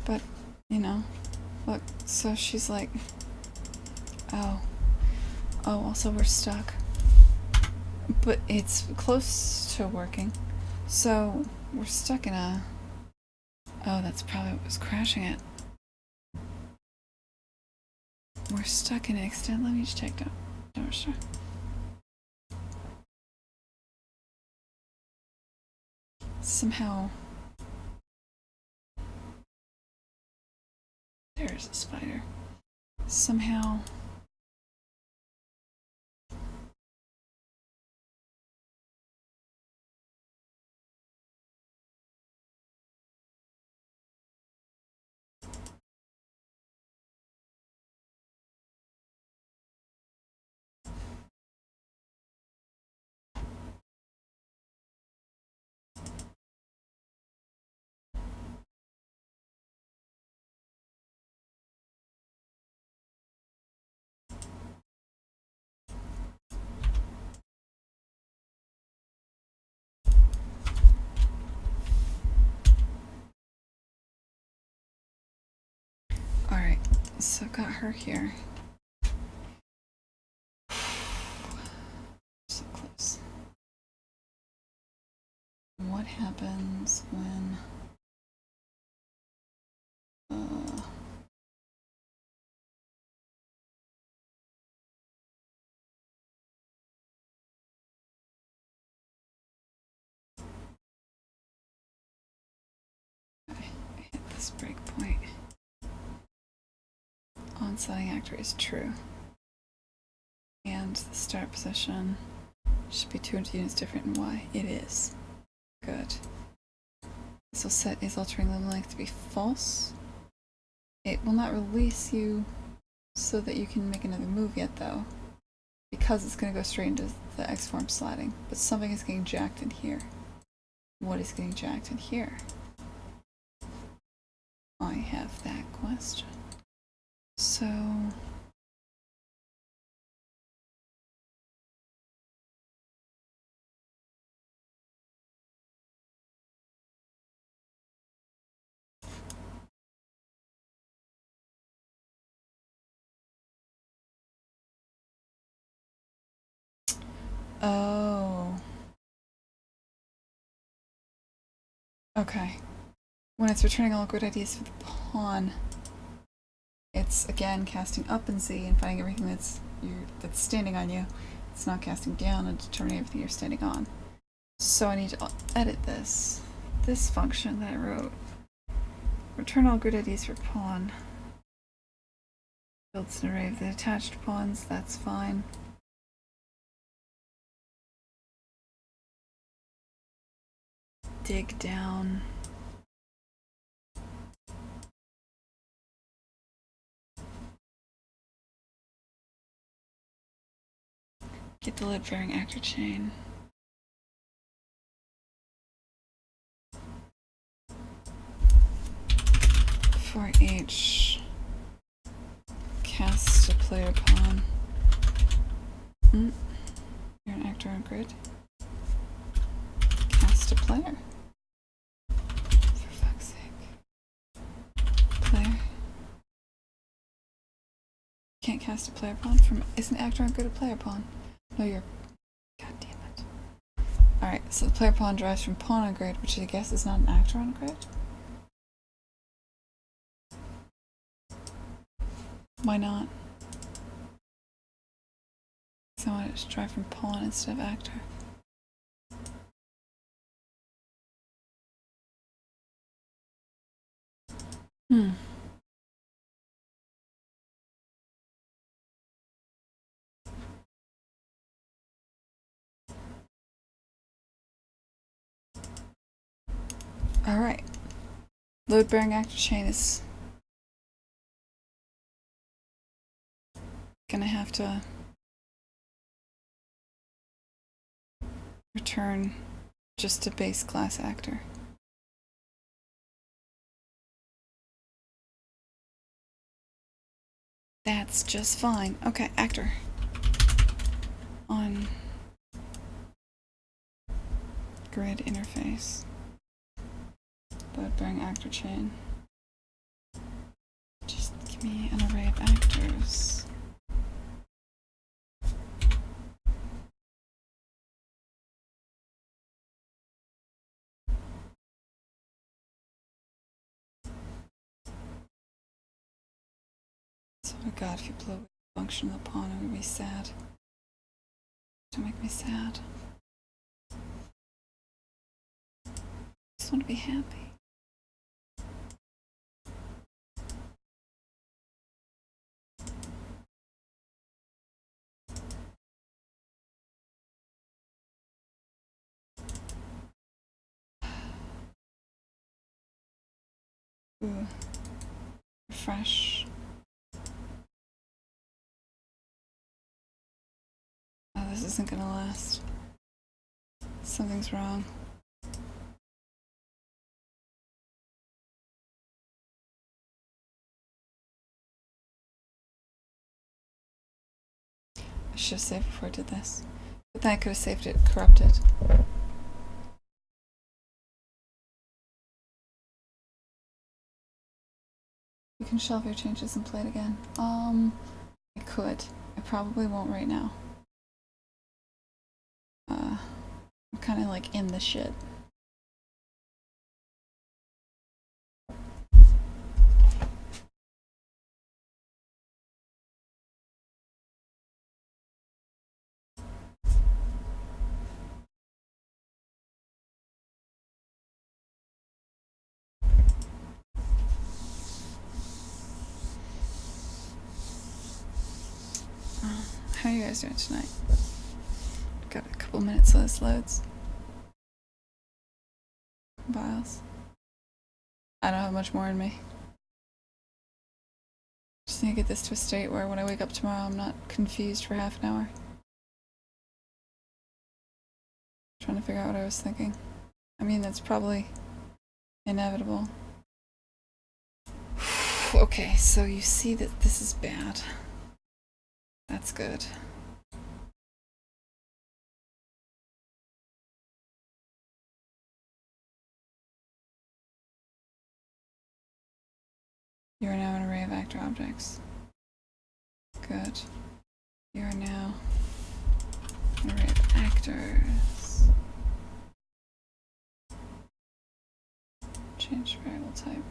Speaker 1: But, you know. Look, so she's like... Oh. Oh, also we're stuck. But it's close to working. So, we're stuck in a... Oh, that's probably what was crashing it. We're stuck in an extent. Let me just check. Don't restore. Somehow... There's a spider. Somehow... Alright, so I've got her here. So close. What happens when... I hit this breakpoint. On sliding actor is true. And the start position should be 200 units different in Y. It is. Good. This will set is altering limb length to be false. It will not release you so that you can make another move yet though, because it's going to go straight into the X form sliding. But something is getting jacked in here. What is getting jacked in here? I have that question. So... Oh. Okay. When it's returning all good ideas for the pawn, it's again casting up in Z and finding everything that's that's standing on you. It's not casting down and determining everything you're standing on. So I need to edit this function that I wrote. Return all grid IDs for pawn. Builds an array of the attached pawns. That's fine. Dig down. Get the load-bearing actor chain. For each cast a player pawn. You're an actor on grid. Cast a player. For fuck's sake. Player. Can't cast a player pawn from. Is an actor on grid a player pawn? No, you're. God damn it. Alright, so the player pawn derives from pawn on grid, which I guess is not an actor on grid. Why not? So I want it to derive from pawn instead of actor. Alright. Load-bearing actor chain is gonna have to return just a base class actor. That's just fine. Okay, actor. On grid interface. Load-bearing actor chain. Just give me an array of actors. So, oh god, if you blow away the function of the pawn, I'm gonna be sad. Don't make me sad. I just want to be happy. Ooh. Refresh. Oh, this isn't gonna last. Something's wrong. I should have saved before I did this. But then I could have saved it corrupted. You can shelve your changes and play it again. I could. I probably won't right now. I'm kind of like in the shit. How are you guys doing tonight? Got a couple minutes till this loads. Bios. I don't have much more in me. Just need to get this to a state where when I wake up tomorrow I'm not confused for half an hour. Trying to figure out what I was thinking. I mean, that's probably inevitable. Okay, so you see that this is bad. That's good. You are now an array of actor objects. Good. You are now an array of actors. Change variable type.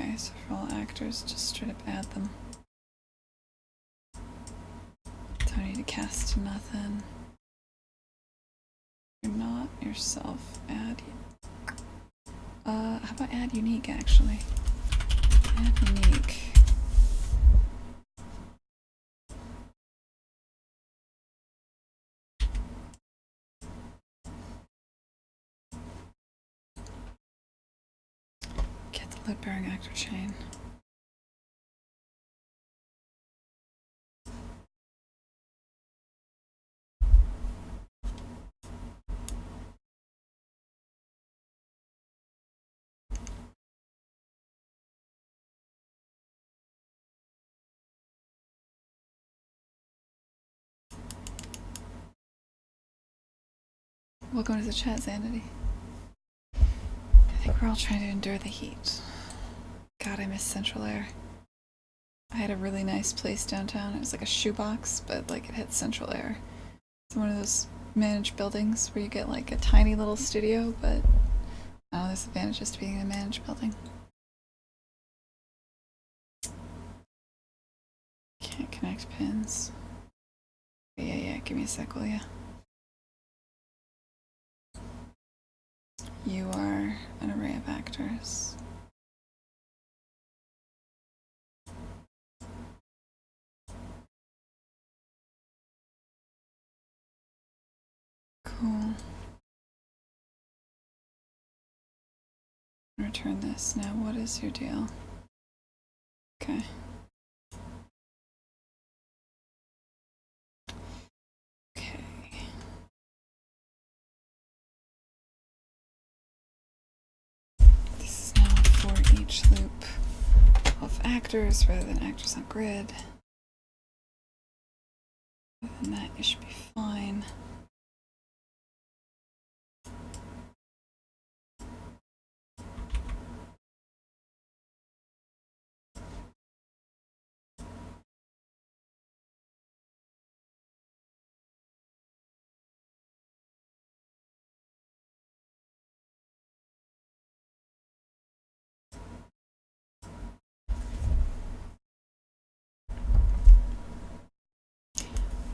Speaker 1: Okay, so for all actors, just straight up add them. Don't need to cast nothing. You're not yourself. Add. How about add unique actually? Add unique. Get the load bearing actor chain. Welcome to the chat, Xanity. I think we're all trying to endure the heat. God, I miss central air. I had a really nice place downtown. It was like a shoebox, but like it had central air. It's one of those managed buildings where you get like a tiny little studio, but there's advantages to being in a managed building. Can't connect pins. Yeah, give me a sec, will ya? You are an array of actors. Cool. Return this. Now, what is your deal? Okay. Okay. This is now for each loop of actors rather than actors on grid. Other than that, you should be fine.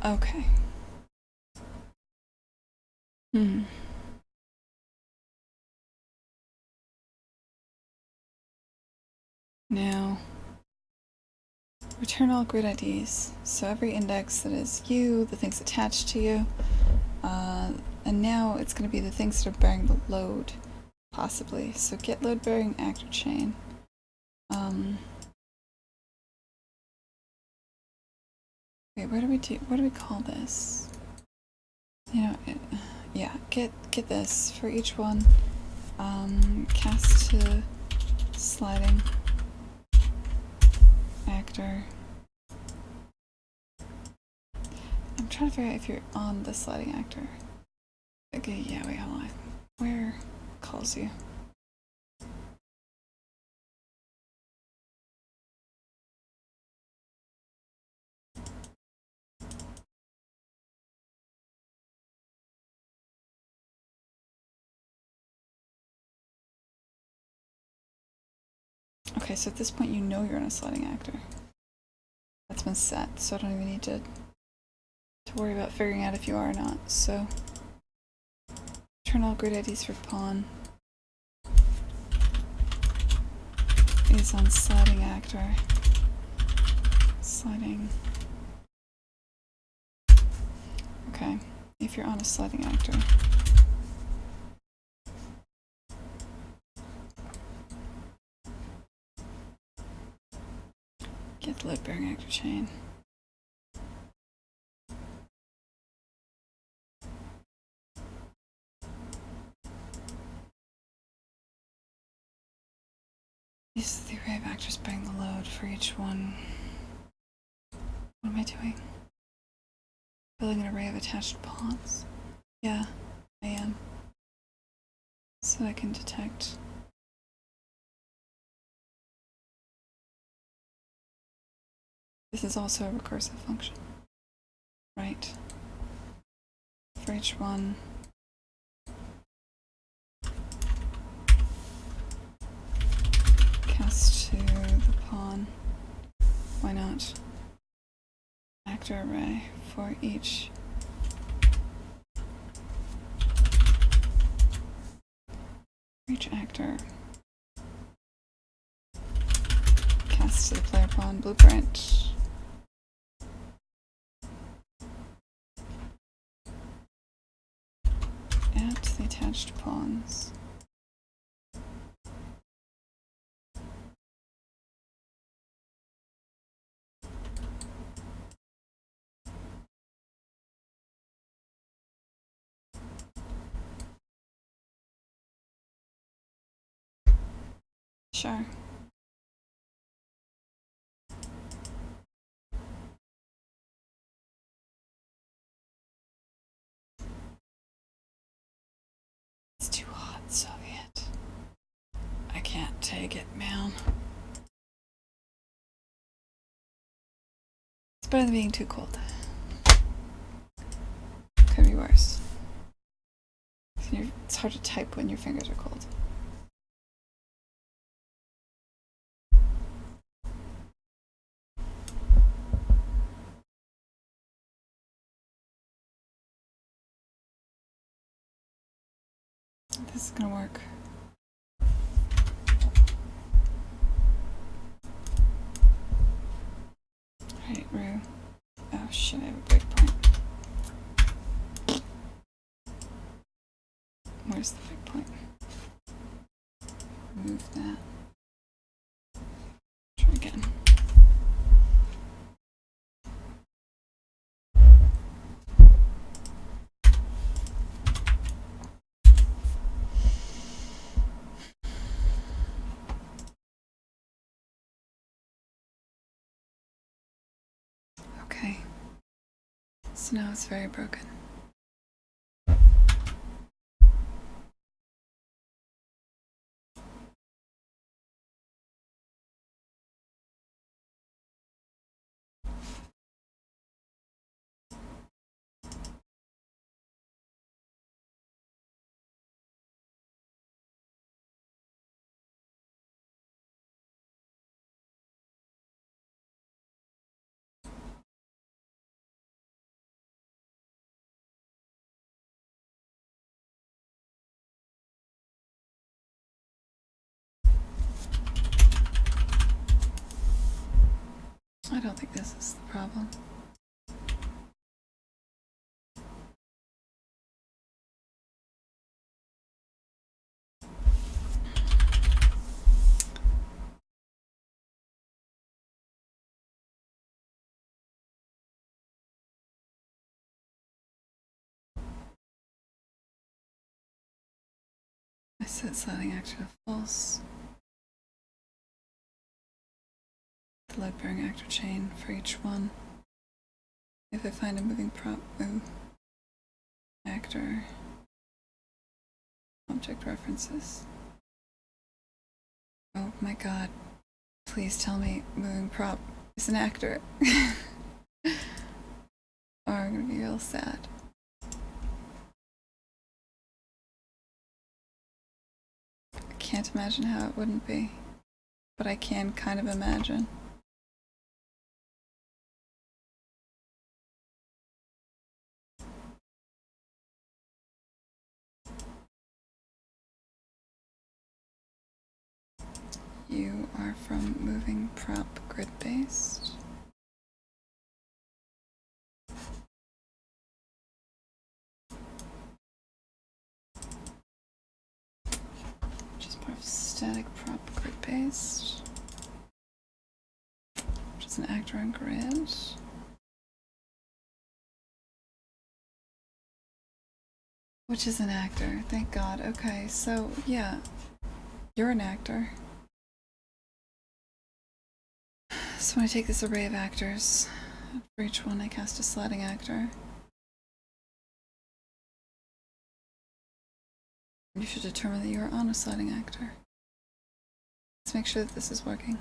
Speaker 1: Okay. Now, return all grid IDs. So every index that is you, the things attached to you, and now it's going to be the things that are bearing the load, possibly. So get load bearing actor chain. Wait, what do we call this? You know, yeah, get this for each one. Cast to sliding actor. I'm trying to figure out if you're on the sliding actor. Okay, yeah, wait, hold on. Where calls you? Okay, so at this point you know you're on a sliding actor. That's been set, so I don't even need to worry about figuring out if you are or not. So turn all grid IDs for pawn is on sliding actor. Sliding. Okay, if you're on a sliding actor. Get the load bearing actor chain. This is the array of actors bearing the load for each one. What am I doing? Building an array of attached pawns? Yeah, I am. So I can detect. This is also a recursive function, right? For each one. Cast to actor array for each actor cast to the player pawn blueprint. At the attached pawns. Sure. It's too hot, Soviet. I can't take it, man. It's better than being too cold. Could be worse. It's hard to type when your fingers are cold. This is gonna work. Alright, Roo. Oh shit, I have a breakpoint. Where's the breakpoint? Move that. Try again. Okay. So now it's very broken. I don't think this is the problem. I set sliding actor to false. The load bearing actor chain for each one. If I find a moving prop, move actor object references. Oh my god. Please tell me moving prop is an actor. Or I'm gonna be real sad. I can't imagine how it wouldn't be, but I can kind of imagine. You are from moving prop grid based. Which is part of static prop grid based. Which is an actor on grid. Which is an actor, thank god. Okay, so yeah, you're an actor. So when I take this array of actors, for each one I cast a sliding actor. You should determine that you are on a sliding actor. Let's make sure that this is working.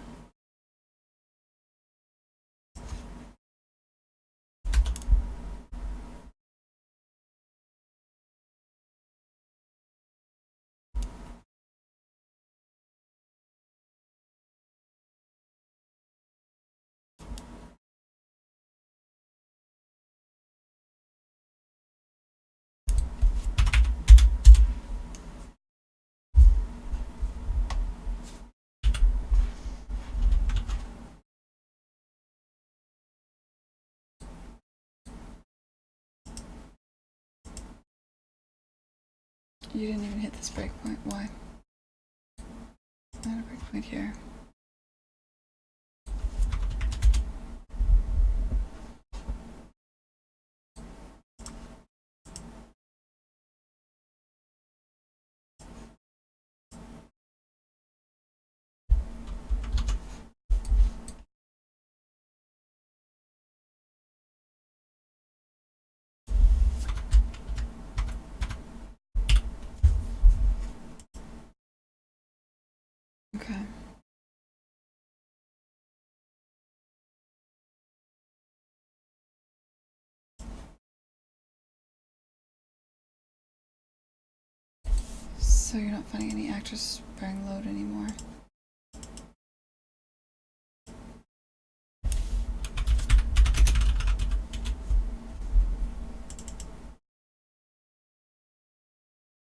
Speaker 1: You didn't even hit this breakpoint. Why? Not a breakpoint here. Okay. So you're not finding any actors bearing load anymore?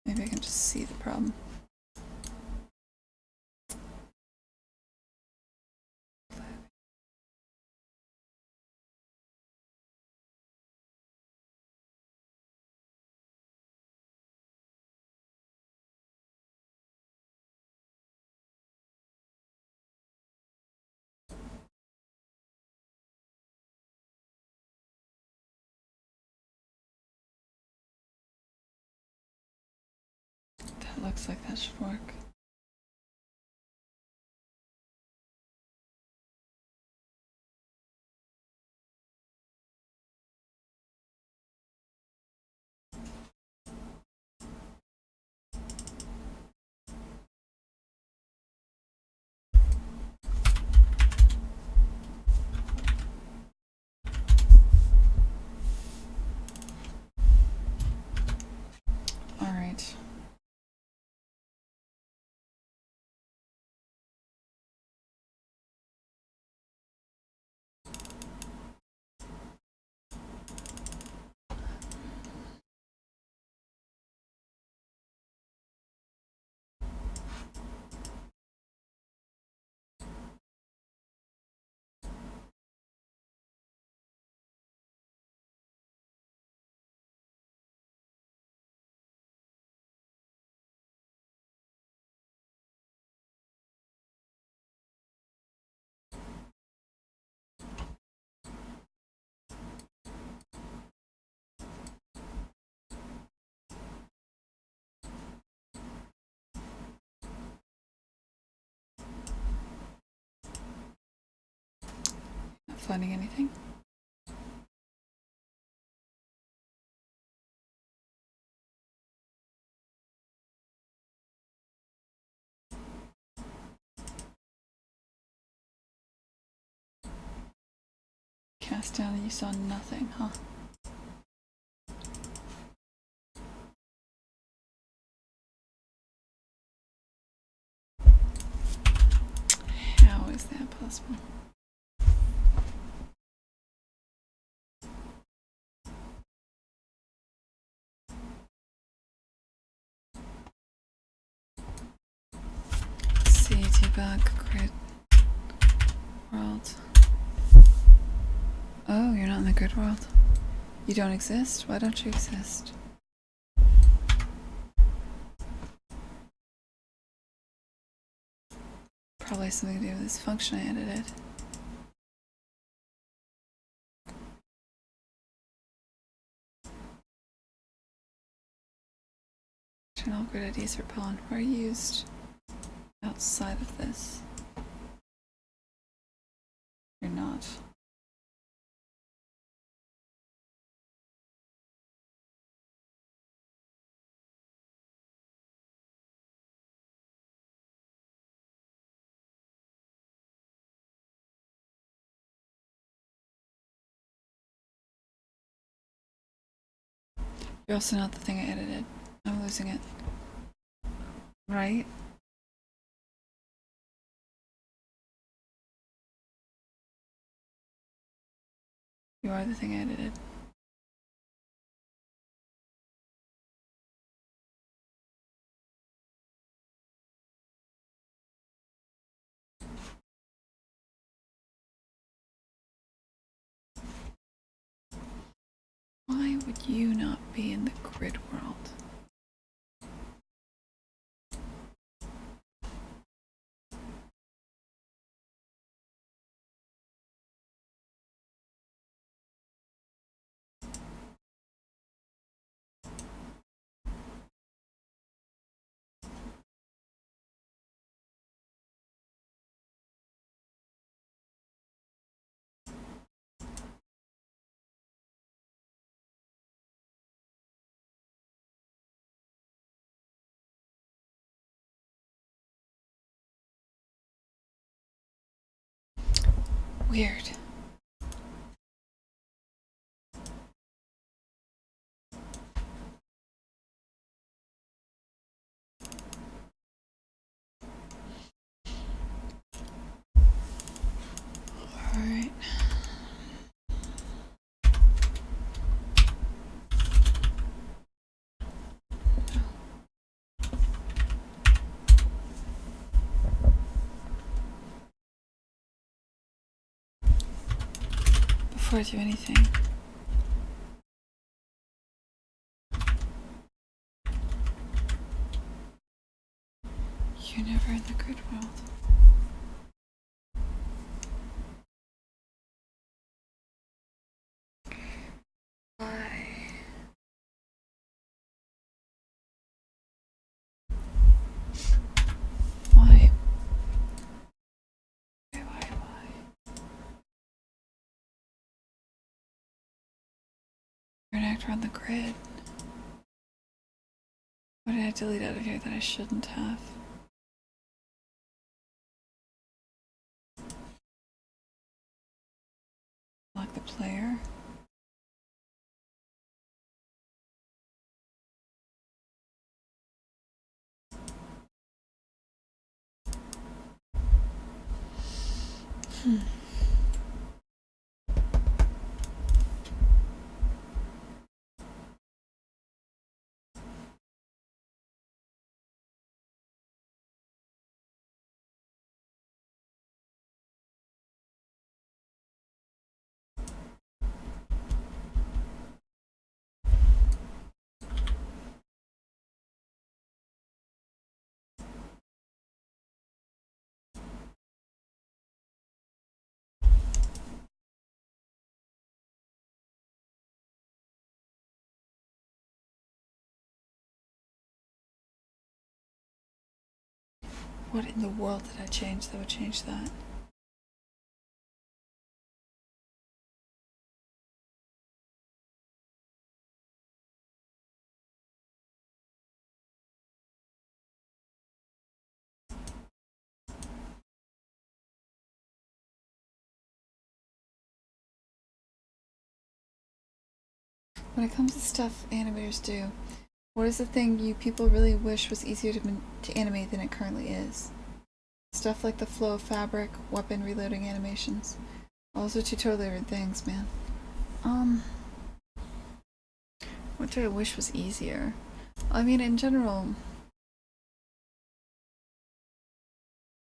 Speaker 1: Maybe I can just see the problem. That looks like that should work. Alright. Not finding anything? Cast down and you saw nothing, huh? How is that possible? See, debug, grid, world. Oh, you're not in the grid world. You don't exist? Why don't you exist? Probably something to do with this function I edited. General grid IDs for pawn are used outside of this. You're not. You're also not the thing I edited. I'm losing it. Right? You are the thing I edited. Why would you not be in the grid world? Weird. Alright. Before I do anything, you're never in the grid world. Why? Why? Why? You're an actor on the grid. What did I delete out of here that I shouldn't have? Lock the player. What in the world did I change that would change that? When it comes to stuff animators do, what is the thing you people really wish was easier to animate than it currently is? Stuff like the flow of fabric, weapon reloading animations. Those are two totally different things, man. What do I wish was easier? I mean, in general,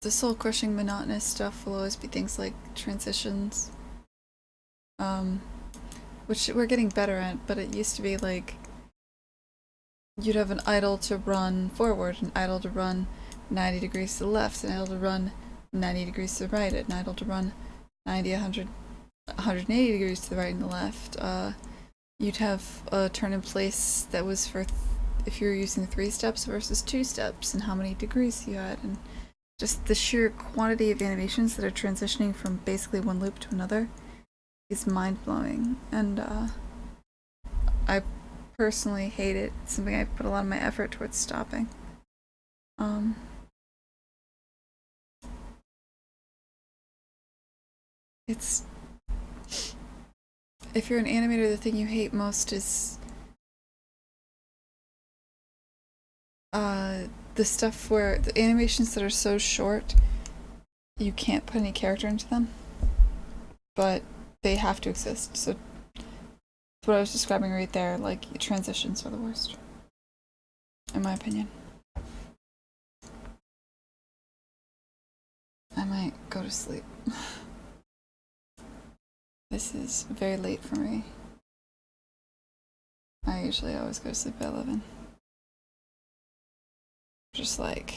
Speaker 1: the soul-crushing, monotonous stuff will always be things like transitions. Which we're getting better at, but it used to be like you'd have an idle to run forward, an idle to run 90 degrees to the left, an idle to run 90 degrees to the right, an idle to run 90, 100, 180 degrees to the right and the left. You'd have a turn in place that was for if you were using 3 steps versus 2 steps, and how many degrees you had, and just the sheer quantity of animations that are transitioning from basically one loop to another is mind-blowing, and I personally hate it. It's something I put a lot of my effort towards stopping. It's... If you're an animator, the thing you hate most is the stuff where the animations that are so short you can't put any character into them, but they have to exist. So what I was describing right there, like transitions are the worst, in my opinion. I might go to sleep. This is very late for me. I usually always go to sleep at 11. Just like,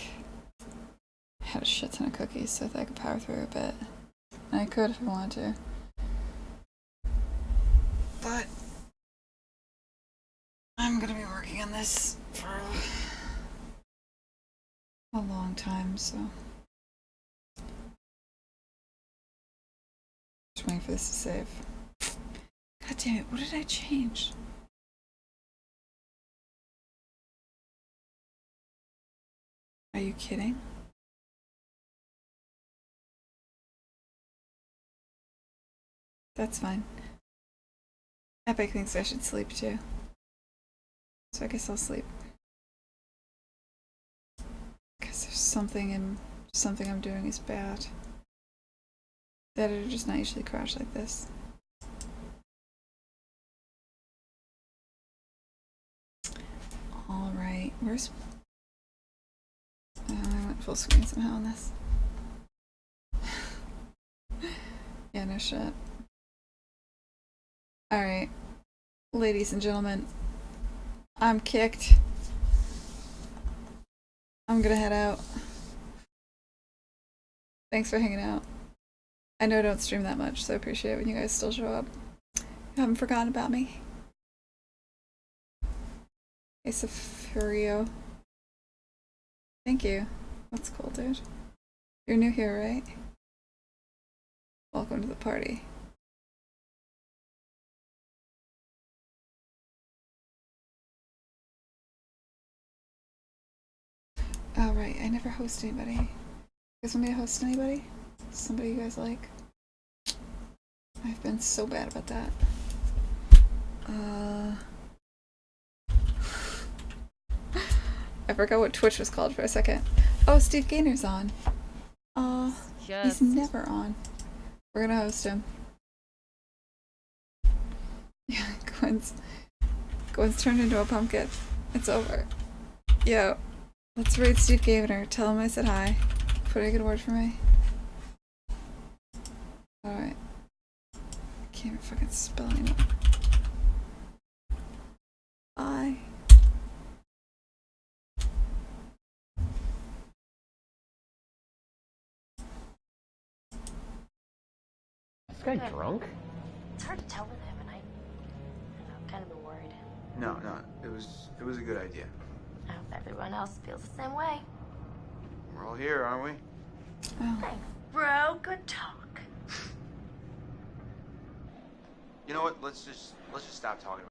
Speaker 1: I had a shit ton of cookies, so I thought I could power through a bit. And I could if I wanted to. But I'm gonna be working on this for a long time, so just waiting for this to save. God damn it, what did I change? Are you kidding? That's fine. Epic thinks I should sleep too. So I guess I'll sleep. Because there's something I'm doing is bad. The editor does not usually crash like this. Alright, where's... I went full screen somehow on this. Yeah, no shit. Alright. Ladies and gentlemen, I'm kicked. I'm gonna head out. Thanks for hanging out. I know I don't stream that much, so I appreciate it when you guys still show up. You haven't forgotten about me. Hey, Safurio. Thank you. That's cool, dude. You're new here, right? Welcome to the party. Oh, right. I never host anybody. You guys want me to host anybody? Somebody you guys like? I've been so bad about that. I forgot what Twitch was called for a second. Oh, Steve Gaynor's on. He's never on. We're gonna host him. Yeah, Gwen's turned into a pumpkin. It's over. Yo, let's raid Steve Gaynor. Tell him I said hi. Put a good word for me. Alright. Can't even fucking spell anymore. Bye.
Speaker 2: This guy drunk?
Speaker 3: It's hard to tell with him, and I don't know, kind of worried.
Speaker 4: No, it was a good idea.
Speaker 3: I hope everyone else feels the same way.
Speaker 4: We're all here, aren't we?
Speaker 1: Oh.
Speaker 3: Thanks, bro. Good talk.
Speaker 4: You know what? Let's just stop talking about